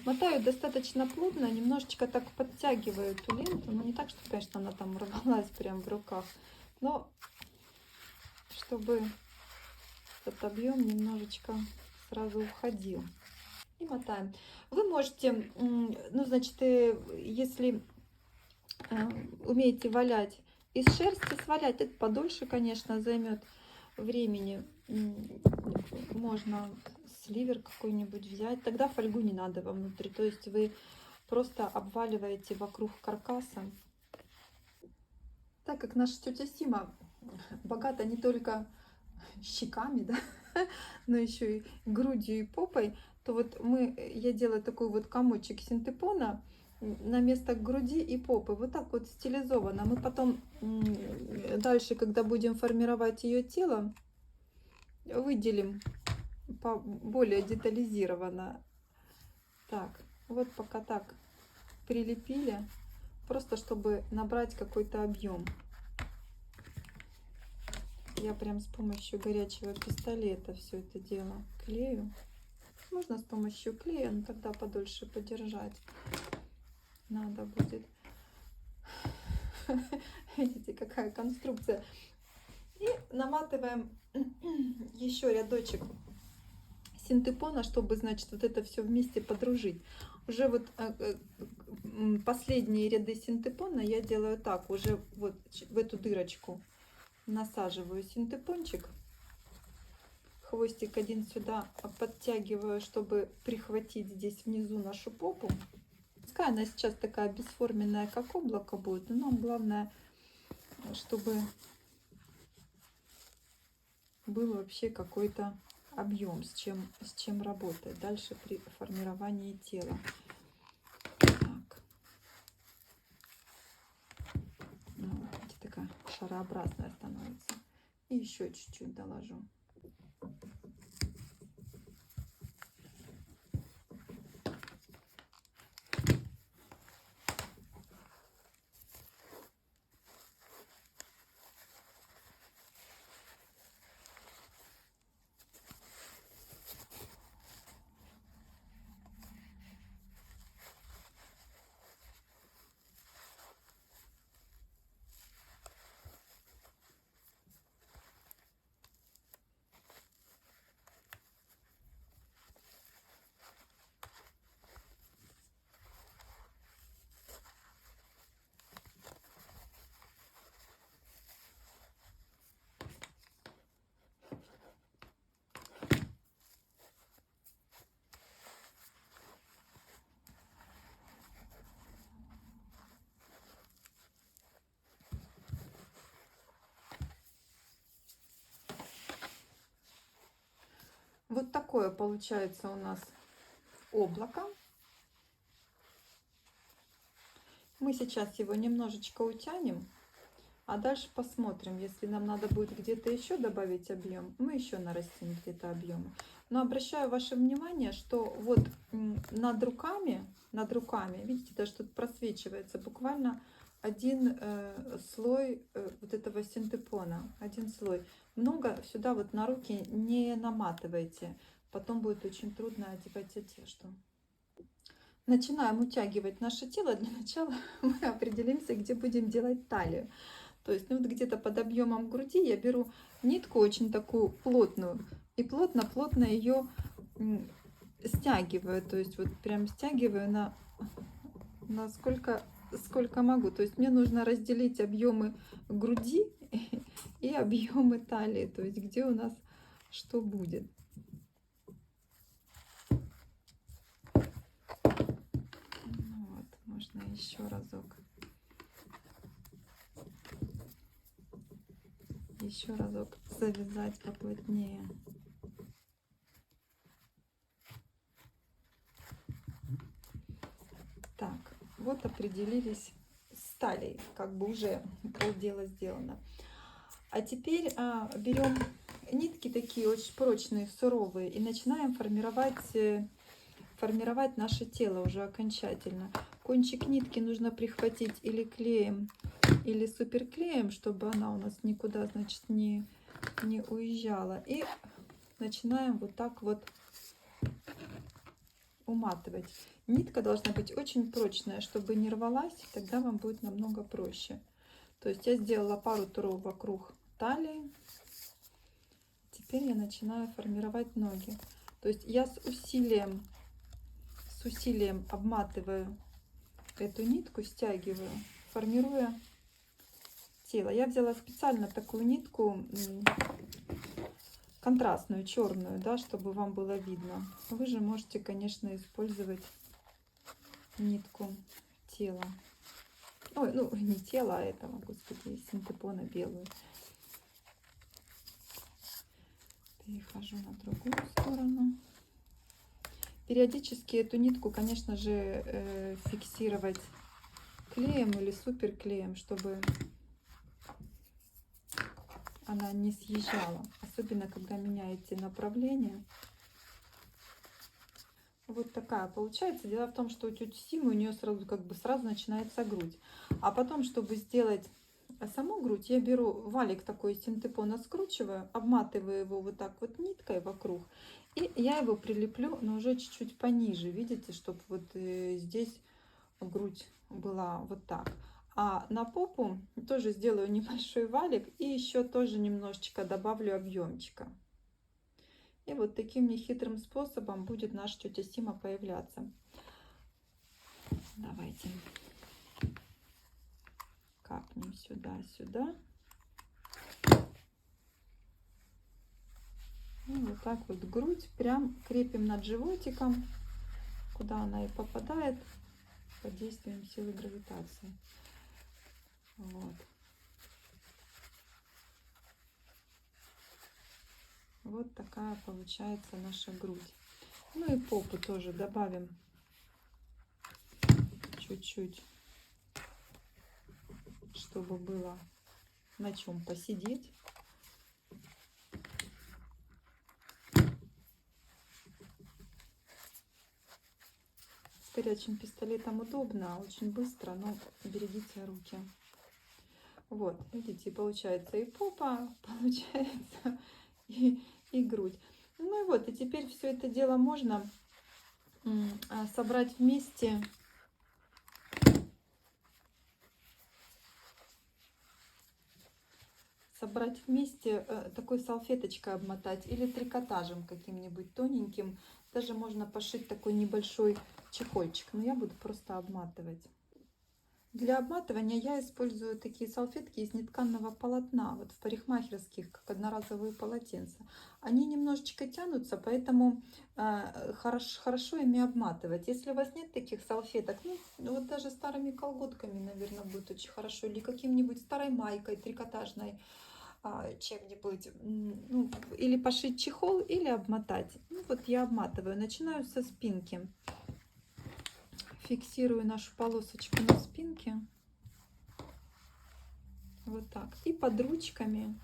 Мотаю достаточно плотно, немножечко так подтягиваю эту ленту, но не так, что, конечно, она там рвалась прям в руках, но чтобы этот объем немножечко сразу уходил. И мотаем. Вы можете, ну, значит, если умеете валять из шерсти, свалять, это подольше, конечно, займет времени. Можно сливер какой-нибудь взять, тогда фольгу не надо вовнутрь, то есть вы просто обваливаете вокруг каркаса. Так как наша тетя Сима богата не только щеками, да, но еще и грудью и попой, то вот я делаю такой вот комочек синтепона на место груди и попы, вот так вот стилизовано. Мы потом дальше, когда будем формировать ее тело, выделим более детализированно. Так, вот пока так прилепили, просто чтобы набрать какой-то объем. Я прям с помощью горячего пистолета все это дело клею. Можно с помощью клея, но тогда подольше подержать надо будет. Видите, какая конструкция. И наматываем еще рядочек синтепона, чтобы, значит, вот это все вместе подружить. Уже вот последние ряды синтепона я делаю так, уже вот в эту дырочку насаживаю синтепончик, хвостик один сюда подтягиваю, чтобы прихватить здесь внизу нашу попу. Пускай она сейчас такая бесформенная, как облако будет, но нам главное, чтобы был вообще какой-то объем, с чем работать дальше при формировании тела. Так. Ну, видите, такая шарообразная становится. И еще чуть-чуть доложу. Вот такое получается у нас облако. Мы сейчас его немножечко утянем, а дальше посмотрим. Если нам надо будет где-то еще добавить объем, мы еще нарастим где-то объемы. Но обращаю ваше внимание, что вот над руками, видите, даже тут просвечивается буквально один слой вот этого синтепона, один слой. Много сюда вот на руки не наматывайте, потом будет очень трудно одевать одежду. Начинаем утягивать наше тело. Для начала мы определимся, где будем делать талию. То есть, ну вот где-то под объемом груди я беру нитку очень такую плотную и плотно-плотно ее стягиваю. То есть вот прям стягиваю на сколько могу. То есть мне нужно разделить объемы груди и объемы талии. То есть где у нас что будет. Вот, можно еще разок. Еще разок завязать поплотнее. Так, вот определились с талией, как бы уже полдела сделано. А теперь берем нитки такие очень прочные, суровые, и начинаем формировать наше тело уже окончательно. Кончик нитки нужно прихватить или клеем, или суперклеем, чтобы она у нас никуда, значит, не уезжала. И начинаем вот так вот уматывать. Нитка должна быть очень прочная, чтобы не рвалась, тогда вам будет намного проще. То есть я сделала пару туров вокруг талии. Теперь я начинаю формировать ноги. То есть я с усилием обматываю эту нитку, стягиваю, формируя тело. Я взяла специально такую нитку контрастную, черную, да, чтобы вам было видно. Вы же можете, конечно, использовать нитку тела. Ой, ну не тела, а этого, господи, синтепона белую. Перехожу на другую сторону. Периодически эту нитку, конечно же, фиксировать клеем или суперклеем, чтобы она не съезжала. Особенно, когда меняете направление. Вот такая получается. Дело в том, что у тети Симы у нее сразу начинается грудь. А потом, чтобы сделать саму грудь, я беру валик такой из синтепона, скручиваю, обматываю его вот так вот ниткой вокруг. И я его прилеплю, но уже чуть-чуть пониже. Видите, чтобы вот здесь грудь была вот так. А на попу тоже сделаю небольшой валик и еще тоже немножечко добавлю объемчика. И вот таким нехитрым способом будет наша тетя Сима появляться. Давайте капнем сюда. И вот так вот грудь прям крепим над животиком, куда она и попадает под действием силы гравитации. Вот. Вот такая получается наша грудь. Ну и попу тоже добавим чуть-чуть, чтобы было на чем посидеть. С горячим пистолетом удобно, очень быстро, но берегите руки. Вот, видите, получается и попа, получается и грудь. Ну и вот, и теперь все это дело можно собрать вместе. Такой салфеточкой обмотать или трикотажем каким-нибудь тоненьким. Даже можно пошить такой небольшой чехольчик, но я буду просто обматывать. Для обматывания я использую такие салфетки из нетканного полотна, вот в парикмахерских, как одноразовые полотенца. Они немножечко тянутся, поэтому хорошо ими обматывать. Если у вас нет таких салфеток, ну вот даже старыми колготками, наверное, будет очень хорошо, или каким-нибудь старой майкой трикотажной. чем-нибудь, ну, или пошить чехол, или обмотать. Ну, вот я обматываю. Начинаю со спинки. Фиксирую нашу полосочку на спинке. Вот так. И под ручками,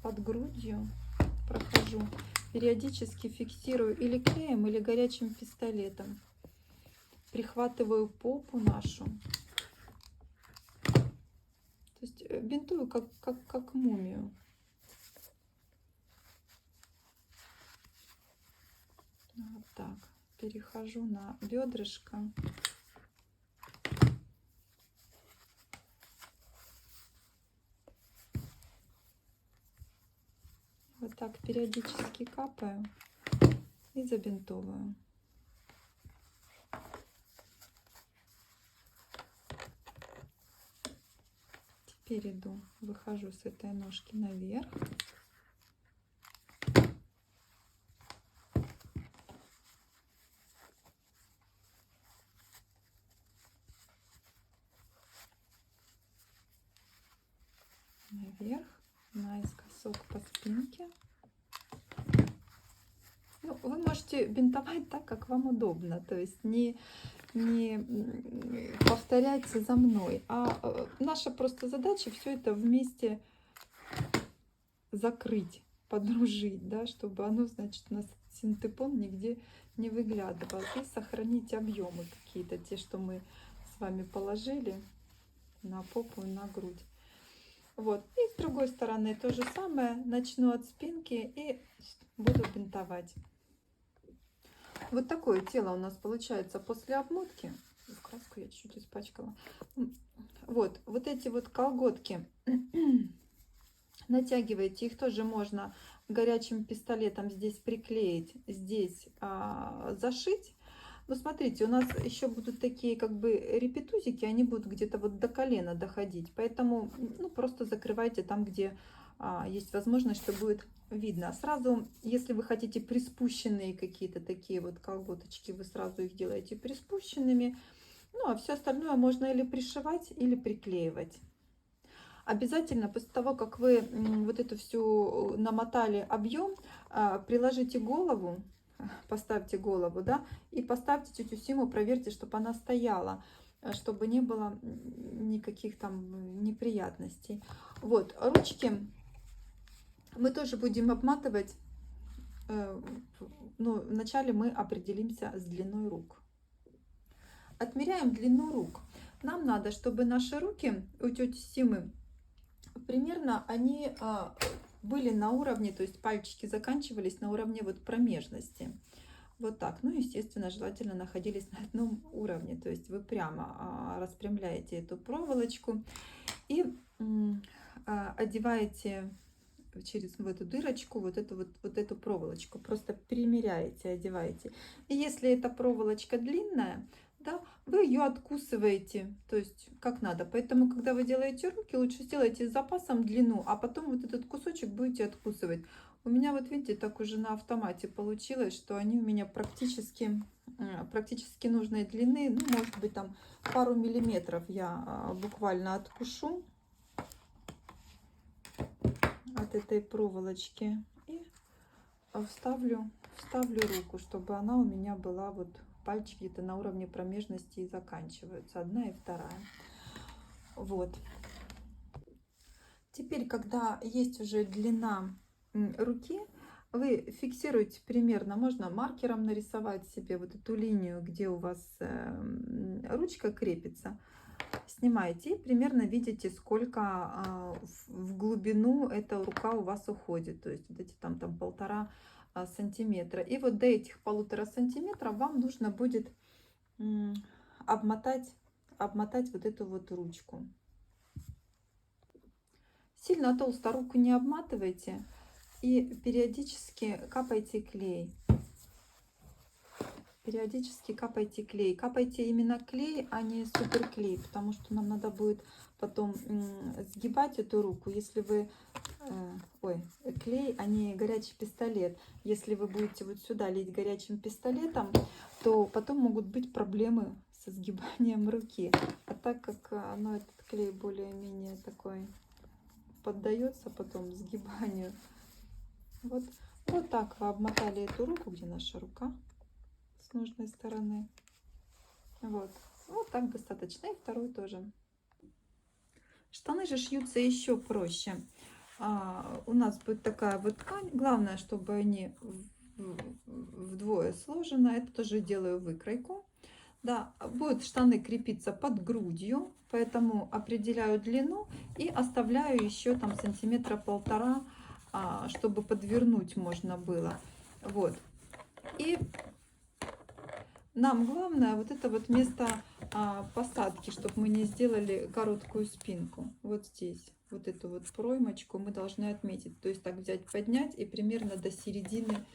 под грудью прохожу. Периодически фиксирую или клеем, или горячим пистолетом. Прихватываю попу нашу. То есть бинтую как мумию. Вот так. Перехожу на бедрышко. Вот так периодически капаю и забинтовываю. Теперь иду, выхожу с этой ножки наверх. Наверх, наискосок по спинке. Ну, вы можете бинтовать так, как вам удобно, то есть не повторяйте за мной, а наша просто задача все это вместе закрыть, подружить, да, чтобы оно, значит, у нас синтепон нигде не выглядывал, и сохранить объемы какие-то, те, что мы с вами положили на попу и на грудь. Вот, и с другой стороны то же самое, начну от спинки и буду бинтовать. Вот такое тело у нас получается после обмотки. В краску я чуть-чуть испачкала. Вот эти вот колготки натягиваете, их тоже можно горячим пистолетом здесь приклеить, здесь зашить. Но смотрите, у нас еще будут такие как бы репетузики, они будут где-то вот до колена доходить, поэтому ну, просто закрывайте там, где есть возможность, что будет видно. Сразу, если вы хотите приспущенные какие-то такие вот колготочки, вы сразу их делаете приспущенными. Ну, а все остальное можно или пришивать, или приклеивать. Обязательно после того, как вы вот эту всю намотали объем, приложите голову, поставьте голову, да, и поставьте тетю Симу, проверьте, чтобы она стояла, чтобы не было никаких там неприятностей. Вот, ручки мы тоже будем обматывать, ну, вначале мы определимся с длиной рук. Отмеряем длину рук. Нам надо, чтобы наши руки у тети Симы примерно они были на уровне, то есть пальчики заканчивались на уровне вот промежности. Вот так. Ну, естественно, желательно находились на одном уровне. То есть вы прямо распрямляете эту проволочку и одеваете через в эту дырочку вот эту проволочку. Просто примеряете, одеваете. И если эта проволочка длинная, да, вы ее откусываете, то есть как надо. Поэтому, когда вы делаете руки, лучше сделайте с запасом длину, а потом вот этот кусочек будете откусывать. У меня вот видите, так уже на автомате получилось, что они у меня практически нужной длины. Ну, может быть, там пару миллиметров я буквально откушу от этой проволочки и вставлю руку, чтобы она у меня была вот пальчики где-то на уровне промежности и заканчиваются, одна и вторая. Вот. Теперь, когда есть уже длина руки, вы фиксируете примерно, можно маркером нарисовать себе вот эту линию, где у вас ручка крепится. Снимаете и примерно видите, сколько в глубину эта рука у вас уходит. То есть вот эти там 1,5 сантиметра. И вот до этих 1,5 сантиметра вам нужно будет обмотать вот эту вот ручку. Сильно толсто руку не обматывайте и периодически капайте клей. Периодически капайте клей. Капайте именно клей, а не суперклей, потому что нам надо будет потом сгибать эту руку. Если вы... клей, а не горячий пистолет. Если вы будете вот сюда лить горячим пистолетом, то потом могут быть проблемы со сгибанием руки. А так как этот клей более-менее такой поддается потом сгибанию. Вот, вот так вы обмотали эту руку, где наша рука с нужной стороны. Вот, вот так достаточно. И вторую тоже. Штаны же шьются еще проще. У нас будет такая вот ткань. Главное, чтобы они вдвое сложены. Это тоже делаю выкройку. Да, будут штаны крепиться под грудью, поэтому определяю длину и оставляю еще там сантиметра полтора, чтобы подвернуть можно было. Вот. И нам главное вот это вот место посадки, чтобы мы не сделали короткую спинку. Вот здесь. Вот эту вот проймочку мы должны отметить. То есть так взять, поднять и примерно до середины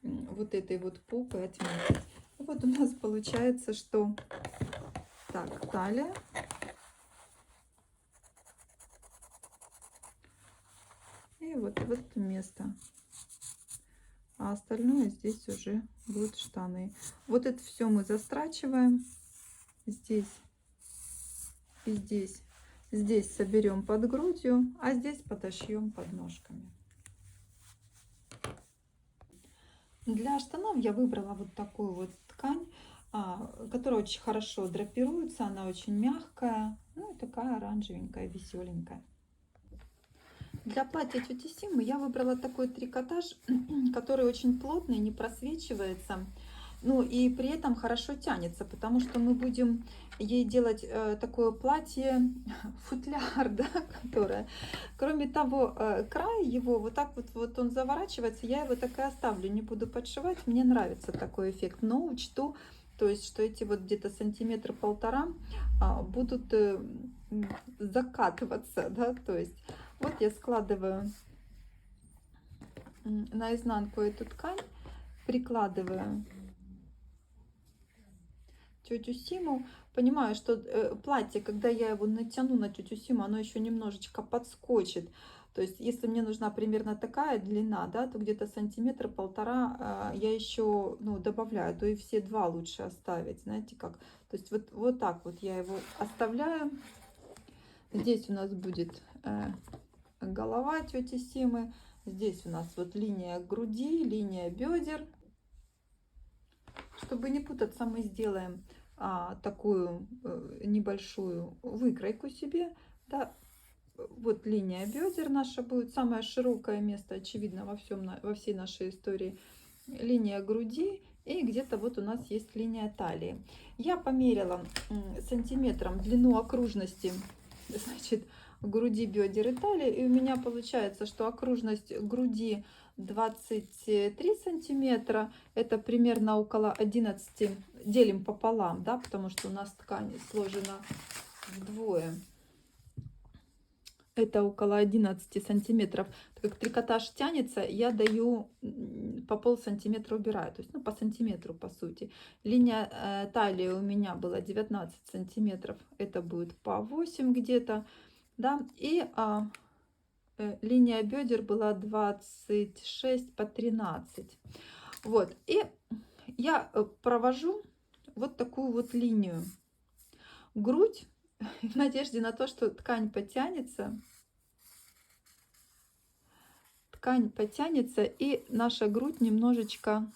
вот этой вот попы отметить. Вот у нас получается, что так, талия. И вот это место. А остальное здесь уже будут штаны. Вот это все мы застрачиваем. Здесь и здесь. Здесь соберем под грудью, а здесь подошьем под ножками. Для штанов я выбрала вот такую вот ткань, которая очень хорошо драпируется, она очень мягкая, ну и такая оранжевенькая, веселенькая. Для платья тети Симы я выбрала такой трикотаж, который очень плотный, не просвечивается, ну и при этом хорошо тянется, потому что мы будем ей делать такое платье футляр, да, которое, кроме того, край его вот так вот он заворачивается, я его так и оставлю, не буду подшивать, мне нравится такой эффект, но учту, то есть, что эти вот где-то сантиметра полтора будут закатываться, да, то есть вот я складываю наизнанку эту ткань, прикладываю тетю Симу, понимаю, что платье, когда я его натяну на тетю Симу, оно еще немножечко подскочит. То есть, если мне нужна примерно такая длина, да, то где-то сантиметра полтора я еще добавляю, то и все два лучше оставить, знаете как. То есть вот так вот я его оставляю. Здесь у нас будет голова тети Симы. Здесь у нас вот линия груди, линия бедер. Чтобы не путаться, мы сделаем такую небольшую выкройку себе. Да. Вот линия бедер наша будет, самое широкое место, очевидно, во всей нашей истории. Линия груди и где-то вот у нас есть линия талии. Я померила сантиметром длину окружности, значит, груди, бедер и талии. И у меня получается, что окружность груди 23 сантиметра. Это примерно около 11. Делим пополам, да, потому что у нас ткань сложена вдвое. Это около 11 сантиметров. Так как трикотаж тянется, я даю по полсантиметра, убираю. То есть, по сантиметру, по сути. Линия талии у меня была 19 сантиметров. Это будет по 8 где-то. Да, и линия бедер была 26 по 13. Вот, и я провожу вот такую вот линию. Грудь, в надежде на то, что ткань потянется. Ткань потянется, и наша грудь немножечко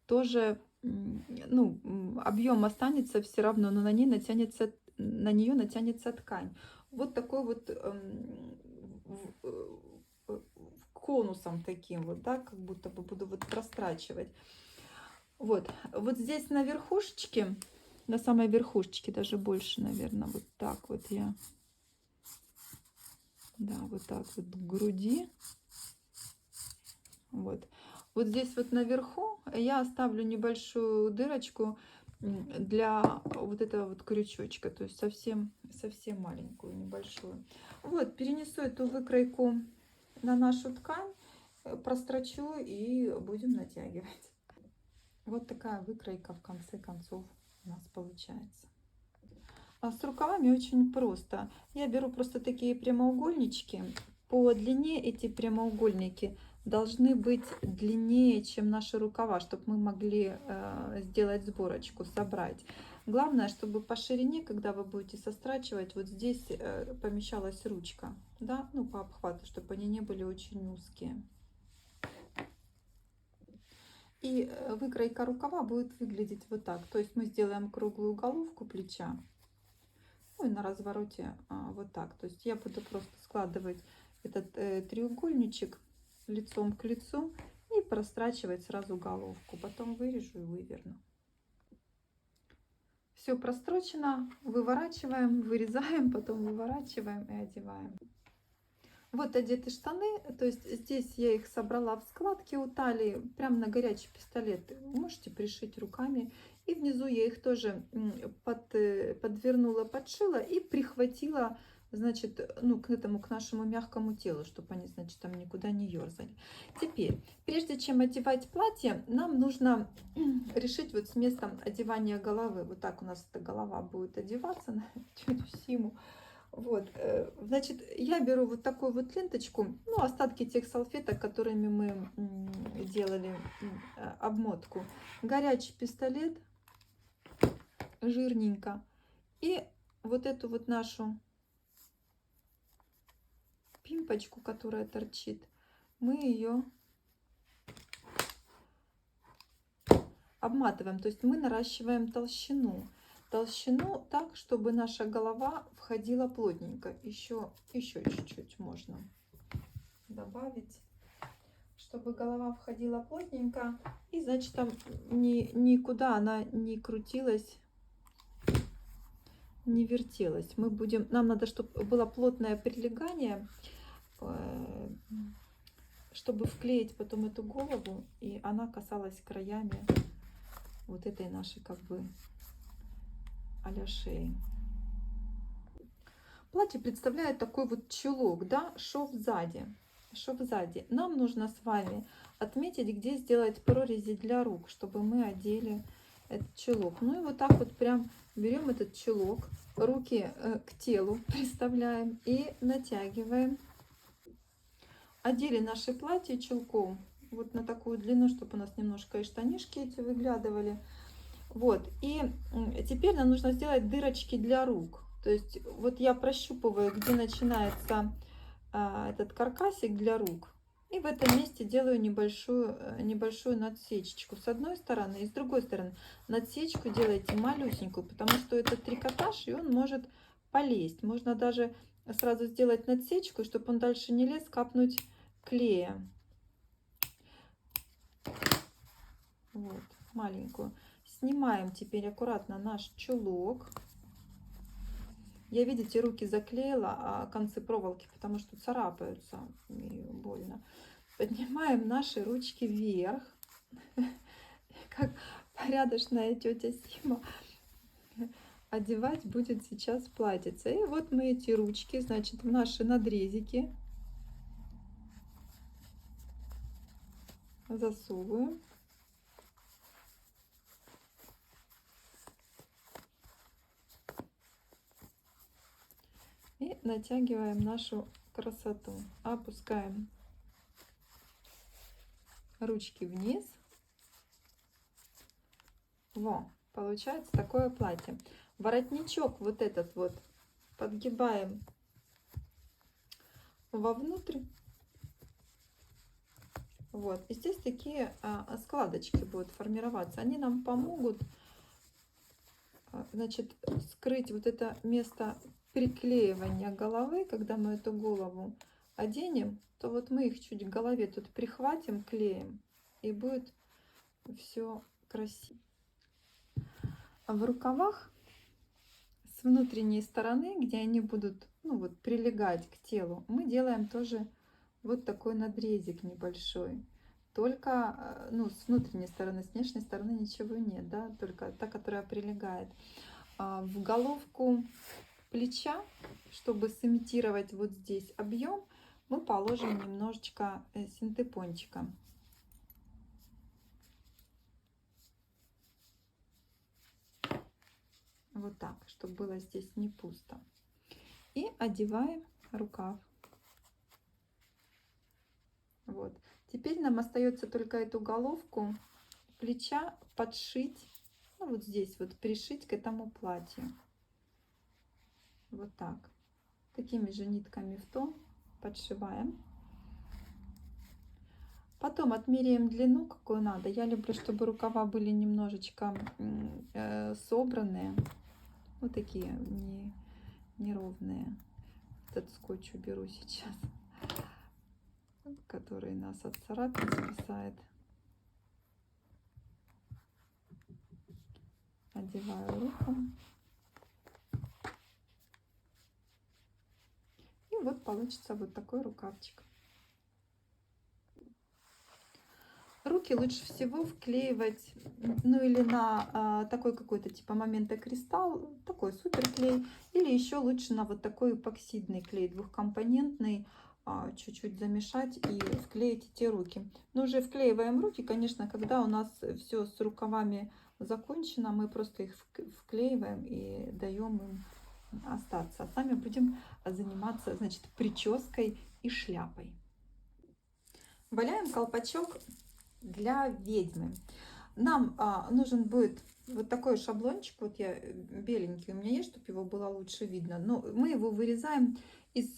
тоже, объем останется все равно, но на нее натянется ткань. Вот такой вот конусом таким вот, да, как будто бы буду вот прострачивать. Вот здесь на верхушечке, на самой верхушечке, даже больше, наверное, вот так вот я, да, вот так вот к груди. Вот здесь вот наверху я оставлю небольшую дырочку для вот этого вот крючочка, то есть совсем маленькую, небольшую. Вот, перенесу эту выкройку на нашу ткань, прострочу и будем натягивать. Вот такая выкройка в конце концов у нас получается. А с рукавами очень просто. Я беру просто такие прямоугольнички. По длине эти прямоугольники должны быть длиннее, чем наши рукава, чтобы мы могли сделать сборочку, собрать. Главное, чтобы по ширине, когда вы будете сострачивать, вот здесь помещалась ручка, да, ну по обхвату, чтобы они не были очень узкие. И выкройка рукава будет выглядеть вот так. То есть мы сделаем круглую головку плеча, ну и на развороте вот так. То есть я буду просто складывать этот треугольничек лицом к лицу и прострачивать сразу головку. Потом вырежу и выверну. Все прострочено, выворачиваем, вырезаем, потом выворачиваем и одеваем. Вот одеты штаны, то есть здесь я их собрала в складке у талии, прям на горячий пистолет. Можете пришить руками. И внизу я их тоже подвернула, подшила и прихватила, значит, ну, к этому, к нашему мягкому телу, чтобы они, значит, там никуда не ерзали. Теперь, прежде чем одевать платье, нам нужно решить вот с местом одевания головы. Вот так у нас эта голова будет одеваться на тетю Симу. Вот, значит, я беру вот такую вот ленточку, ну, остатки тех салфеток, которыми мы делали обмотку. Горячий пистолет, жирненько. И вот эту вот нашу пимпочку, которая торчит, мы ее обматываем. То есть мы наращиваем толщину. Толщину так, чтобы наша голова входила плотненько. Еще чуть-чуть можно добавить, чтобы голова входила плотненько. И значит, там никуда она не крутилась, не вертелась. Нам надо, чтобы было плотное прилегание, чтобы вклеить потом эту голову, и она касалась краями вот этой нашей как бы а-ля шеи. Платье представляет такой вот чулок, да, шов сзади. Шов сзади. Нам нужно с вами отметить, где сделать прорези для рук, чтобы мы одели этот чулок. Ну и вот так вот прям берем этот чулок, руки к телу приставляем и натягиваем. Одели наше платье чулком вот на такую длину, чтобы у нас немножко и штанишки эти выглядывали. Вот, и теперь нам нужно сделать дырочки для рук. То есть вот я прощупываю, где начинается этот каркасик для рук. И в этом месте делаю небольшую надсечечку с одной стороны и с другой стороны. Надсечку делайте малюсенькую, потому что это трикотаж, и он может полезть. Можно даже сразу сделать надсечку, чтобы он дальше не лез, капнуть клея. Вот, маленькую. Снимаем теперь аккуратно наш чулок. Я, видите, руки заклеила, а концы проволоки, потому что царапаются и больно. Поднимаем наши ручки вверх, как порядочная тетя Сима одевать будет сейчас платьице. И вот мы эти ручки, значит, в наши надрезики засовываем. И натягиваем нашу красоту. Опускаем ручки вниз. Во, получается такое платье. Воротничок вот этот вот подгибаем вовнутрь. Вот. И здесь такие складочки будут формироваться. Они нам помогут, значит, скрыть вот это место приклеивания головы. Когда мы эту голову оденем, то вот мы их чуть к голове тут прихватим клеем, и будет все красиво. В рукавах с внутренней стороны, где они будут, ну, вот, прилегать к телу, мы делаем тоже вот такой надрезик небольшой. Только, ну, с внутренней стороны, с внешней стороны ничего нет, да, только та, которая прилегает. В головку плеча, чтобы сымитировать вот здесь объем, мы положим немножечко синтепончика. Вот так, чтобы было здесь не пусто. И одеваем рукав. Вот. Теперь нам остается только эту головку плеча подшить, ну вот здесь вот пришить к этому платью. Вот так. Такими же нитками в тон подшиваем. Потом отмеряем длину, какую надо. Я люблю, чтобы рукава были немножечко собранные. Вот такие неровные. Этот скотч уберу сейчас, который нас от царапин спасает. Одеваю руку. И вот получится вот такой рукавчик. Руки лучше всего вклеивать, ну или на такой какой-то типа момента кристалл, такой суперклей, или еще лучше на вот такой эпоксидный клей двухкомпонентный, чуть-чуть замешать и вклеить эти руки. Но уже вклеиваем руки, конечно, когда у нас все с рукавами закончено, мы просто их вклеиваем и даем им остаться. А сами будем заниматься, значит, прической и шляпой. Валяем колпачок для ведьмы. Нам нужен будет вот такой шаблончик, вот я беленький у меня есть, чтобы его было лучше видно, но мы его вырезаем из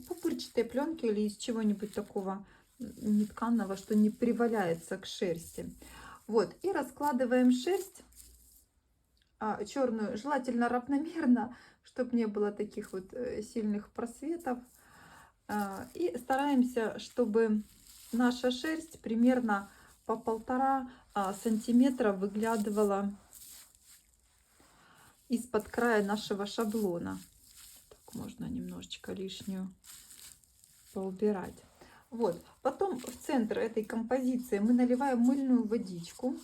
пупырчатой пленки или из чего-нибудь такого нетканого, что не приваляется к шерсти. Вот, и раскладываем шерсть черную, желательно равномерно, чтобы не было таких вот сильных просветов, и стараемся, чтобы наша шерсть примерно по 1,5 сантиметра выглядывала из-под края нашего шаблона. Так, можно немножечко лишнюю поубирать. Вот. Потом в центр этой композиции мы наливаем мыльную водичку.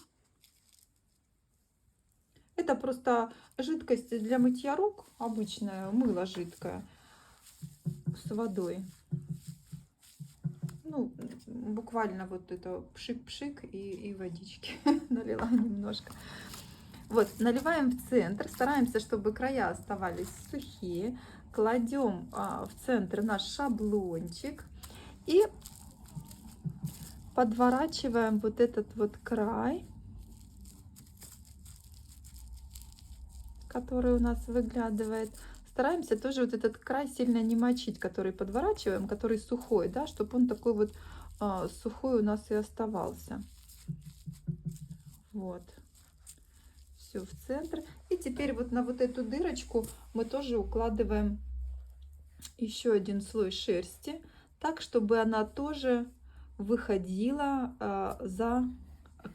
Это просто жидкость для мытья рук, обычное мыло жидкое с водой. Ну, буквально вот это пшик-пшик и водички налила немножко. Вот, наливаем в центр, стараемся, чтобы края оставались сухие. Кладем в центр наш шаблончик и подворачиваем вот этот вот край, который у нас выглядывает. Стараемся тоже вот этот край сильно не мочить, который подворачиваем, который сухой, да, чтобы он такой вот сухой у нас и оставался. Вот. Все в центр. И теперь вот на вот эту дырочку мы тоже укладываем еще один слой шерсти, так, чтобы она тоже выходила за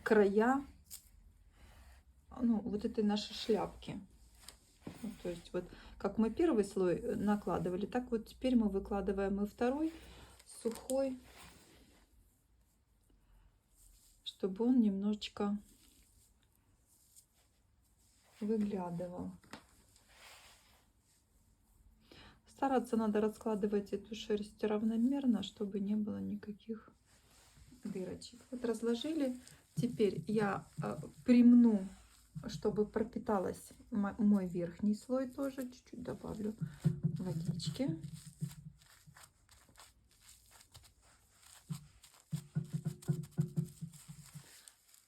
края, ну, вот этой нашей шляпки. Ну, то есть вот как мы первый слой накладывали, так вот теперь мы выкладываем и второй сухой, чтобы он немножечко выглядывал. Стараться надо раскладывать эту шерсть равномерно, чтобы не было никаких дырочек. Вот разложили. Теперь я примну, чтобы пропиталась мой верхний слой, тоже чуть-чуть добавлю водички.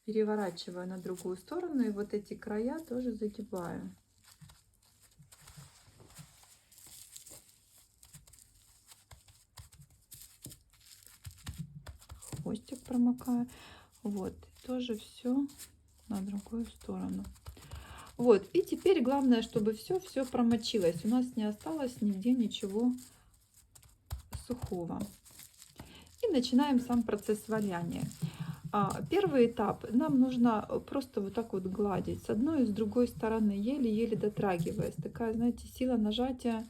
Переворачиваю на другую сторону и вот эти края тоже загибаю. Хвостик промокаю. Вот, тоже все на другую сторону. Вот, и теперь главное, чтобы все промочилось. У нас не осталось нигде ничего сухого. И начинаем сам процесс валяния. Первый этап. Нам нужно просто вот так вот гладить с одной и с другой стороны, еле-еле дотрагиваясь. Такая, знаете, сила нажатия,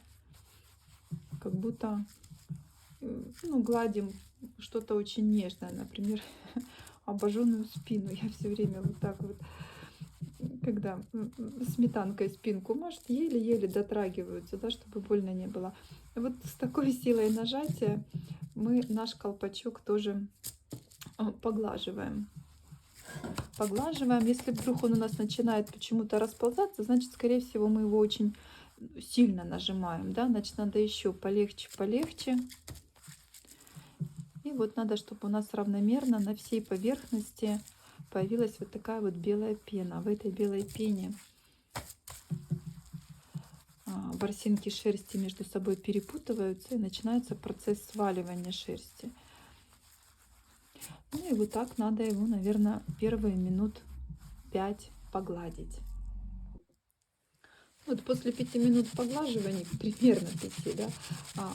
как будто ну, гладим что-то очень нежное, например, обожженную спину. Я все время вот так вот, когда сметанкой спинку может, еле-еле дотрагиваются, да, чтобы больно не было. Вот с такой силой нажатия мы наш колпачок тоже поглаживаем. Поглаживаем. Если вдруг он у нас начинает почему-то расползаться, значит, скорее всего, мы его очень сильно нажимаем, да, значит, надо еще полегче. И вот надо, чтобы у нас равномерно на всей поверхности появилась вот такая вот белая пена. В этой белой пене ворсинки шерсти между собой перепутываются и начинается процесс сваливания шерсти. Ну и вот так надо его, наверное, первые минут 5 погладить. Вот после 5 минут поглаживания, примерно 5, да,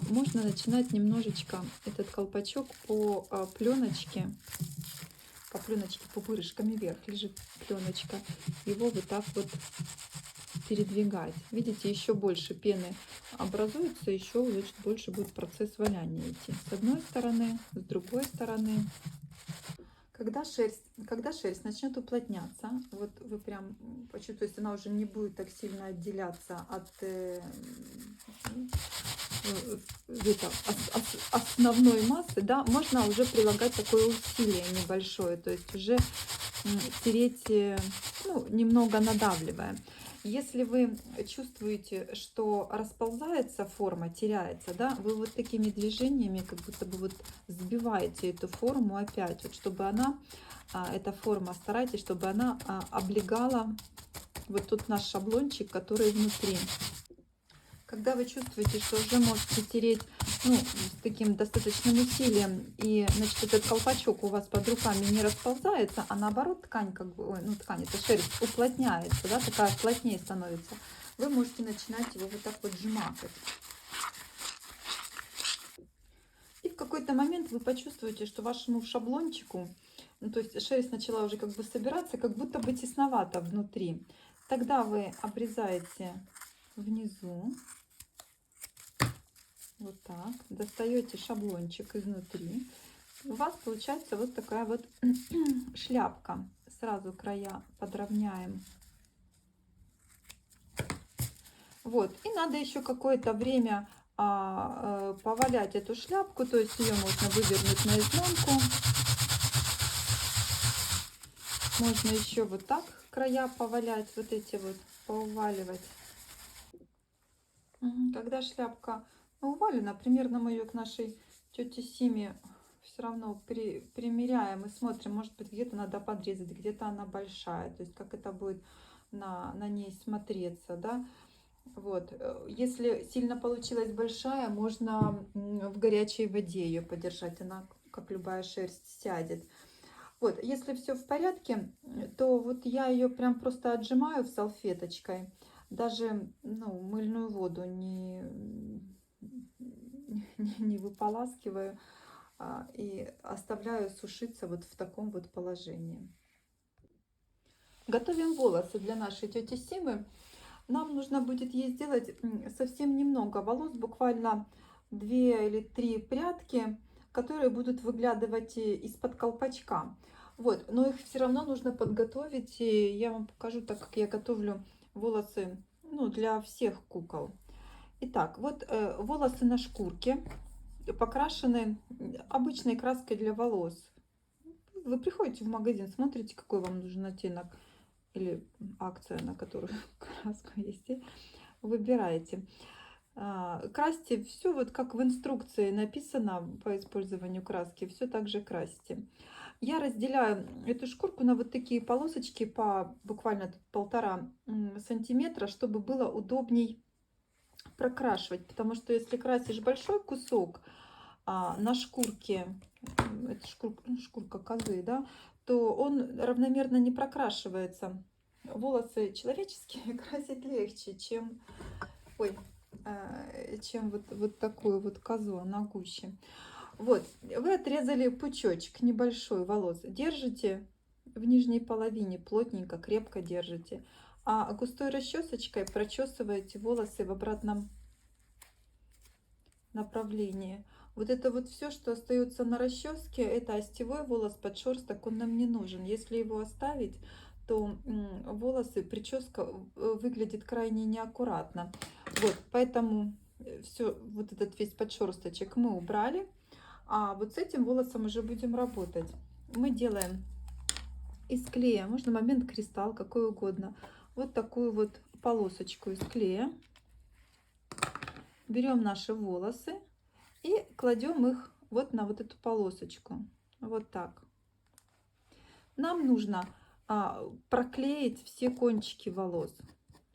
можно начинать немножечко этот колпачок по пленочке, по пупырышками вверх лежит пленочка, его вот так вот передвигать. Видите, еще больше пены образуется, еще значит, больше будет процесс валяния идти. С одной стороны, с другой стороны. Когда шерсть начнет уплотняться, вот вы прям почувствуете, она уже не будет так сильно отделяться от основной массы, да, можно уже прилагать такое усилие небольшое, то есть уже тереть, ну, немного надавливая. Если вы чувствуете, что расползается форма, теряется, да, вы вот такими движениями как будто бы вот сбиваете эту форму опять, вот чтобы она, эта форма, старайтесь, чтобы она облегала вот тут наш шаблончик, который внутри. Когда вы чувствуете, что уже можете тереть, ну, с таким достаточным усилием, и, значит, этот колпачок у вас под руками не расползается, а наоборот ткань, как бы, ой, ну, ткань, это шерсть уплотняется, да, такая плотнее становится, вы можете начинать его вот так вот сжимать. И в какой-то момент вы почувствуете, что вашему шаблончику, ну, то есть шерсть начала уже как бы собираться, как будто бы тесновато внутри. Тогда вы обрезаете внизу. Вот так. Достаете шаблончик изнутри. У вас получается вот такая вот шляпка. Сразу края подровняем. Вот. И надо еще какое-то время повалять эту шляпку. То есть ее можно вывернуть наизнанку. Можно еще вот так края повалять. Вот эти вот поуваливать. Когда шляпка увалена, примерно мы ее к нашей тете Симе все равно примеряем и смотрим, может быть, где-то надо подрезать, где-то она большая, то есть как это будет на ней смотреться, да. Вот. Если сильно получилась большая, можно в горячей воде ее подержать, она, как любая шерсть, сядет. Вот, если все в порядке, то вот я ее прям просто отжимаю салфеточкой, даже, ну, мыльную воду не выполаскиваю, и оставляю сушиться вот в таком вот положении. Готовим волосы для нашей тети Симы. Нам нужно будет ей сделать совсем немного волос, буквально 2 или 3 прядки, которые будут выглядывать из-под колпачка. Вот, но их все равно нужно подготовить, и я вам покажу, так как я готовлю волосы, ну, для всех кукол. Итак, вот волосы на шкурке покрашены обычной краской для волос. Вы приходите в магазин, смотрите, какой вам нужен оттенок или акция, на которую краску есть, и выбираете. Красьте все вот как в инструкции написано по использованию краски, все так же красьте. Я разделяю эту шкурку на вот такие полосочки по буквально 1,5 сантиметра, чтобы было удобней прокрашивать, потому что если красишь большой кусок на шкурке, это шкурка козы, да, то он равномерно не прокрашивается. Волосы человеческие красить легче, чем, чем вот такую вот козу, она гуще. Вот, вы отрезали пучочек небольшой волос, держите в нижней половине, плотненько, крепко держите, а густой расчесочкой прочесываете волосы в обратном направлении. Вот это вот все, что остается на расческе, это остевой волос, подшерсток, он нам не нужен. Если его оставить, то волосы, прическа выглядит крайне неаккуратно. Вот, поэтому все, вот этот весь подшерсточек мы убрали. А вот с этим волосом уже будем работать. Мы делаем из клея, можно момент кристалл, какой угодно, вот такую вот полосочку из клея. Берем наши волосы и кладем их вот на вот эту полосочку. Вот так. Нам нужно проклеить все кончики волос,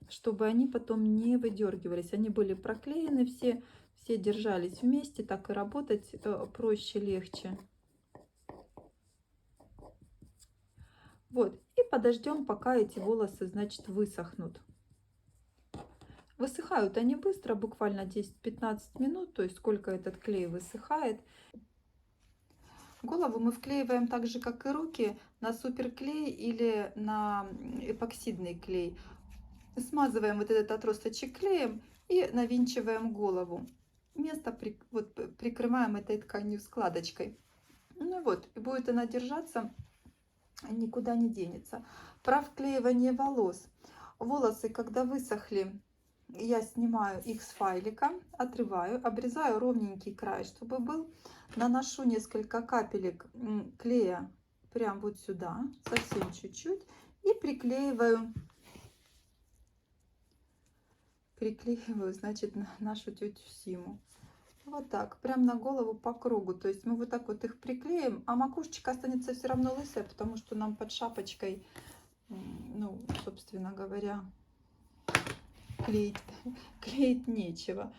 чтобы они потом не выдергивались. Они были проклеены все держались вместе, так и работать проще, легче. Вот, и подождем, пока эти волосы, значит, высохнут. Высыхают они быстро, буквально 10-15 минут, то есть сколько этот клей высыхает. Голову мы вклеиваем так же, как и руки, на суперклей или на эпоксидный клей. Смазываем вот этот отросточек клеем и навинчиваем голову. Место прикрываем этой тканью складочкой. Ну вот, и будет она держаться, никуда не денется. Про вклеивание волос. Волосы, когда высохли, я снимаю их с файлика, отрываю, обрезаю ровненький край, чтобы был. Наношу несколько капелек клея прям вот сюда, совсем чуть-чуть, и приклеиваю, значит, нашу тетю Симу. Вот так, прям на голову по кругу. То есть мы вот так вот их приклеим, а макушечка останется все равно лысая, потому что нам под шапочкой, ну, собственно говоря, клеить нечего.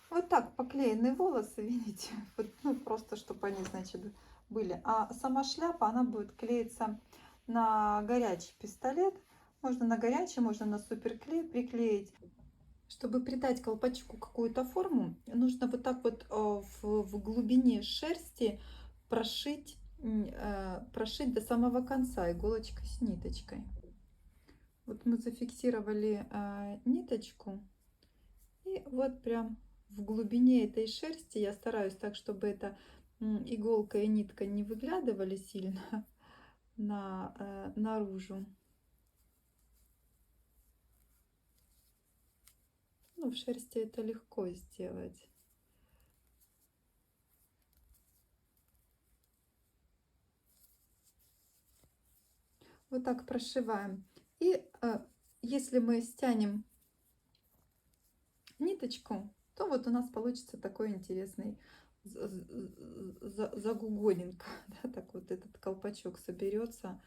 Вот так поклеены волосы, видите, вот, ну, просто чтобы они, значит, были. А сама шляпа, она будет клеиться на горячий пистолет. Можно на горячий, можно на суперклей приклеить. Чтобы придать колпачку какую-то форму, нужно вот так вот в глубине шерсти прошить до самого конца иголочкой с ниточкой. Вот мы зафиксировали ниточку, и вот прям в глубине этой шерсти я стараюсь так, чтобы эта иголка и нитка не выглядывали сильно наружу. Ну, в шерсти это легко сделать. Вот так прошиваем. И если мы стянем ниточку, то вот у нас получится такой интересный загугонинг. Да, так вот этот колпачок соберется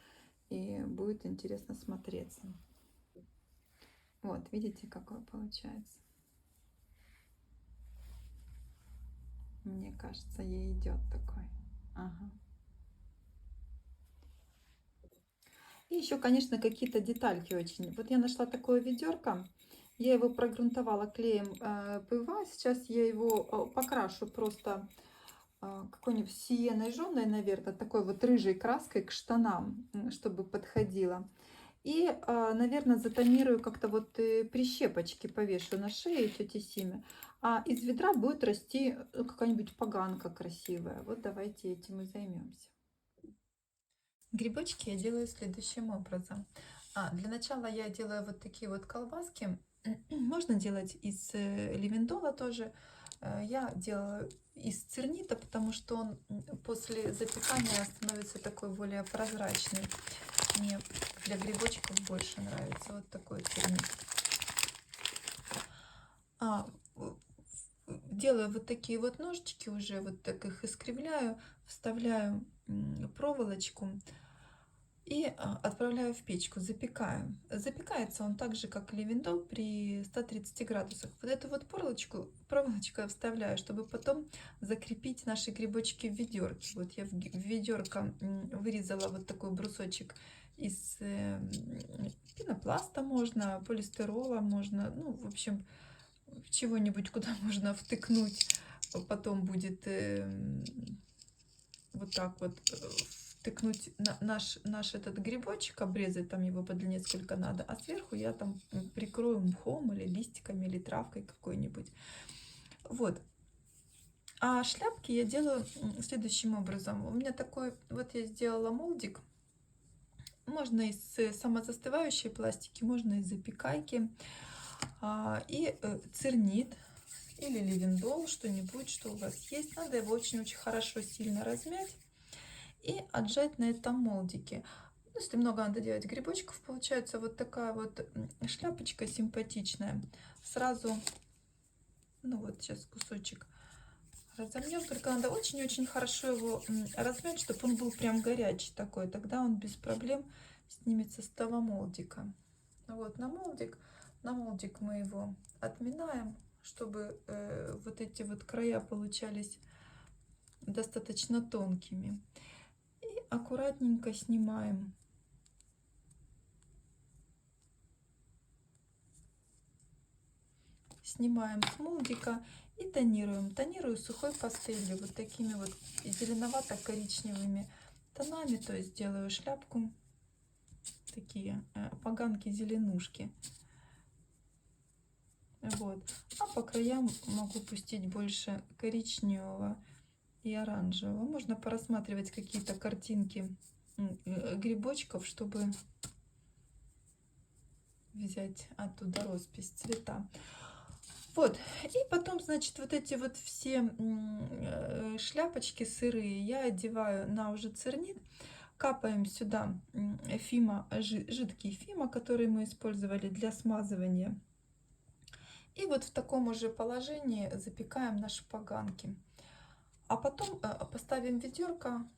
и будет интересно смотреться. Вот, видите, какой получается. Мне кажется, ей идет такой. Ага. И еще, конечно, какие-то детальки очень. Вот я нашла такое ведерко. Я его прогрунтовала клеем ПВА. Сейчас я его покрашу просто какой-нибудь сиеной жженой, наверное, такой вот рыжей краской к штанам, чтобы подходило. И, наверное, затонирую как-то вот прищепочки повешу на шее тети Симе. А из ведра будет расти какая-нибудь поганка красивая. Вот давайте этим и займемся. Грибочки я делаю следующим образом. Для начала я делаю вот такие вот колбаски. Можно делать из ливендола тоже. Я делаю из цернита, потому что он после запекания становится такой более прозрачный. Мне для грибочков больше нравится вот такой цернит. Делаю вот такие вот ножички, уже вот так их искривляю, вставляю проволочку и отправляю в печку, запекаю. Запекается он так же, как ливендол, при 130 градусах. Вот эту вот проволочку я вставляю, чтобы потом закрепить наши грибочки в ведерке. Вот я в ведерко вырезала вот такой брусочек из пенопласта, можно, полистирола можно, ну, в общем, чего-нибудь, куда можно втыкнуть. Потом будет вот так вот втыкнуть наш этот грибочек, обрезать там его по длине сколько надо, а сверху я там прикрою мхом или листиками или травкой какой-нибудь. Вот. А шляпки я делаю следующим образом. У меня такой, вот я сделала молдик. Можно из самозастывающей пластики, можно из запекайки. И цернит или ливендол, что-нибудь, что у вас есть. Надо его очень-очень хорошо, сильно размять и отжать на этом молдике. Если много надо делать грибочков, получается вот такая вот шляпочка симпатичная. Сразу, ну вот сейчас кусочек разомнем. Только надо очень-очень хорошо его размять, чтобы он был прям горячий такой. Тогда он без проблем снимется с того молдика. Вот на молдик мы его отминаем, чтобы вот эти вот края получались достаточно тонкими. И аккуратненько снимаем. Снимаем с молдика и тонируем. Тонирую сухой пастелью, вот такими вот зеленовато-коричневыми тонами. То есть делаю шляпку, такие поганки-зеленушки. Вот. А по краям могу пустить больше коричневого и оранжевого. Можно порассматривать какие-то картинки грибочков, чтобы взять оттуда роспись, цвета. Вот, и потом, значит, вот эти вот все шляпочки сырые я одеваю на уже цернит. Капаем сюда фима, жидкий фима, который мы использовали для смазывания. И вот в таком же положении запекаем наши поганки. А потом поставим ведерко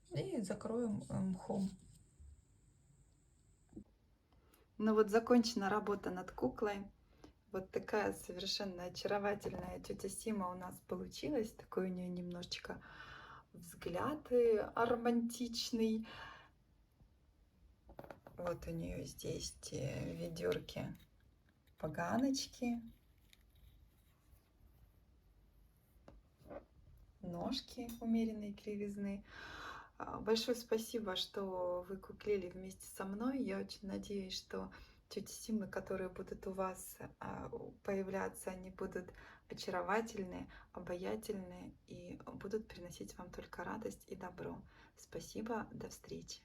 и закроем мхом. Ну вот закончена работа над куклой. Вот такая совершенно очаровательная тетя Сима у нас получилась. Такой у нее немножечко взгляд романтичный. Вот у нее здесь в ведерке поганочки, ножки умеренной кривизны. Большое спасибо, что вы куклили вместе со мной. Я очень надеюсь, что тети Симы, которые будут у вас появляться, они будут очаровательные, обаятельные и будут приносить вам только радость и добро. Спасибо, до встречи.